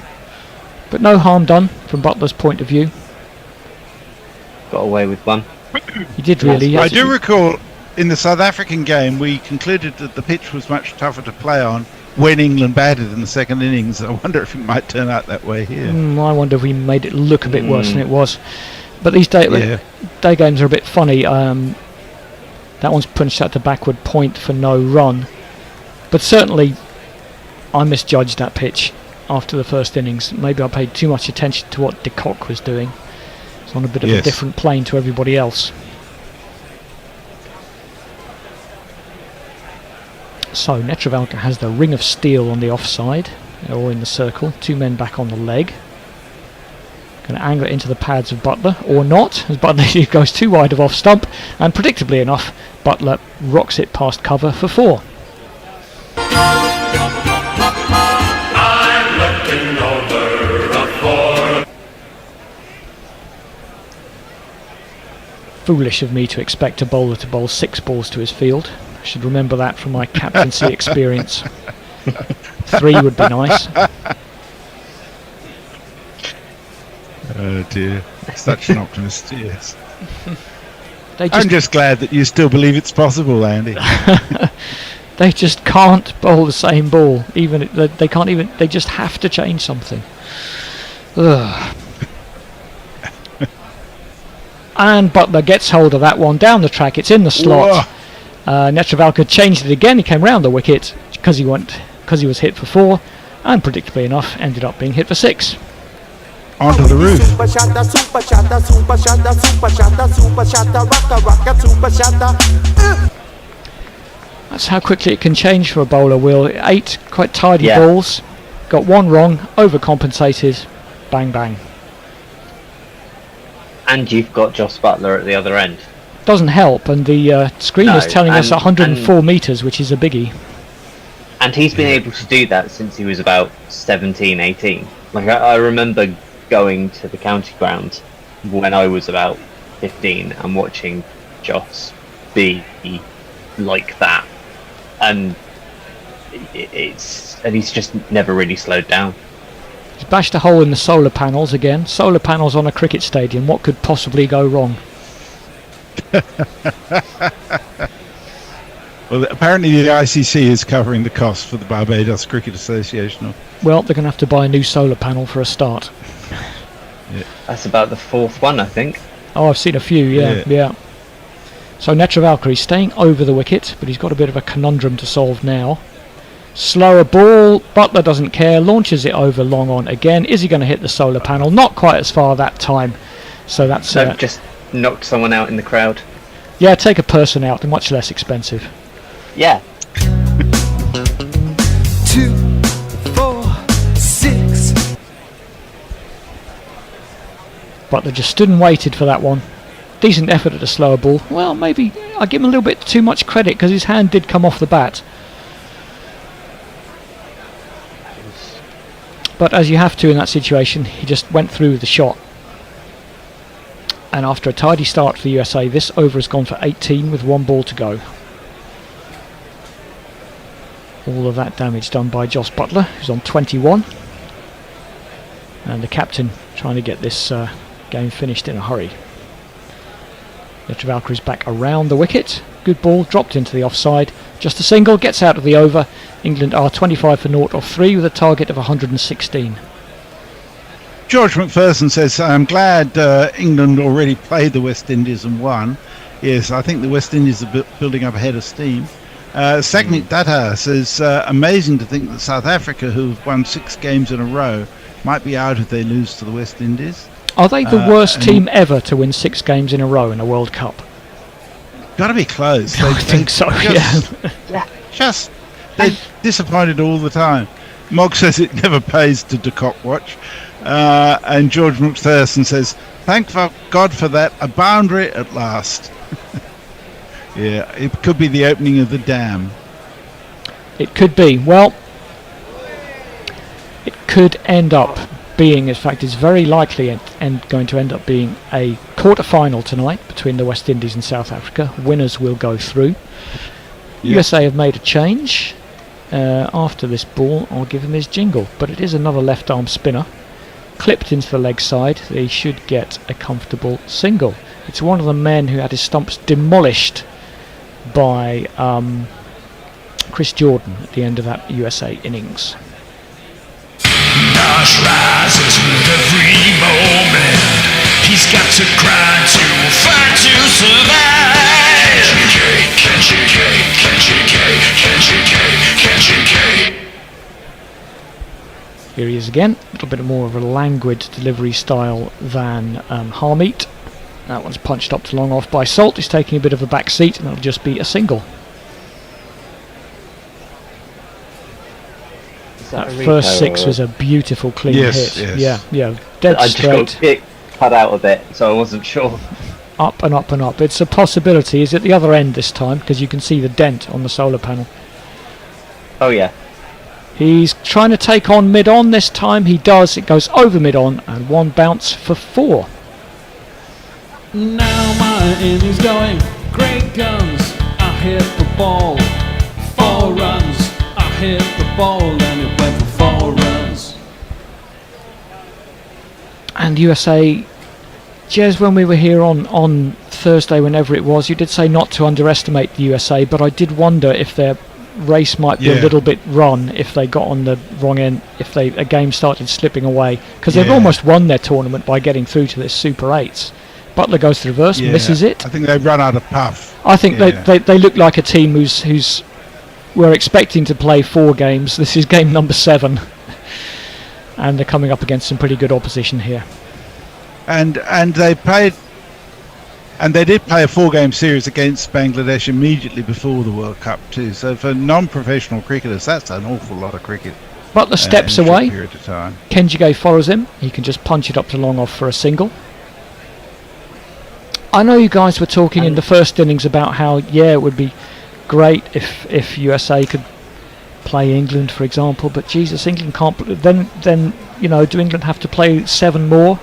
But no harm done from Butler's point of view. Got away with one. He did really. I do recall in the South African game we concluded that the pitch was much tougher to play on when England batted in the second innings. I wonder if it might turn out that way here. I wonder if we made it look a bit worse than it was. But these day games are a bit funny. That one's punched out to backward point for no run. But certainly I misjudged that pitch after the first innings. Maybe I paid too much attention to what de Kock was doing. It's on a bit of a different plane to everybody else. So Netravalka has the ring of steel on the offside. They're all in the circle. 2 men back on the leg. Going to angle it into the pads of Butler, or not, as Butler goes too wide of off stump, and predictably enough, Butler rocks it past cover for 4. I'm looking over a 4. Foolish of me to expect a bowler to bowl 6 balls to his field. I should remember that from my captaincy experience. 3 would be nice. Oh dear, such an optimist, yes. I'm just glad that you still believe it's possible, Andy. They just can't bowl the same ball. Even they can't even. They just have to change something. Ugh. And Butler gets hold of that one down the track. It's in the slot. Netravalka changed it again. He came round the wicket because he was hit for 4, and predictably enough, ended up being hit for 6. Onto the roof. That's how quickly it can change for a bowler, Will. 8 quite tidy Yeah. balls. Got 1 wrong, overcompensated. Bang, bang. And you've got Joss Butler at the other end. Doesn't help, and the screen is telling us 104 metres, which is a biggie. And he's been able to do that since he was about 17, 18. Like, I remember going to the county ground when I was about 15 and watching Joss be like that. And he's just never really slowed down. He's bashed a hole in the solar panels again. Solar panels on a cricket stadium. What could possibly go wrong? Well, apparently the ICC is covering the cost for the Barbados Cricket Association. Well, they're going to have to buy a new solar panel for a start. Yeah. That's about the 4th one, I think. Oh, I've seen a few, yeah. So Netravalka is staying over the wicket, but he's got a bit of a conundrum to solve now. Slower ball, Butler doesn't care, launches it over long on again. Is he going to hit the solar panel? Not quite as far that time. So that's... just knocked someone out in the crowd. Yeah, take a person out, they're much less expensive. Yeah. 2, 4, 6. Butler just stood and waited for that one. Decent effort at a slower ball. Well, maybe I give him a little bit too much credit because his hand did come off the bat. But as you have to in that situation, he just went through the shot. And after a tidy start for the USA, this over has gone for 18 with 1 ball to go. All of that damage done by Joss Butler, who's on 21. And the captain trying to get this game finished in a hurry. Netravalka is back around the wicket. Good ball, dropped into the offside. Just a single, gets out of the over. England are 25 for 0 off 3 with a target of 116. George McPherson says, I'm glad England already played the West Indies and won. Yes, I think the West Indies are building up a head of steam. Sagnik Data says, amazing to think that South Africa, who've won 6 games in a row, might be out if they lose to the West Indies. Are they the worst team ever to win 6 games in a row in a World Cup? Got to be close. I think so, yeah. They're disappointed all the time. Mog says it never pays to decock watch. And George McPherson says, thank God for that, a boundary at last. Yeah, it could be the opening of the dam. It could be. Well, it could end up being, in fact, it's very likely and going to end up being a quarter-final tonight between the West Indies and South Africa. Winners will go through. Yeah. USA have made a change. After this ball, I'll give him his jingle, but it is another left-arm spinner. Clipped into the leg side, they should get a comfortable single. It's one of the men who had his stumps demolished by Chris Jordan at the end of that USA innings. Nash rises with every moment. He's got to grind to fight to survive. Here he is again, a little bit more of a languid delivery style than Harmeet. That one's punched up to long off by Salt. He's taking a bit of a back seat, and that'll just be a single. that That a first replay 6 or- was a beautiful clean Yes, hit. yes. Yeah, dead I just got straight. it cut out a bit, so I wasn't sure. Up and up and up. It's a possibility. Is at the other end this time because you can see the dent on the solar panel. Oh yeah. He's trying to take on mid-on this time. He does. It goes over mid-on and 1 bounce for 4. Now my innings going, great guns. I hit the ball, 4 runs. I hit the ball and it went for 4 runs. And USA, Jez, when we were here on Thursday, whenever it was, you did say not to underestimate the USA, but I did wonder if their race might be a little bit run if they got on the wrong end, if a game started slipping away, because they've almost won their tournament by getting through to this Super 8s. Butler goes to reverse, misses it. I think they've run out of puff. I think they look like a team who's we're expecting to play 4 games. This is game number 7. And they're coming up against some pretty good opposition here. And they played, and they did play a 4-game series against Bangladesh immediately before the World Cup too. So for non-professional cricketers, that's an awful lot of cricket. Butler steps in a short away. period of time. Kenjige follows him. He can just punch it up to long off for a single. I know you guys were talking in the first innings about how it would be great if USA could play England, for example, but Jesus, England can't. Then do England have to play 7 more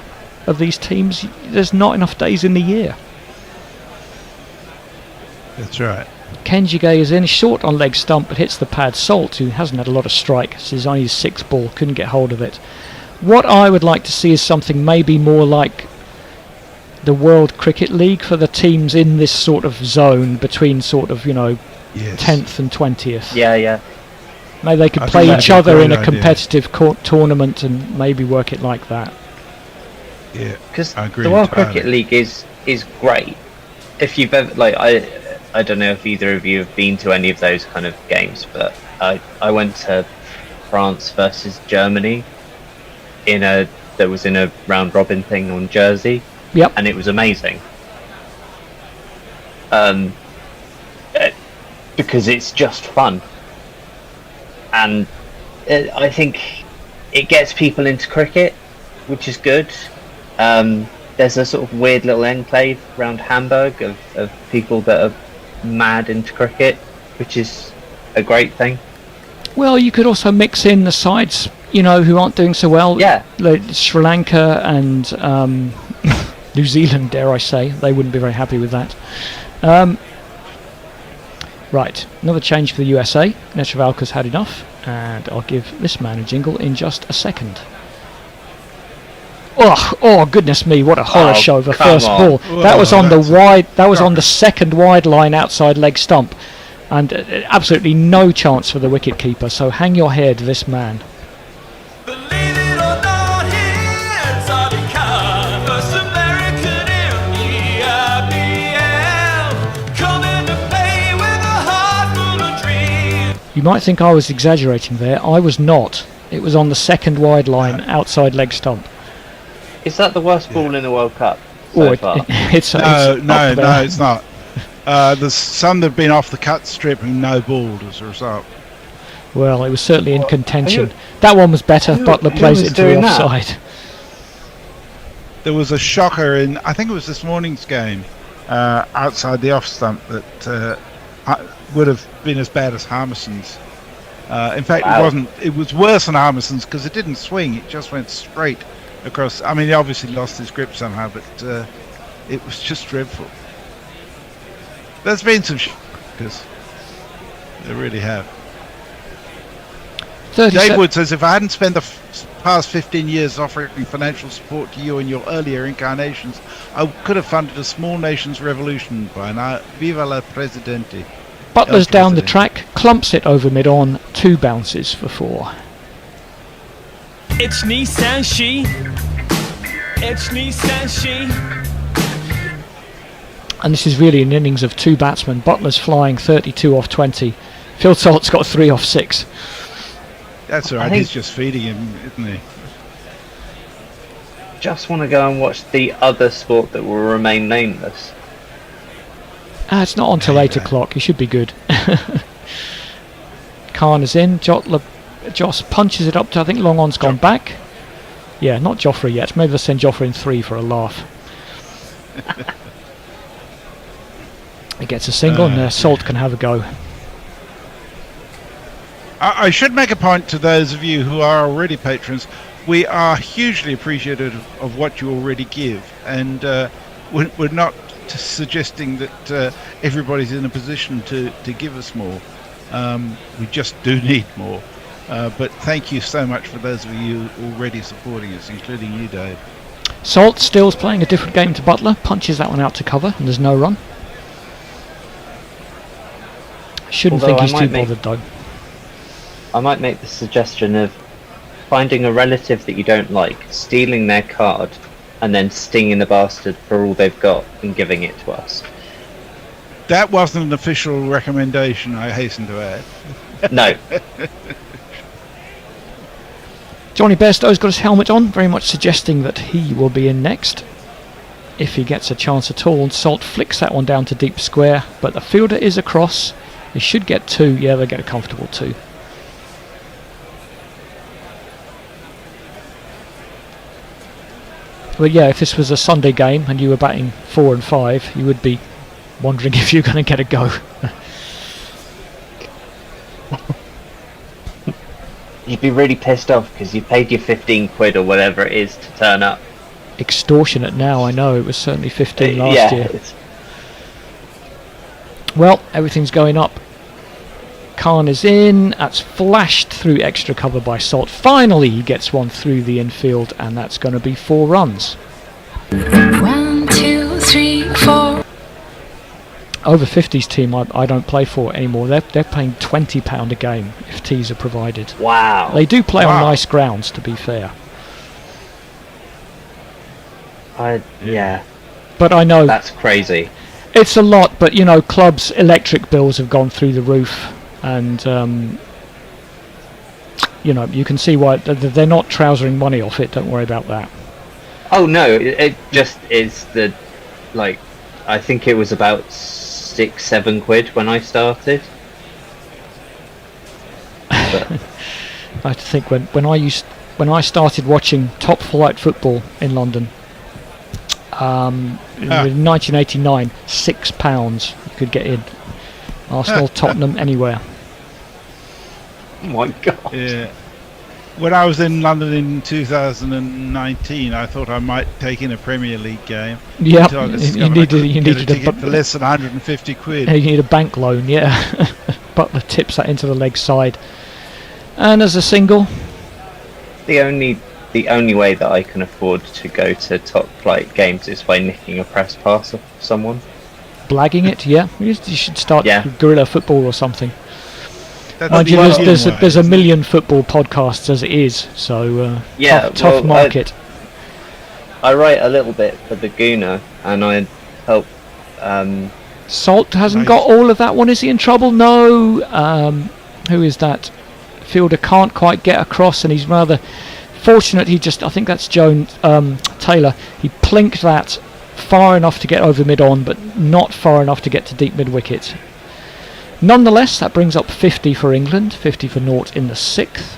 of these teams? There's not enough days in the year. That's right. Kenjige is in, short on leg stump, but hits the pad. Salt, who hasn't had a lot of strike, this is only his 6th ball, couldn't get hold of it. What I would like to see is something maybe more like the World Cricket League for the teams in this sort of zone between sort of 10th and 20th. Yeah. Maybe they could play each other in a competitive competitive and maybe work it like that. Yeah, because the World Cricket League is great. If you've ever I don't know if either of you have been to any of those kind of games, but I went to France versus Germany that was in a round robin thing on Jersey. Yep. And it was amazing. Because it's just fun. And I think it gets people into cricket, which is good. There's a sort of weird little enclave around Hamburg of people that are mad into cricket, which is a great thing. Well, you could also mix in the sides, who aren't doing so well. Yeah. Like Sri Lanka and New Zealand, dare I say. They wouldn't be very happy with that. Right, another change for the USA. Netravalka's had enough, and I'll give this man a jingle in just a second. Oh goodness me! What a horror show of a first ball. That was on the wide. That was on the 2nd wide line outside leg stump, and absolutely no chance for the wicket keeper. So hang your head, this man. You might think I was exaggerating there. I was not. It was on the 2nd wide line outside leg stump. Is that the worst ball in the World Cup No, it's not. There's some that have been off the cut strip and no balled as a result. Well, it was certainly in contention. That one was better. Butler plays it into the offside. There was a shocker in, I think it was this morning's game, outside the off stump that would have been as bad as Harmison's. In fact, it wasn't. It was worse than Harmison's because it didn't swing. It just went straight across. I mean, he obviously lost his grip somehow, but it was just dreadful. There's been some shockers. They really have. Dave Wood says, if I hadn't spent the past 15 years offering financial support to you in your earlier incarnations, I could have funded a small nation's revolution by now. Viva la Presidente. Butler's down the track, clumps it over mid-on, 2 bounces for 4. It's Nissan She. It's Nissan She. And this is really an innings of 2 batsmen. Butler's flying 32 off 20. Phil Salt's got 3 off 6. That's all right, he's just feeding him, isn't he? Just want to go and watch the other sport that will remain nameless. It's not on till 8 o'clock. You should be good. Khan is in. Jotla Joss punches it up to, I think long on's gone back. Yeah, not Joffrey yet. Maybe they'll send Joffrey in 3 for a laugh. He gets a single and Salt can have a go. I should make a point to those of you who are already patrons. We are hugely appreciative of what you already give, and we're not suggesting that everybody's in a position to give us more. We just do need more. But thank you so much for those of you already supporting us, including you, Dave. Salt still's playing a different game to Butler, punches that one out to cover, and there's no run. Shouldn't think he's too bothered though. I might make the suggestion of finding a relative that you don't like, stealing their card, and then stinging the bastard for all they've got and giving it to us. That wasn't an official recommendation, I hasten to add. No. Johnny Bairstow's got his helmet on, very much suggesting that he will be in next, if he gets a chance at all. Salt flicks that one down to deep square, but the fielder is across. He should get 2. Yeah, they get a comfortable 2. But yeah, if this was a Sunday game and you were batting 4 and 5, you would be wondering if you're going to get a go. You'd be really pissed off because you paid your 15 quid or whatever it is to turn up. Extortionate now, I know. It was certainly 15 last yeah, year. Well, everything's going up. Khan is in. That's flashed through extra cover by Salt. Finally, he gets one through the infield, and that's going to be 4 runs. 1, 2, 3, 4. Over 50s team, I don't play for anymore. They're paying £20 a game if tees are provided. Wow. They do play on nice grounds, to be fair. Yeah. But I know that's crazy. It's a lot, but you know, clubs' electric bills have gone through the roof, and you know, you can see why they're not trousering money off it. Don't worry about that. Oh no, it just is the, like, I think it was about 6-7 quid when I started. But I think when I started watching top flight football in London, in 1989, £6 you could get in. Arsenal, Tottenham, anywhere. Oh my God. Yeah. When I was in London in 2019, I thought I might take in a Premier League game. Yeah, you needed a ticket for less than 150 quid. You need a bank loan, yeah. Butler tips that into the leg side, and as a single. The only way that I can afford to go to top flight games is by nicking a press pass off someone. Blagging it, yeah. You should start guerrilla football or something. Mind you, there's a million football podcasts as it is, so tough market. I write a little bit for the Gooner, and I help. Salt hasn't got all of that one. Is he in trouble? No. Who is that? Fielder can't quite get across, and he's rather fortunate. I think that's Jones Taylor. He plinked that far enough to get over mid-on, but not far enough to get to deep mid-wicket. Nonetheless, that brings up 50 for England, 50 for Naught in the 6th.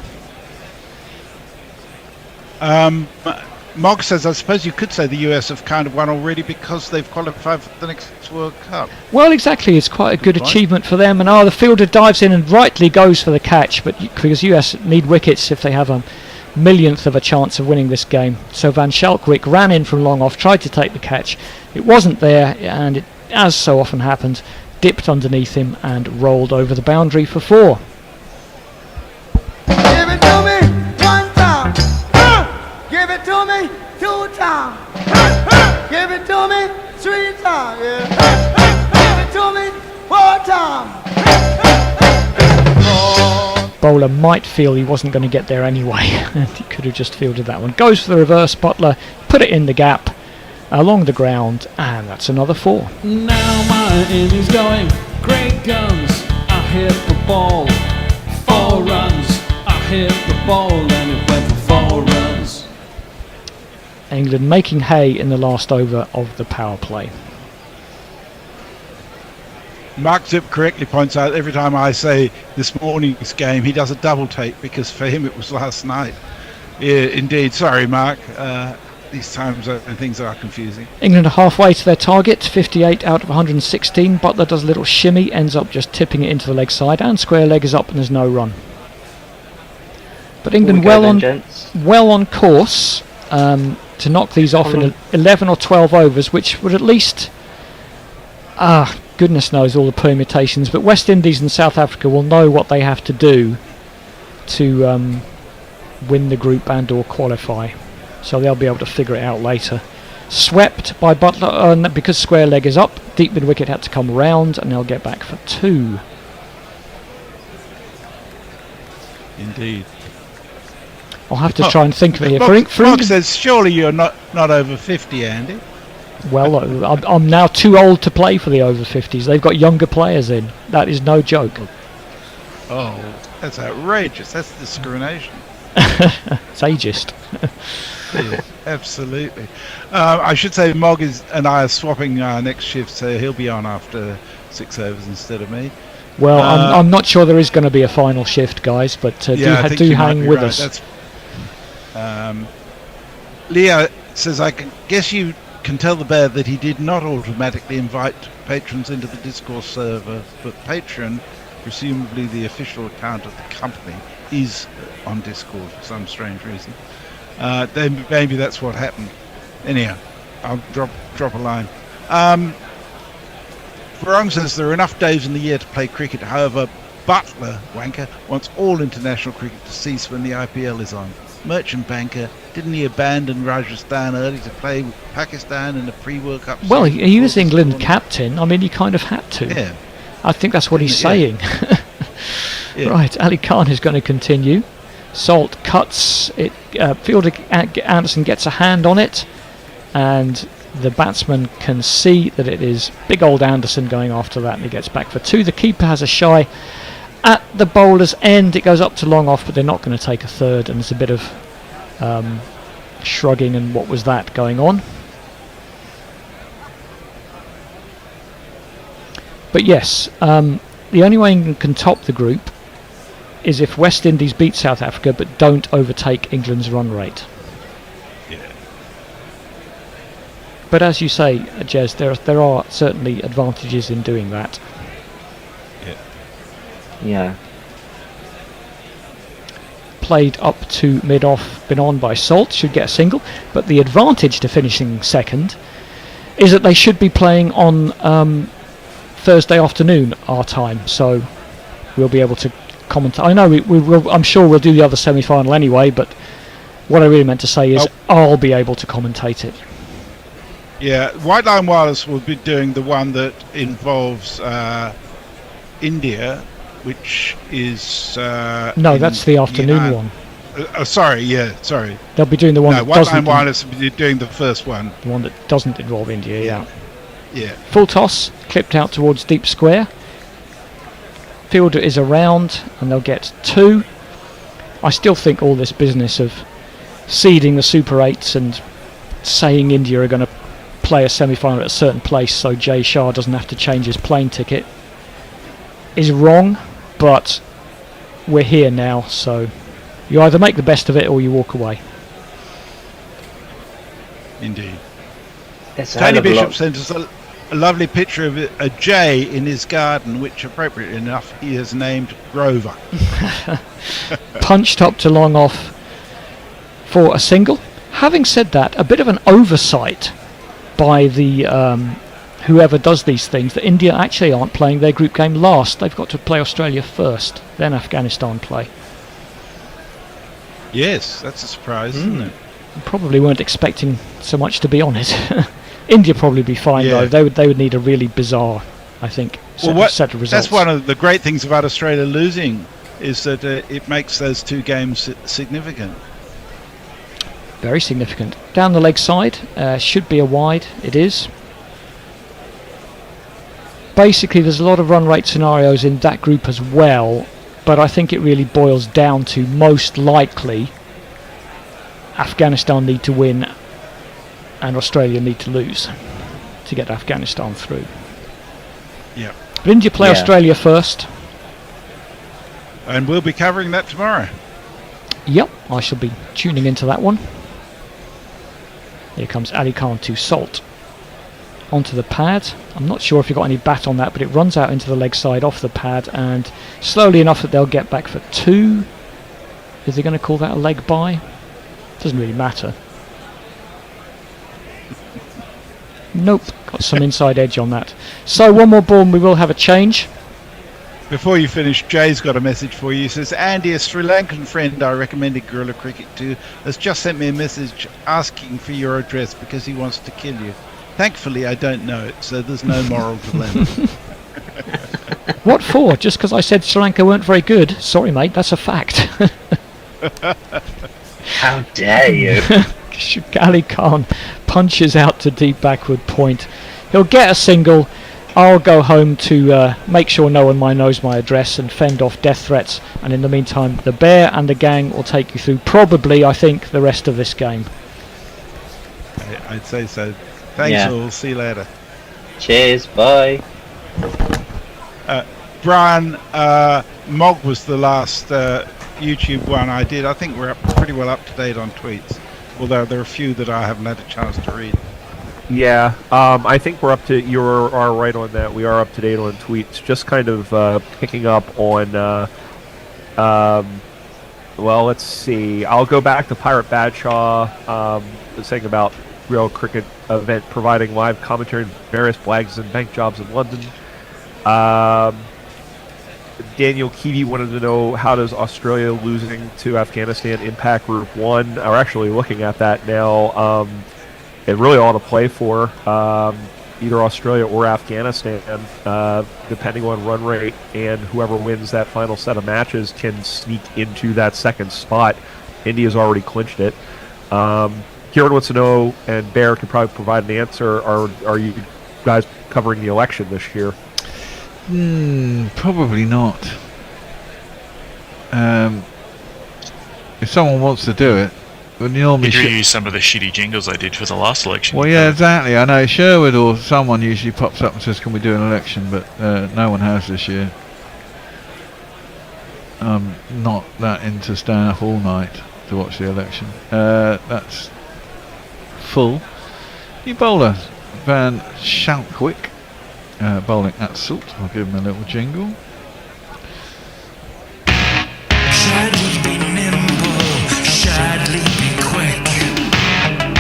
Mog says, I suppose you could say the US have kind of won already because they've qualified for the next World Cup. Well, exactly. It's quite a good achievement for them. And the fielder dives in and rightly goes for the catch, but because US need wickets if they have a millionth of a chance of winning this game. So Van Schalkwyk ran in from long off, tried to take the catch. It wasn't there, and it, as so often happens, dipped underneath him and rolled over the boundary for 4. Give it to me 1 time. Give it to me 2 times. Give it to me 3 times. Yeah. Give it to me 4 times. Bowler might feel he wasn't going to get there anyway, and he could have just fielded that one. Goes for the reverse. Butler put it in the gap along the ground, and that's another 4. Now my innings going, great guns, I hit the ball, 4 runs, I hit the ball and it went for 4 runs. England making hay in the last over of the power play. Mark Zip correctly points out every time I say this morning's game, he does a double take because for him it was last night. Yeah, indeed. Sorry, Mark. These times things are confusing. England are halfway to their target, 58 out of 116. Butler does a little shimmy, ends up just tipping it into the leg side, and square leg is up and there's no run. But England well on course to knock these off in 11 or 12 overs, which would at least, goodness knows all the permutations, but West Indies and South Africa will know what they have to do to win the group and or qualify. So they'll be able to figure it out later. Swept by Butler, because square leg is up, deep mid wicket had to come round and they'll get back for 2. Indeed. I'll have to try and think of it here. Mark says, surely you're not over 50, Andy. Well, I'm now too old to play for the over 50s. They've got younger players in. That is no joke. Oh, that's outrageous. That's discrimination. It's ageist. Yeah, absolutely. I should say Mog and I are swapping our next shift, so he'll be on after 6 overs instead of me. Well, I'm not sure there is going to be a final shift, guys, but do hang with us. Leo says, I guess you can tell the bear that he did not automatically invite patrons into the Discourse server, but Patreon, presumably the official account of the company, is on Discord for some strange reason. Then maybe that's what happened. Anyhow, I'll drop a line. Varong says there are enough days in the year to play cricket. However, Butler, wanker, wants all international cricket to cease when the IPL is on. Merchant banker, didn't he abandon Rajasthan early to play with Pakistan in the pre-World Cup? Well, he was England captain. I mean, he kind of had to. Yeah. I think that's what he's saying. Yeah. Right, Ali Khan is going to continue. Salt cuts it. Fielder Anderson gets a hand on it, and the batsman can see that it is big old Anderson going after that, and he gets back for 2. The keeper has a shy at the bowler's end. It goes up to long off, but they're not going to take a third, and there's a bit of shrugging and what was that going on. But yes, the only way England can top the group is if West Indies beat South Africa but don't overtake England's run rate. Yeah. But as you say, Jez, there are certainly advantages in doing that. Yeah. Played up to mid-off, been on by Salt, should get a single, but the advantage to finishing second is that they should be playing on Thursday afternoon our time, so we'll be able to commentate. I know we will, I'm sure we'll do the other semi-final anyway, but what I really meant to say is I'll be able to commentate it. Yeah, White Line Wireless will be doing the one that involves India, which is no, that's the afternoon one. Sorry. They'll be doing the one no, that White doesn't Line Wireless will be doing the first one. The one that doesn't involve India, yeah. Full toss, clipped out towards deep square. Fielder is around, and they'll get 2. I still think all this business of seeding the Super 8s and saying India are going to play a semi-final at a certain place so Jay Shah doesn't have to change his plane ticket is wrong, but we're here now, so you either make the best of it or you walk away. Indeed. Tony Bishop sent us a lovely picture of a jay in his garden, which appropriately enough he has named Grover. Punched up to long off for a single. Having said that, a bit of an oversight by the whoever does these things, that India actually aren't playing their group game last. They've got to play Australia first, then Afghanistan play. Yes, that's a surprise, isn't it? Probably weren't expecting so much, to be honest. India probably be fine though. They would need a really bizarre, I think, set of results. That's one of the great things about Australia losing, is that it makes those 2 games significant. Very significant. Down the leg side, should be a wide. It is. Basically, there's a lot of run rate scenarios in that group as well, but I think it really boils down to most likely Afghanistan need to win and Australia need to lose to get Afghanistan through. Yeah. But India play Australia first. And we'll be covering that tomorrow. Yep, I shall be tuning into that one. Here comes Ali Khan to Salt. Onto the pad. I'm not sure if you've got any bat on that, but it runs out into the leg side off the pad, and slowly enough that they'll get back for 2. Is he going to call that a leg bye? Doesn't really matter. Nope, got some inside edge on that. So one more ball and we will have a change. Before you finish, Jay's got a message for you. He says, Andy, a Sri Lankan friend I recommended Guerrilla Cricket to, has just sent me a message asking for your address because he wants to kill you. Thankfully, I don't know it, so there's no moral dilemma. What for? Just because I said Sri Lanka weren't very good? Sorry, mate, that's a fact. How dare you? Ali Khan punches out to deep backward point. He'll get a single. I'll go home to make sure no one knows my address and fend off death threats. And in the meantime, the Bear and the gang will take you through probably, I think, the rest of this game. I'd say so. Thanks all. See you later. Cheers. Bye. Brian, Mog was the last YouTube one I did. I think we're pretty well up to date on tweets, although there are a few that I haven't had a chance to read. Yeah, I think we're up to. You are right on that. We are up to date on tweets. Just kind of picking up on. Well, let's see. I'll go back to Pirate Badshaw saying about Real Cricket event providing live commentary on various flags and bank jobs in London. Daniel Keevy wanted to know, how does Australia losing to Afghanistan impact Group 1? We're actually looking at that now. It really ought to play for either Australia or Afghanistan, depending on run rate, and whoever wins that final set of matches can sneak into that second spot. India's already clinched it. Kieran wants to know, and Bear could probably provide an answer, are you guys covering the election this year? Probably not. If someone wants to do it, would normally use some of the shitty jingles I did for the last election. Well, yeah, exactly. I know Sherwood or someone usually pops up and says, "Can we do an election?" But no one has this year. I'm not that into staying up all night to watch the election. That's full. New bowler Van Schalkwyk. Bowling at Salt. I'll give him a little jingle. Shadley be nimble, Shadley be quick.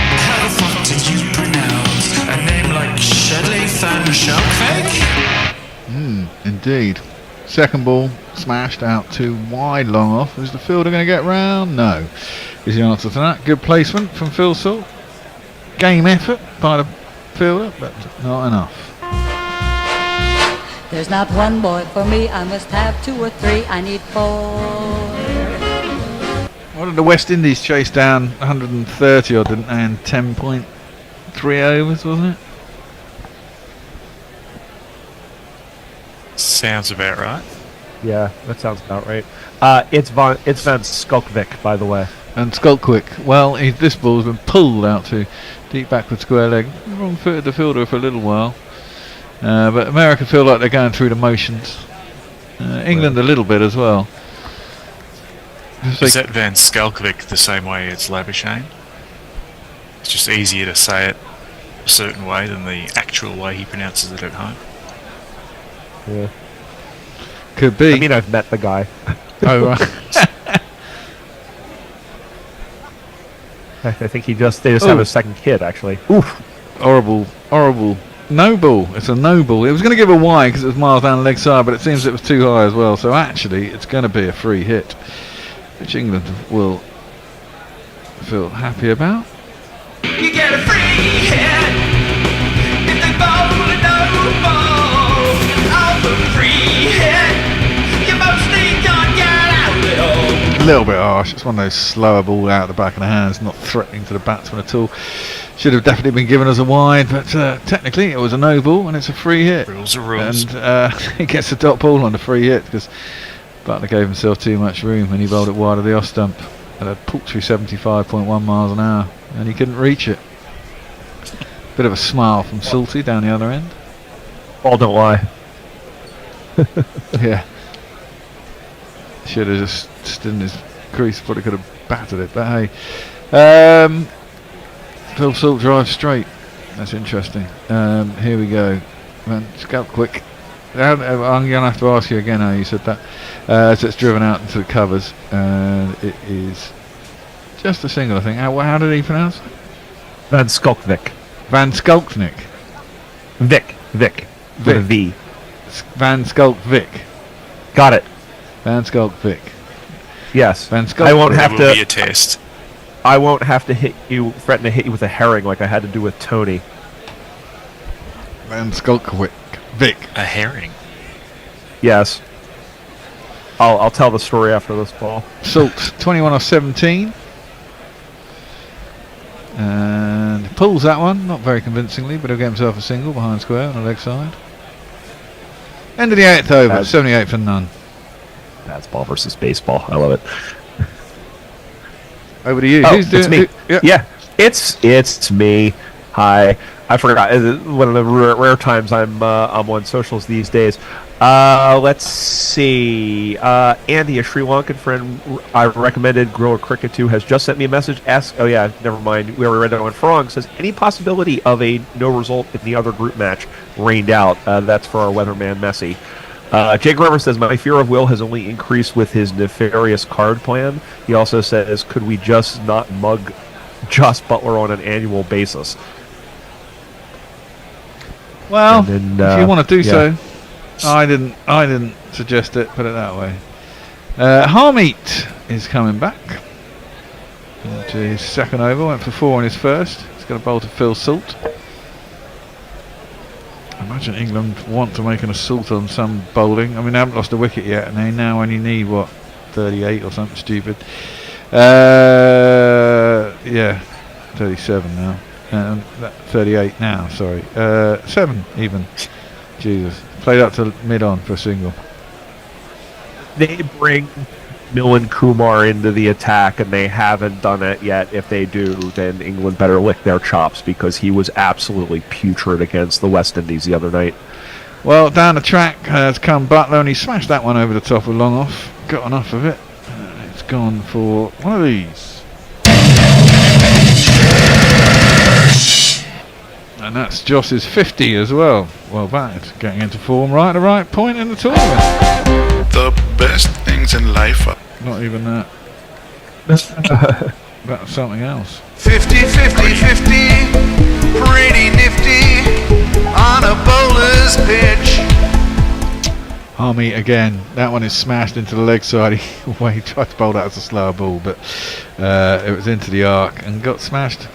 How the fuck did you pronounce a name like Shadley Van Schalkwyk? Indeed. Second ball smashed out too wide, long off. Is the fielder going to get round? No. Is the answer to that. Good placement from Phil Salt. Game effort by the fielder, but not enough. There's not one boy for me, I must have 2 or 3, I need 4. What did the West Indies chase down 130 odd, didn't they, in 10.3 overs, wasn't it? Sounds about right. Yeah, that sounds about right. It's Van Schalkwyk, by the way. And Schalkwyk, well, this ball's been pulled out to deep backward square leg. Wrong footed the fielder for a little while. But America feel like they're going through the motions. England a little bit as well. Is that Van Schalkwyk the same way as Labuschagne? It's just easier to say it a certain way than the actual way he pronounces it at home. Yeah. Could be. I mean, I've met the guy. Oh, right. I think they just have a second kid, actually. Oof. Horrible. No ball. It's a no ball. It was going to give a wide because it was miles down the leg side, but it seems it was too high as well. So actually, it's going to be a free hit, which England will feel happy about. You get a free hit if they bowl a no ball. Off a free hit, you mostly can't get out at all. A little bit harsh. It's one of those slower ball out the back of the hands, not threatening to the batsman at all. Should have definitely been given as a wide, but technically it was a no ball and it's a free hit. Rules are rules. And he gets a dot ball on the free hit because Butler gave himself too much room when he bowled it wide of the off stump at a paltry 75.1 miles an hour, and he couldn't reach it. Bit of a smile from Salty down the other end. All don't lie. Yeah. Should have just stood in his crease, probably could have battered it, but hey. Phil Salt drives straight. That's interesting. Here we go. Man, scout quick. I'm going to have to ask you again how you said that. So it's driven out into the covers, and it is just a single, I think. How did he pronounce it? Van Skalkvik. Van Skalkvik. Vic. With a V. Van Skalkvik. Got it. Van Skalkvik. Yes. Van Skalkvik. I won't have It will to. be a test. I won't have to threaten to hit you with a herring like I had to do with Tony. Van Skalkvik. Vic. A herring. Yes. I'll tell the story after this ball. Salt 21 off 17. And pulls that one, not very convincingly, but he'll get himself a single behind square on the leg side. End of the 8th over, 78 for none. That's ball versus baseball. I love it. Over to you. Oh, Who's doing it's me. Yeah, it's me. Hi. I forgot. One of the rare times I'm on socials these days. Let's see. Andy, a Sri Lankan friend I recommended Gorilla Cricket to, has just sent me a message. Oh yeah, never mind. We already read that one. Frog says, any possibility of a no result in the other group match rained out? That's for our weatherman Messi. Jake River says, my fear of Will has only increased with his nefarious card plan. He also says, could we just not mug Joss Butler on an annual basis? Well, then, if you want to do yeah. so. I didn't suggest it, put it that way. Harmeet is coming back into his second over, went for 4 in his first. He's got a bowl to Phil Salt. I imagine England want to make an assault on some bowling. I mean, they haven't lost a wicket yet, and they now only need, 38 or something stupid. Yeah, 37 now. 38 now, sorry. 7 even. Jesus. Played up to mid-on for a single. They bring Milan Kumar into the attack, and they haven't done it yet. If they do, then England better lick their chops, because he was absolutely putrid against the West Indies the other night. Well, down the track has come Butler, and he smashed that one over the top with long off. Got enough of it. It's gone for one of these. And that's Joss's 50 as well. Well batted. Getting into form right at the right point in the tournament. The best things in life are... Not even that. That's something else. 50, 50, 50, pretty nifty on a bowler's pitch. Harmy again. That one is smashed into the leg side. He tried to bowl that as a slower ball, but it was into the arc and got smashed.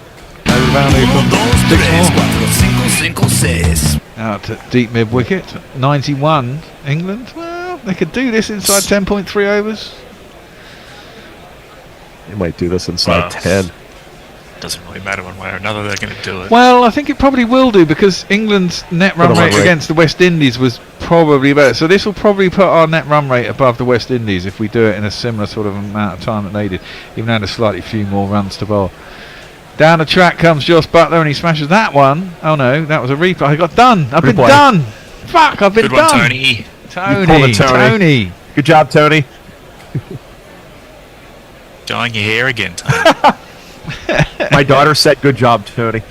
Out to deep mid wicket. 91 England. Well, they could do this inside 10.3 overs. They might do this inside 10. Doesn't really matter one way or another, they're going to do it. Well, I think it probably will do, because England's net run rate against the West Indies was probably better. So this will probably put our net run rate above the West Indies if we do it in a similar sort of amount of time that they did, even had a slightly few more runs to bowl. Down the track comes Joss Butler, and he smashes that one. Oh no, that was a replay. I got done. I've been done. Fuck, I've been done. Tony. Tony. Good job, Tony. Dyeing your hair again, Tony. My daughter said, good job, Tony.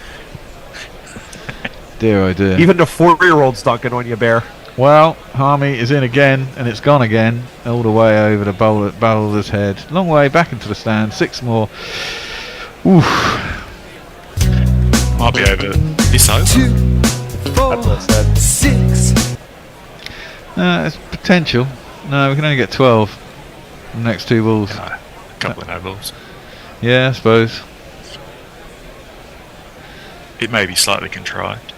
Dear oh dear. Even the 4-year-old's dunking on you, Bear. Well, Harmy is in again, and it's gone again. All the way over the bowler's head. Long way back into the stand. 6 more. Oof. Might be over this over. 2, 4, 6. It's potential. No, we can only get 12 the next 2 balls. No, a couple of no balls. Yeah, I suppose. It may be slightly contrived.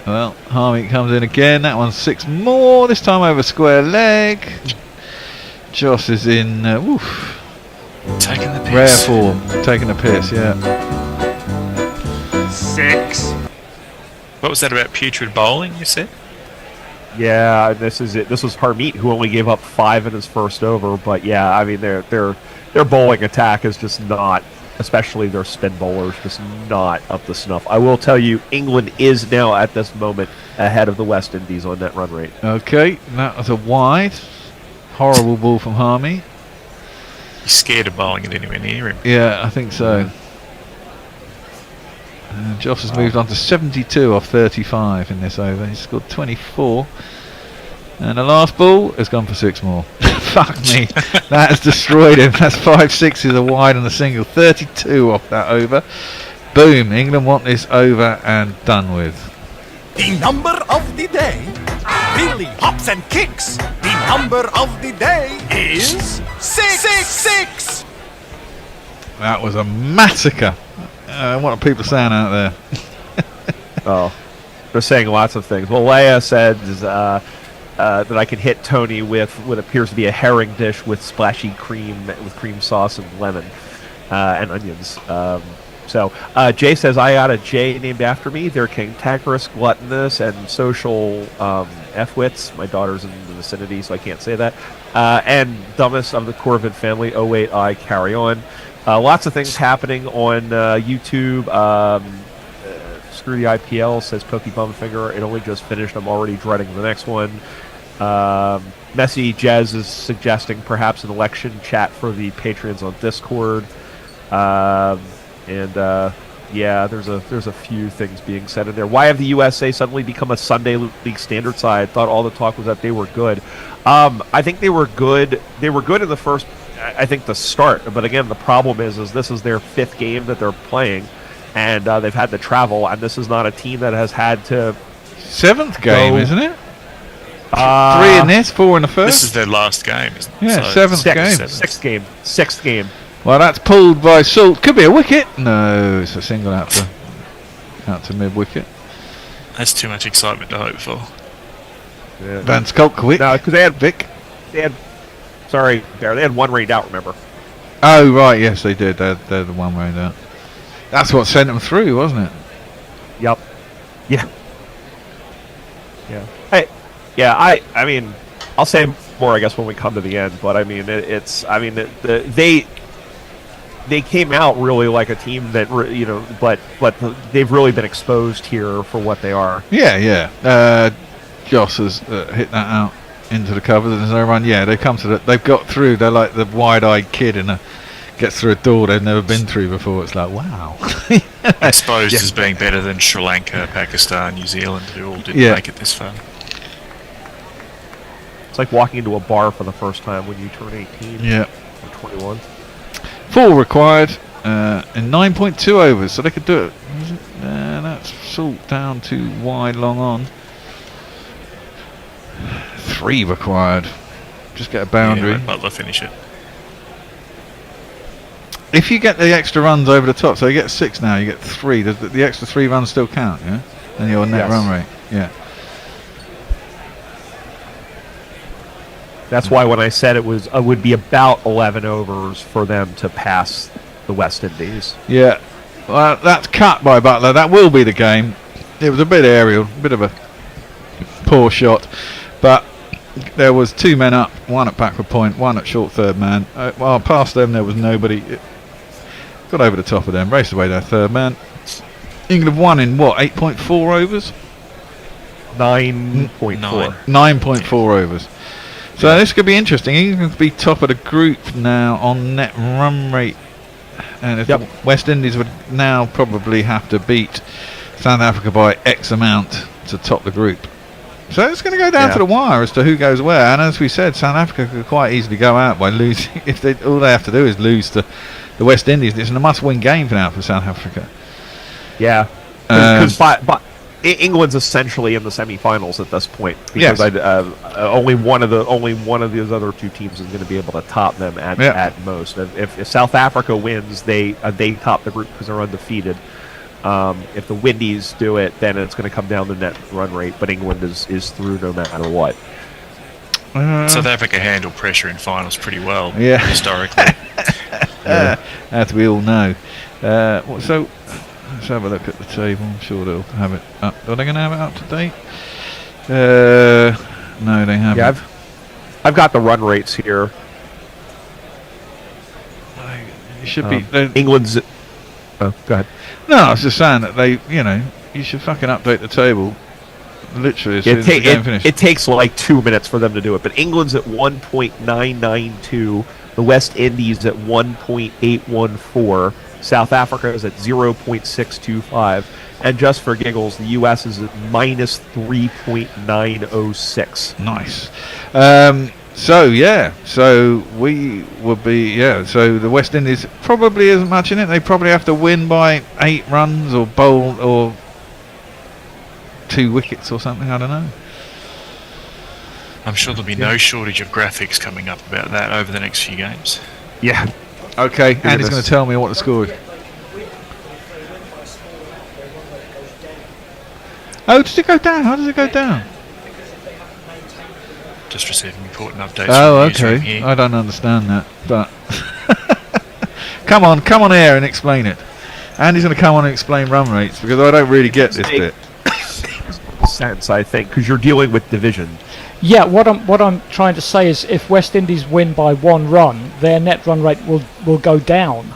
Well, Harmy comes in again. That one's 6 more. This time over square leg. Joss is in. Taking the piss. Rare form. Taking the piss, yeah. 6. What was that about putrid bowling, you said? Yeah, this is it. This was Harmeet, who only gave up 5 in his first over. But yeah, I mean, their bowling attack is just not especially their spin bowlers, just not up to snuff. I will tell you, England is now at this moment ahead of the West Indies on net run rate. Okay, that was a wide. Horrible ball from Harmy. He's scared of bowling it anywhere near him. Yeah, I think so. Joss has moved on to 72 off 35 in this over. He's scored 24. And the last ball has gone for 6 more. Fuck me. That has destroyed him. That's 5 sixes, a wide and a single. 32 off that over. Boom. England want this over and done with. The number of the day really hops and kicks. The number of the day is 666. That was a massacre. What are people saying out there? Oh, they're saying lots of things. Well, Leia said that I can hit Tony with what appears to be a herring dish with splashy cream, with cream sauce and lemon and onions. So Jay says, I got a J named after me. They're cantankerous, gluttonous, and social F-wits. My daughter's in the vicinity, so I can't say that. And dumbest of the Corvid family. Oh, wait, I carry on. Lots of things happening on YouTube. Screw the IPL, says Pokey Bumfinger. It only just finished. I'm already dreading the next one. Messy Jez is suggesting perhaps an election chat for the patrons on Discord. Yeah, there's a few things being said in there. Why have the USA suddenly become a Sunday League standard side? I thought all the talk was that they were good. I think they were good. They were good in the first, I think, the start. But again, the problem is this is their 5th game that they're playing, and they've had to travel, and this is not a team that has had to. 7th game, isn't it? 3 in this, 4 in the first. This is their last game, isn't it? Yeah, So 7th game. 6th game. Well, that's pulled by Salt. Could be a wicket. No, it's a single out to mid wicket. That's too much excitement to hope for. Yeah. Van Skolkovic. No, because they had. Sorry, Bear. They had 1 rained out. Remember? Oh right, yes they did. They're the 1 rained out. That's what sent them through, wasn't it? Yep. Yeah. Yeah. Hey. Yeah. I mean, I'll say more, I guess, when we come to the end. But I mean, they came out really like a team that but they've really been exposed here for what they are. Yeah. Joss has hit that out into the cover. There's no run. Yeah, they come to they've got through. They're like the wide-eyed kid gets through a door they've never been through before. It's like, wow. Exposed as being better than Sri Lanka, Pakistan, New Zealand, who all didn't make it this far. It's like walking into a bar for the first time when you turn 18. Yeah. Or 21. 4 required in 9.2 overs, so they could do it. That's Salt down to wide, long on. 3 required. Just get a boundary. Yeah, let Butler finish it. If you get the extra runs over the top, so you get 6 now, you get 3. Does the extra 3 runs still count? Yeah, and your net run rate. Yeah. That's why when I said it would be about 11 overs for them to pass the West Indies. Yeah, well, that's cut by Butler. That will be the game. It was a bit aerial, a bit of a poor shot, but there was 2 men up, 1 at backward point, 1 at short third man. Well, past them there was nobody. It got over the top of them, raced away their third man. England won in what, 8.4 overs? 9.4. 9.4 overs. So this could be interesting. England could be top of the group now on net run rate, and if the West Indies would now probably have to beat South Africa by X amount to top the group. So it's going to go down to the wire as to who goes where. And as we said, South Africa could quite easily go out by losing. If all they have to do is lose to the West Indies, it's a must-win game for now for South Africa. Yeah, because England's essentially in the semi-finals at this point, because only one of those other 2 teams is going to be able to top them at most. If South Africa wins, they top the group because they're undefeated. If the Windies do it, then it's going to come down to net run rate. But England is through no matter what. South Africa handle pressure in finals pretty well, historically. As we all know. So let's have a look at the table. I'm sure they'll have it up. Are they going to have it up to date? No, they haven't. Yeah, I've got the run rates here. You should be. England's. Oh, go ahead. No, I was just saying that you should fucking update the table. Literally, as soon as the game finished. It takes like 2 minutes for them to do it. But England's at 1.992. The West Indies at 1.814. South Africa is at 0.625. And just for giggles, the U.S. is at minus 3.906. Nice. So we would be, so the West Indies probably isn't much in it. They probably have to win by 8 runs or bowl or 2 wickets or something, I don't know. I'm sure there'll be no shortage of graphics coming up about that over the next few games. Yeah. Okay, Andy's going to tell me what the score is. Oh, does it go down? How does it go down? Just receiving important updates. Oh, from the newsroom okay. here. I don't understand that, but come on air and explain it. Andy's going to come on and explain run rates because I don't really get this bit. Sense, I think, because you're dealing with division. Yeah, what I'm trying to say is if West Indies win by 1 run, their net run rate will go down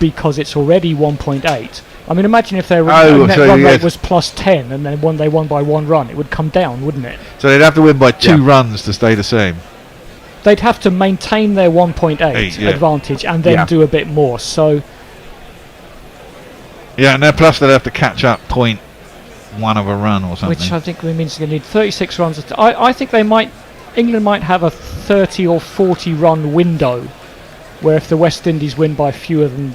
because it's already 1.8. I mean, imagine if their net run rate was plus 10 and then they won by 1 run, it would come down, wouldn't it? So they'd have to win by 2 runs to stay the same. They'd have to maintain their 1.8 advantage and then do a bit more. So. Yeah, and then plus they'd have to catch up 0.1 of a run or something. Which I think means they need 36 runs. I think England might have a 30 or 40 run window where if the West Indies win by fewer than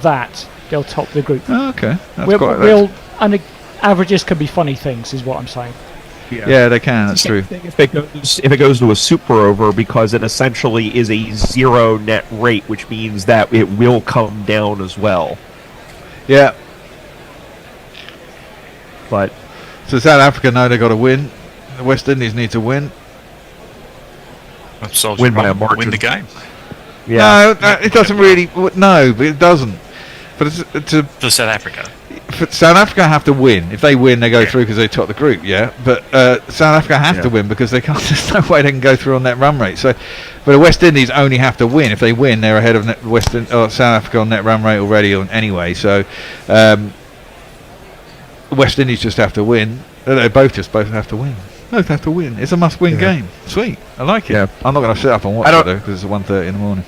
that, they'll top the group. Oh, okay. And averages can be funny things, is what I'm saying. Yeah, they can. That's true. If it goes to a super over, because it essentially is a 0 net rate, which means that it will come down as well. Yeah. But so South Africa know they got to win. The West Indies need to win. Win by a margin. Win the game. Yeah. No, it doesn't really. No, but it doesn't. But for South Africa. For South Africa have to win. If they win, they go through because they top the group. Yeah, but South Africa have to win because they can't. There's no way they can go through on that run rate. So, but the West Indies only have to win. If they win, they're ahead of South Africa on net run rate already. Anyway, so West Indies just have to win. They both have to win. Both have to win. It's a must-win game. Sweet, I like it. Yeah. I'm not going to sit up and watch it though because it's 1:30 in the morning.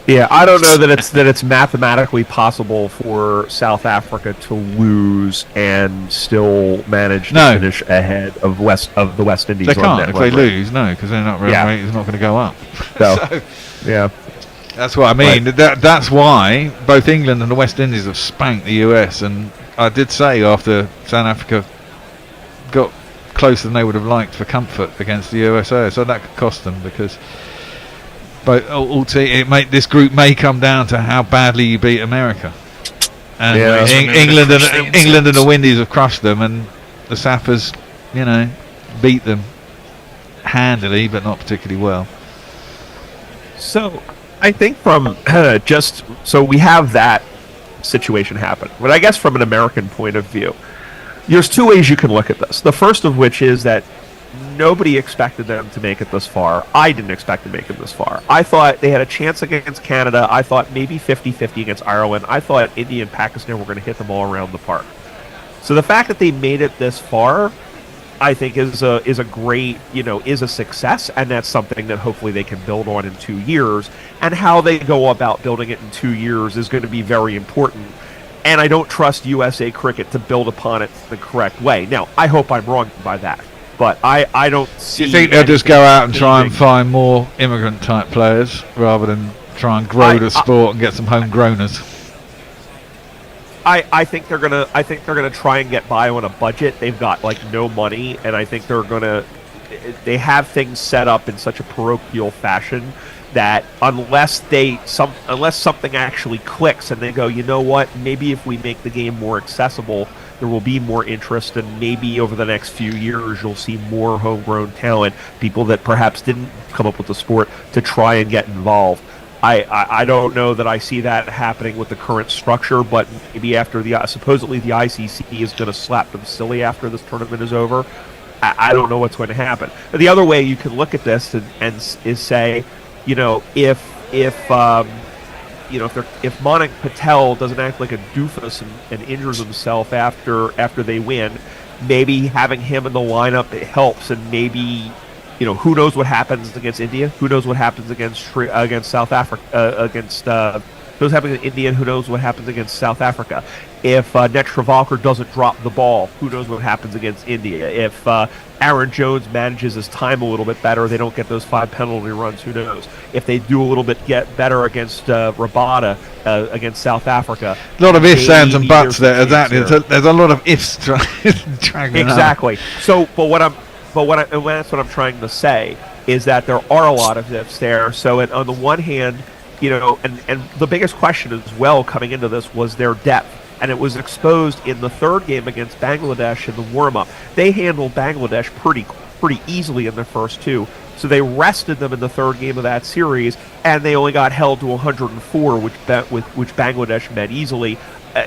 Yeah, I don't know that it's mathematically possible for South Africa to lose and still manage to finish ahead of the West Indies. They can't if they lose, because their net run rate is not going to go up. So, yeah, that's what I mean. That's why both England and the West Indies have spanked the US, and I did say after South Africa got closer than they would have liked for comfort against the USA, so that could cost them because. But this group may come down to how badly you beat America. And England and the Windies have crushed them, and the Sappers, beat them handily, but not particularly well. So, I think from so we have that situation happen. But I guess from an American point of view, there's 2 ways you can look at this. The first of which is that nobody expected them to make it this far. I didn't expect to make it this far. I thought they had a chance against Canada. I thought maybe 50-50 against Ireland. I thought India and Pakistan were going to hit them all around the park. So the fact that they made it this far, I think is a great, is a success, and that's something that hopefully they can build on in 2 years. And how they go about building it in 2 years is going to be very important. And I don't trust USA Cricket to build upon it the correct way. Now, I hope I'm wrong by that. But I don't see. You think they'll just go out and try and find more immigrant type players rather than try and grow the sport and get some homegrowners? I think they're gonna try and get by on a budget. They've got no money, and I think they have things set up in such a parochial fashion that unless something actually clicks and they go, you know what, maybe if we make the game more accessible, there will be more interest, and maybe over the next few years you'll see more homegrown talent, people that perhaps didn't come up with the sport, to try and get involved. I don't know that I see that happening with the current structure, but maybe after supposedly the ICC is going to slap them silly after this tournament is over. I don't know what's going to happen. But the other way you can look at this and is say, if if Manik Patel doesn't act like a doofus and injures himself after they win, maybe having him in the lineup, it helps. And maybe, who knows what happens against India? Who knows what happens against South Africa? Who knows what happens in India? Who knows what happens against South Africa? If Netravalkar doesn't drop the ball, who knows what happens against India? If Aaron Jones manages his time a little bit better, they don't get those 5 penalty runs, who knows? If they do a little bit get better against Rabada against South Africa. A lot of ifs, ands, and buts there. Exactly. There's a lot of ifs dragging exactly. So, that's what I'm trying to say, is that there are a lot of ifs there. So, on the one hand, and the biggest question as well coming into this was their depth. And it was exposed in the third game against Bangladesh in the warm-up. They handled Bangladesh pretty easily in their first two. So they rested them in the third game of that series, and they only got held to 104, which Bangladesh met easily.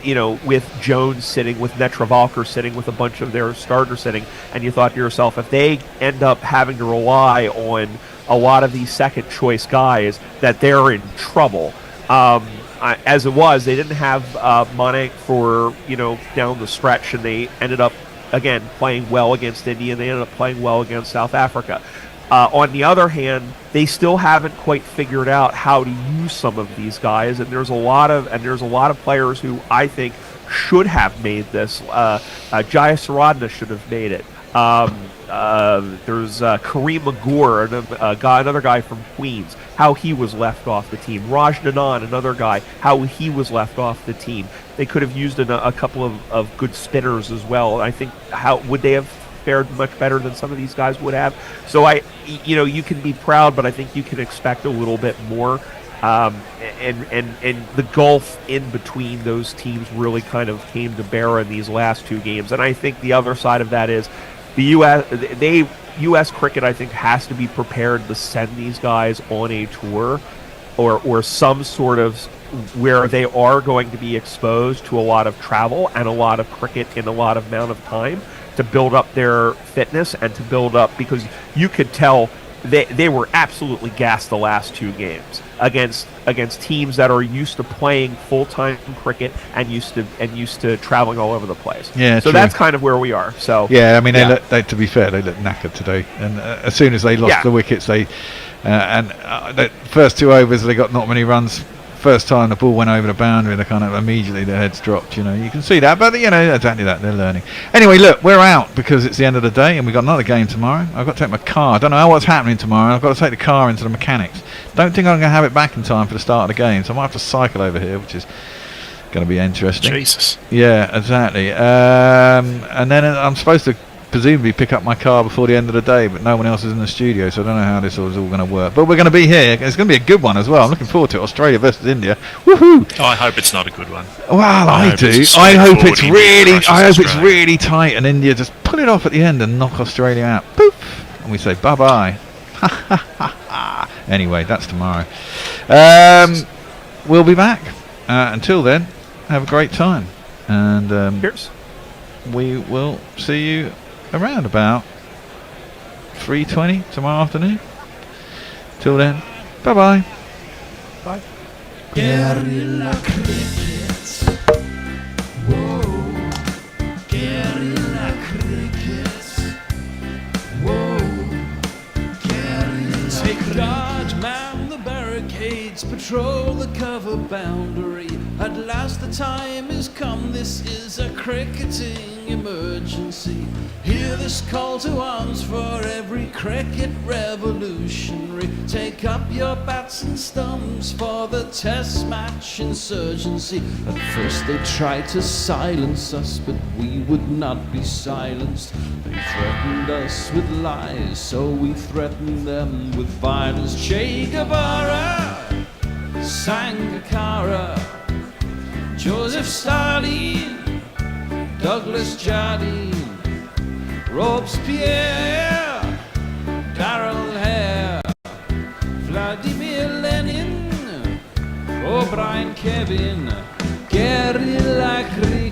With Jones sitting, with Netravalkar sitting, with a bunch of their starters sitting, and you thought to yourself, if they end up having to rely on a lot of these second-choice guys, that they're in trouble. As it was, they didn't have Manik for down the stretch, and they ended up again playing well against India, and they ended up playing well against South Africa. On the other hand, they still haven't quite figured out how to use some of these guys, and there's a lot of players who I think should have made this. Jaya Saradna should have made it. There's Kareem Magoor, another guy from Queens, how he was left off the team. Raj Nanan, another guy, how he was left off the team. They could have used a couple of good spinners as well. I think how would they have fared much better than some of these guys would have. So you can be proud, but I think you can expect a little bit more. And the gulf in between those teams really kind of came to bear in these last two games. And I think the other side of that is the U.S. cricket, I think, has to be prepared to send these guys on a tour or some sort of where they are going to be exposed to a lot of travel and a lot of cricket in a lot of amount of time to build up their fitness and to build up, because you could tell they were absolutely gassed the last two games against teams that are used to playing full-time cricket and used to traveling all over the place. Yeah, so true. That's kind of where we are. So yeah, I mean, to be fair, they looked knackered today, and as soon as they lost the wickets, the first 2 overs they got not many runs. First time the ball went over the boundary, they kind of immediately their heads dropped. You can see that, but exactly that, they're learning. Anyway, look, we're out because it's the end of the day, and we've got another game tomorrow. I've got to take my car. I don't know what's happening tomorrow. I've got to take the car into the mechanics. Don't think I'm going to have it back in time for the start of the game, so I might have to cycle over here, which is going to be interesting. Jesus. Yeah, exactly. And then I'm supposed to presumably pick up my car before the end of the day, but no one else is in the studio, so I don't know how this is all going to work. But we're going to be here. It's going to be a good one as well. I'm looking forward to it. Australia versus India. Woohoo! Oh, I hope it's not a good one. Well, I do. I hope it's really tight, and India just pull it off at the end and knock Australia out. Poof! And we say bye bye. Anyway, that's tomorrow. We'll be back. Until then, have a great time, and cheers. We will see you around about 3:20 tomorrow afternoon. Till then, bye-bye. Bye. Guerrilla crickets. Whoa. Guerrilla crickets. Whoa. Guerrilla. Take guard, man the barricades, patrol the cover boundary. At last the time is come, this is a cricketing emergency. Hear this call to arms for every cricket revolutionary. Take up your bats and stumps for the test match insurgency. At first they tried to silence us, but we would not be silenced. They threatened us with lies, so we threatened them with violence. Che Guevara, Sangakkara, Joseph Stalin, Douglas Jardine, Robespierre, Darrell Hare, Vladimir Lenin, O'Brien Kevin, Guerrilla Cricket.